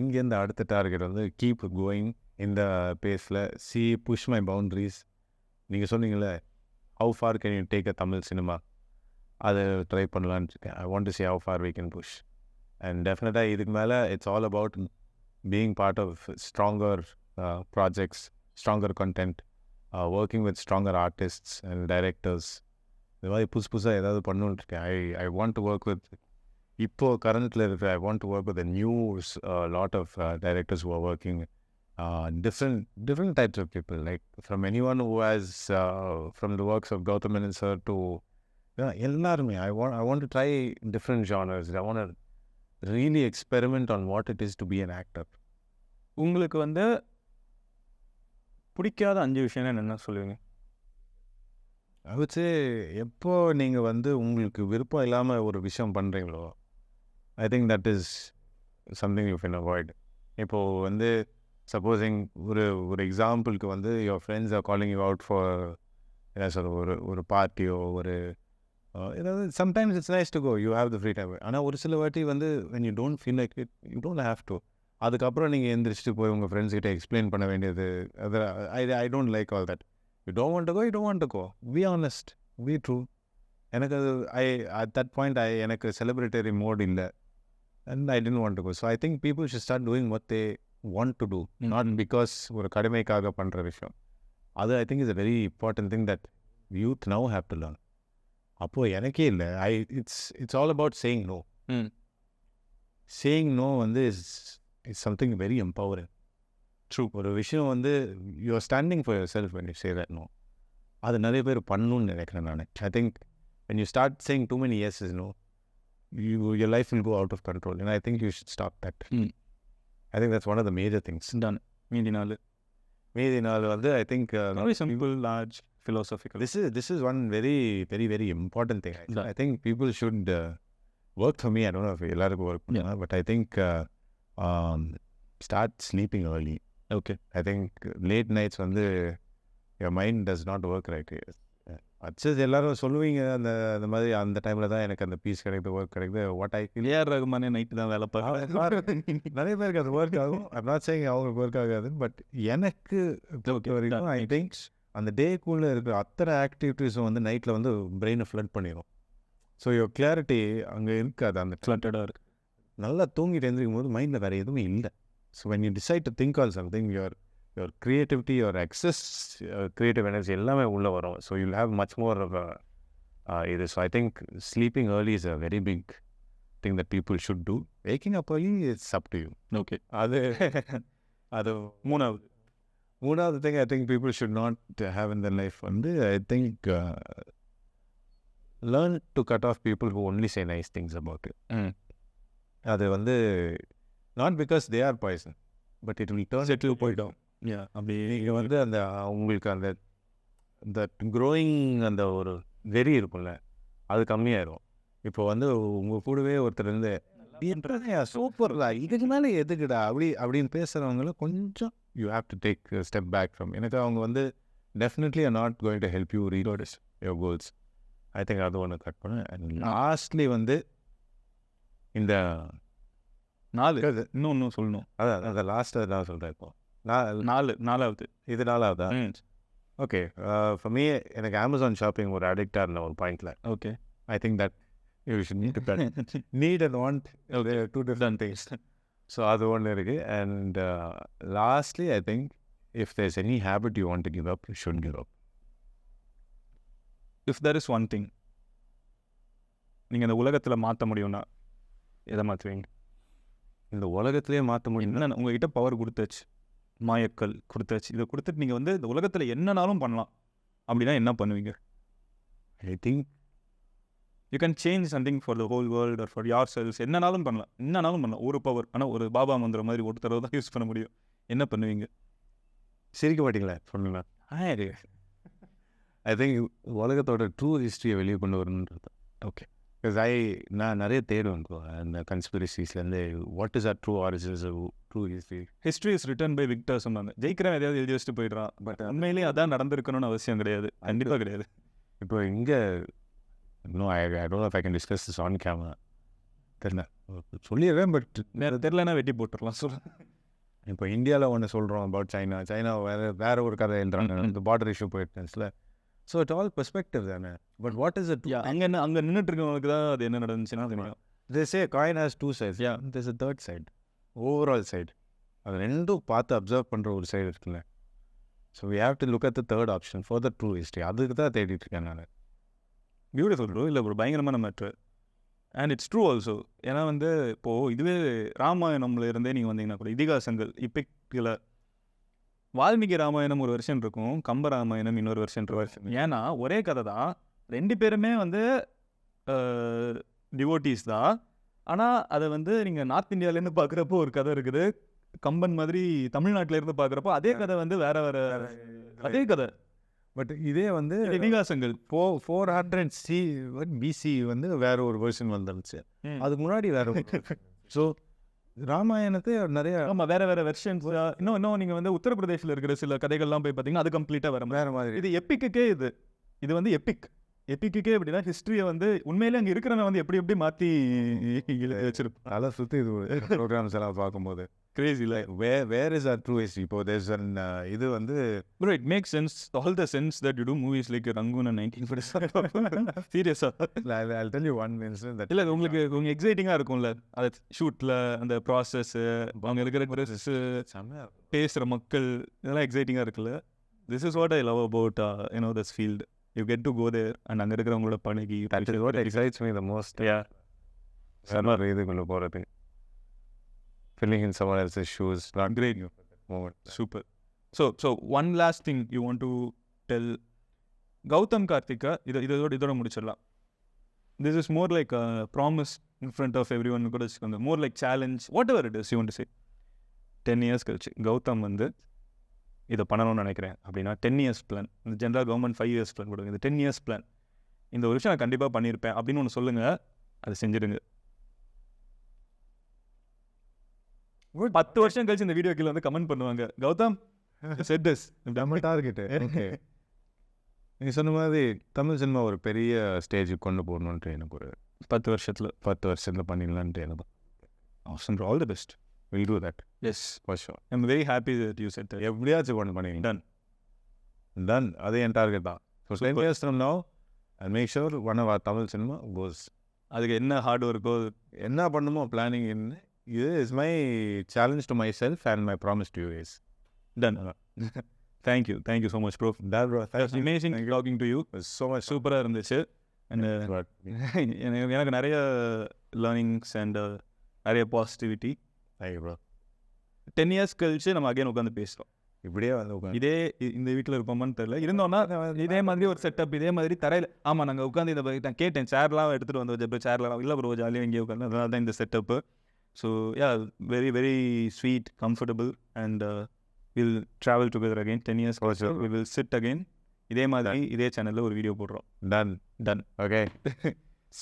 இங்கேருந்து அடுத்த டார்கெட் வந்து கீப் கோயிங் இந்த பேஸில் புஷ் மை பவுண்ட்ரிஸ். நீங்கள் சொன்னீங்களே how far can you take a Tamil cinema, அதை ட்ரை பண்ணலான்னு இருக்கேன். I want to see how far we can push. And டெஃபினட்டாக இதுக்கு மேலே it's all about being part of stronger projects, stronger content, working with stronger artists and directors, இந்த மாதிரி புதுசாக ஏதாவது பண்ணணுன்னு இருக்கேன். I want to work with இப்போது கரண்ட்டில் இருக்கிற I want to work with new lot of directors who are working different types of people, like from anyone who has from the works of Gautham Karthik sir to எல்லாருமே I want to try different genres. I want to really experiment on what it is to be an actor. உங்களுக்கு வந்து பிடிக்காத 5 விஷயம் என்ன சொல்லுவீங்க? I would say எப்போ நீங்கள் வந்து உங்களுக்கு விருப்பம் இல்லாமல் ஒரு விஷயம் பண்ணுறீங்களோ I think that is something you can avoid. இப்போது வந்து சப்போஸிங் ஒரு எக்ஸாம்பிளுக்கு வந்து your friends are calling you out for என்ன சொல்ற ஒரு பார்ட்டியோ ஒரு ஏதாவது sometimes it's nice to go you have the free time. ஆனால் ஒரு சில வாட்டி வந்து when you don't feel like it you don't have to. அதுக்கப்புறம் நீங்கள் எந்திரிச்சிட்டு போய் உங்கள் ஃப்ரெண்ட்ஸ் கிட்ட எக்ஸ்பிளைன் பண்ண வேண்டியது அது I don't like all that. You don't want to go you don't want to go. Be honest, be true. எனக்கு அது அட் தட் பாயிண்ட் எனக்கு செலிப்ரேட்டரி மோட் இல்லை and I didn't want to go. So I think people should start doing what they want to do, not because ஒரு கடமைக்காக பண்ணுற விஷயம். அது I think is a very important thing that youth now have to learn. அப்போது எனக்கே இல்லை it's all about saying no. Saying no வந்து is something very empowering. True. ஒரு விஷயம் வந்து you are standing for yourself when you say that no. அது நிறைய பேர் பண்ணணும்னு நினைக்கிறேன் நான். I think when you start saying too many yeses, no, your life will go out of control, and I think you should stop that. I think that's one of the major things. Done. மீதி நாள் வந்து I think very simple, large, philosophical. This is one very very very important thing. I think people should work. For me, I don't know if எல்லாருக்கும் work பண்ணலாம், but I think start sleeping early. Okay. I think late nights வந்து your mind does not work right. அச்சஸ் எல்லாரும் சொல்லுவீங்க அந்த மாதிரி அந்த டைமில் தான் எனக்கு அந்த பீஸ் கிடைக்குது, ஒர்க் கிடைக்குது. வாட் ஐ ஏஆர் ரகுமானே நைட்டு தான் வேலை நிறைய பேருக்கு அது ஒர்க் ஆகும். ஐம் நாட் சேயிங் அவங்களுக்கு ஒர்க் ஆகாது, பட் எனக்கு வரைக்கும் ஐ திங்க் அந்த டேக்குள்ளே இருக்கிற அத்தனை ஆக்டிவிட்டீஸும் வந்து நைட்டில் வந்து பிரெயினை ஃப்ளட் பண்ணிடும். ஸோ யோர் கிளாரிட்டி அங்கே இருக்காது, அந்த ஃப்ளட்டடாக இருக்குது. நல்லா தூங்கிட்டு எழுந்திரிக்கும் போது மைண்டில் வேறு எதுவும் இல்லை. So when you decide to think all something your creativity, your excess creative energy எல்லாமே உள்ளே வரும். So you'll have much more of இது. So I think sleeping early is a very big thing that people should do. Waking up early, it's up to you. Okay. அது மூணாவது thing I think people should not have in their life வந்து I think learn to cut off people who only say nice things about you. அது வந்து not because they are poison, but it will turn settle போயிடும். அப்படி நீங்கள் வந்து அந்த உங்களுக்கு அந்த க்ரோயிங் அந்த ஒரு வெறி இருக்கும்ல, அது கம்மியாயிரும். இப்போ வந்து உங்கள் கூடவே ஒருத்தர் இருந்து சூப்பர்டா இதுக்கு மேலே எதுக்குடா அப்படின்னு பேசுகிறவங்கள கொஞ்சம் you have to take step back from. எனக்கு அவங்க வந்து definitely are not going to help you reach your goals. I think அது ஒன்று கட் பண்ணேன். அண்ட் லாஸ்ட்லி வந்து இந்த இன்னும் சொல்லணும். அதான் அந்த லாஸ்ட் நான் சொல்கிறேன். இப்போ நாலாவது இது நாலாவதா? ஓகே. ஃபார் மீ எனக்கு அமேசான் ஷாப்பிங் ஒரு அடிக்டாக இருந்தேன் ஒரு பாயிண்டில். Okay. I think that you should need and want two different things. So அது ஒன்று இருக்குது. And lastly I think if there is any habit you want to give up, you should give up. If there is one thing நீங்கள் இந்த உலகத்தில் மாற்ற முடியும்னா எதை மாற்றுவீங்க? இந்த உலகத்திலே மாற்ற முடியும்னா உங்ககிட்ட பவர் கொடுத்தாச்சு, மாயக்கல் கொடுத்தாச்சு, இதை கொடுத்துட்டு நீங்கள் வந்து இந்த உலகத்தில் என்னனாலும் பண்ணலாம் அப்படின்னா என்ன பண்ணுவீங்க? I think you can change something for the whole world or for yourself. என்னனாலும் பண்ணலாம். ஒரு பவர், ஆனால் ஒரு பாபா மந்திரம் மாதிரி ஒரு தடவை தான் யூஸ் பண்ண முடியும். என்ன பண்ணுவீங்க? சிரிக்க மாட்டீங்களா சொல்லுங்க. ஐ திங்க் உலகத்தோட ட்ரூ ஹிஸ்ட்ரியை வெளியே கொண்டு வரணுன்றது. ஓகே. பிகாஸ் நான் நிறைய தேடுவேன் அந்த கன்ஸ்பிரசிஸ்லேருந்து what is our true origins, true history is written by victors. சொன்னாங்க ஜெயிக்கிறவன் எதாவது எழுதி வச்சுட்டு போயிடுறான். பட் உண்மையிலேயே அதான் நடந்திருக்கணும்னு அவசியம் கிடையாது. கண்டிப்பாக கிடையாது. இப்போ இங்கே இன்னும் I don't know if I can discuss this on camera. தெரியல சொல்லிடுறேன், பட் தெரிலனா வெட்டி போட்டுடலாம். இப்போ இந்தியாவில் ஒன்று சொல்கிறோம் அபவுட் சைனா வேற ஒரு கதை எழுதுறாங்க. இந்த பார்டர் இஷ்யூ போயிட்டுல. ஸோ இட்ஸ் ஆல் பெர்ஸ்பெக்டிவ் தானே. But what is it? அங்கே நின்றுட்டு இருக்கவங்களுக்கு தான் அது என்ன நடந்துச்சுன்னா தெரியும். They say coin has two sides. There's a third side, overall side. அது ரெண்டும் பார்த்து அப்சர்வ் பண்ணுற ஒரு சைடு இருக்குல்ல. So we have to look at the third option for the true history. அதுக்கு தான் தேடிட்டு இருக்கேன் நான். Beautiful bro. இல்லை ப்ரோ, பயங்கரமான matter. And it's true also. ஏன்னா வந்து இப்போது இதுவே ராமாயணம்ல இருந்தே நீங்கள் வந்தீங்கன்னா கூட இதிகாசங்கள் இப்பிக்கில் வால்மீகி ராமாயணம் ஒரு வெர்ஷன் இருக்கும், கம்ப ராமாயணம் இன்னொரு வெர்ஷன் இருக்கும். ஏன்னா ஒரே கதை தான், 2 பேருமே வந்து டிவோட்டீஸ் தான். ஆனால் அதை வந்து நீங்கள் நார்த் இந்தியாவிலேருந்து பார்க்குறப்போ ஒரு கதை இருக்குது, கம்பன் மாதிரி தமிழ்நாட்டிலேருந்து பார்க்குறப்போ அதே கதை வந்து வேற வேற அதே கதை. பட் இதே வந்து இதிகாசங்கள் 400 பிசி வந்து வேற ஒரு வெர்ஷன் வந்துருச்சு, அதுக்கு முன்னாடி வேற. ஸோ ராமாயணத்தை நிறைய ஆமாம் வேற வேற வெர்ஷன்ஸ். இன்னும் நீங்கள் வந்து உத்தரப்பிரதேசில் இருக்கிற சில கதைகள்லாம் போய் பார்த்தீங்கன்னா அது கம்ப்ளீட்டாக வேற மாதிரி. இது எப்பிக்குக்கே இது வந்து எப்பிக்குக்கே எப்படின்னா ஹிஸ்ட்ரியை வந்து உண்மையிலே அங்கே இருக்கிறவங்க வந்து எப்படி எப்படி மாற்றி வச்சிருப்போம். அதெல்லாம் சுற்றி இது ப்ரோக்ராம்ஸ் எல்லாம் பார்க்கும்போது கிரேசி இல்லை. Where is our true history. இப்போ தேர்ஸ் அன் இது வந்து bro it make sense, all the sense that you do movies like Rangoon 1947. சீரியஸாக I'll tell you one incident that இல்லை உங்களுக்கு கொஞ்சம் எக்ஸைட்டிங்காக இருக்கும்ல அது ஷூட்டில் அந்த ப்ராசஸ்ஸு, அவங்க இருக்கிற பேசுகிற மக்கள், இதெல்லாம் எக்ஸைட்டிங்காக இருக்குல்ல. This is what I love about this field. You get to go there and அங்கே இருக்கிறவங்களோட பழகி. that is what excites me the most. Summer இதுக்குள்ளே போகிறது, filling in someone else's shoes, not Great moment. Super. So one last thing you want to tell Gautham Karthik, இதோட முடிச்சிடலாம். This is more like a promise in front of everyone, கூட வச்சுக்கோங்க, more like challenge, whatever it is you want to say. 10 years கழிச்சு கௌதம் வந்து இதை பண்ணணும்னு நினைக்கிறேன் அப்படின்னா 10 years பிளான். இந்த ஜென்ரல் கவர்மெண்ட் 5 years பிளான் கொடுங்க, இந்த 10 years பிளான், இந்த ஒரு விஷயம் நான் கண்டிப்பாக பண்ணியிருப்பேன் அப்படின்னு ஒன்று சொல்லுங்கள், அதை செஞ்சிடுங்க. 10 வருஷம் கழிச்சு இந்த வீடியோ கீழே வந்து கமெண்ட் பண்ணுவாங்க, கௌதம் said this. நம்ம டார்கெட்டு ஓகே. நீங்கள் சொன்ன மாதிரி தமிழ் சினிமா ஒரு பெரிய ஸ்டேஜுக்கு கொண்டு போகணுன்ட்டு எனக்கு ஒரு 10 வருஷத்தில் பண்ணிடலான்ட்டு எனக்கு. awesome, all the best. We'll do that. Yes, for sure. I'm very happy that you said that. எப்படியாச்சும் கொண்டு பண்ணிங்க. Done. அது என் டார்கெட் தான். So 10 years from now I'll make sure one of our Tamil cinema goes. அதுக்கு என்ன heart ஒர்க்கோ என்ன பண்ணுமோ planning என்ன, இது is my challenge to my self and my promise to you is done. Thank you so much bro. That bro, that's amazing talking to you. So much. சூப்பராக இருந்துச்சு. And எனக்கு நிறைய லேர்னிங்ஸ் அண்ட் நிறைய positivity. Thank you bro. 10 years கழிச்சு நம்ம again உட்காந்து பேசுகிறோம். இப்படியே வந்து இதே இந்த வீட்டில் இருப்போமான்னு தெரியல, இருந்தோன்னா இதே மாதிரி ஒரு செட்டப், இதே மாதிரி தரையில். ஆமாம், நாங்கள் உட்காந்து இதை நான் கேட்டேன், சேர்லாம் எடுத்துகிட்டு வந்து வச்சப்போ சேர்லாம் இல்லை ப்ரோ, ஜாலியாக இங்கே உட்காந்து, அதனால தான் இந்த setup. So yeah, very very sweet, comfortable and will travel together again 10 years. We will sit again இதே மாதிரி இதே சேனலில் ஒரு வீடியோ போடுறோம். Done. Okay.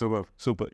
Super.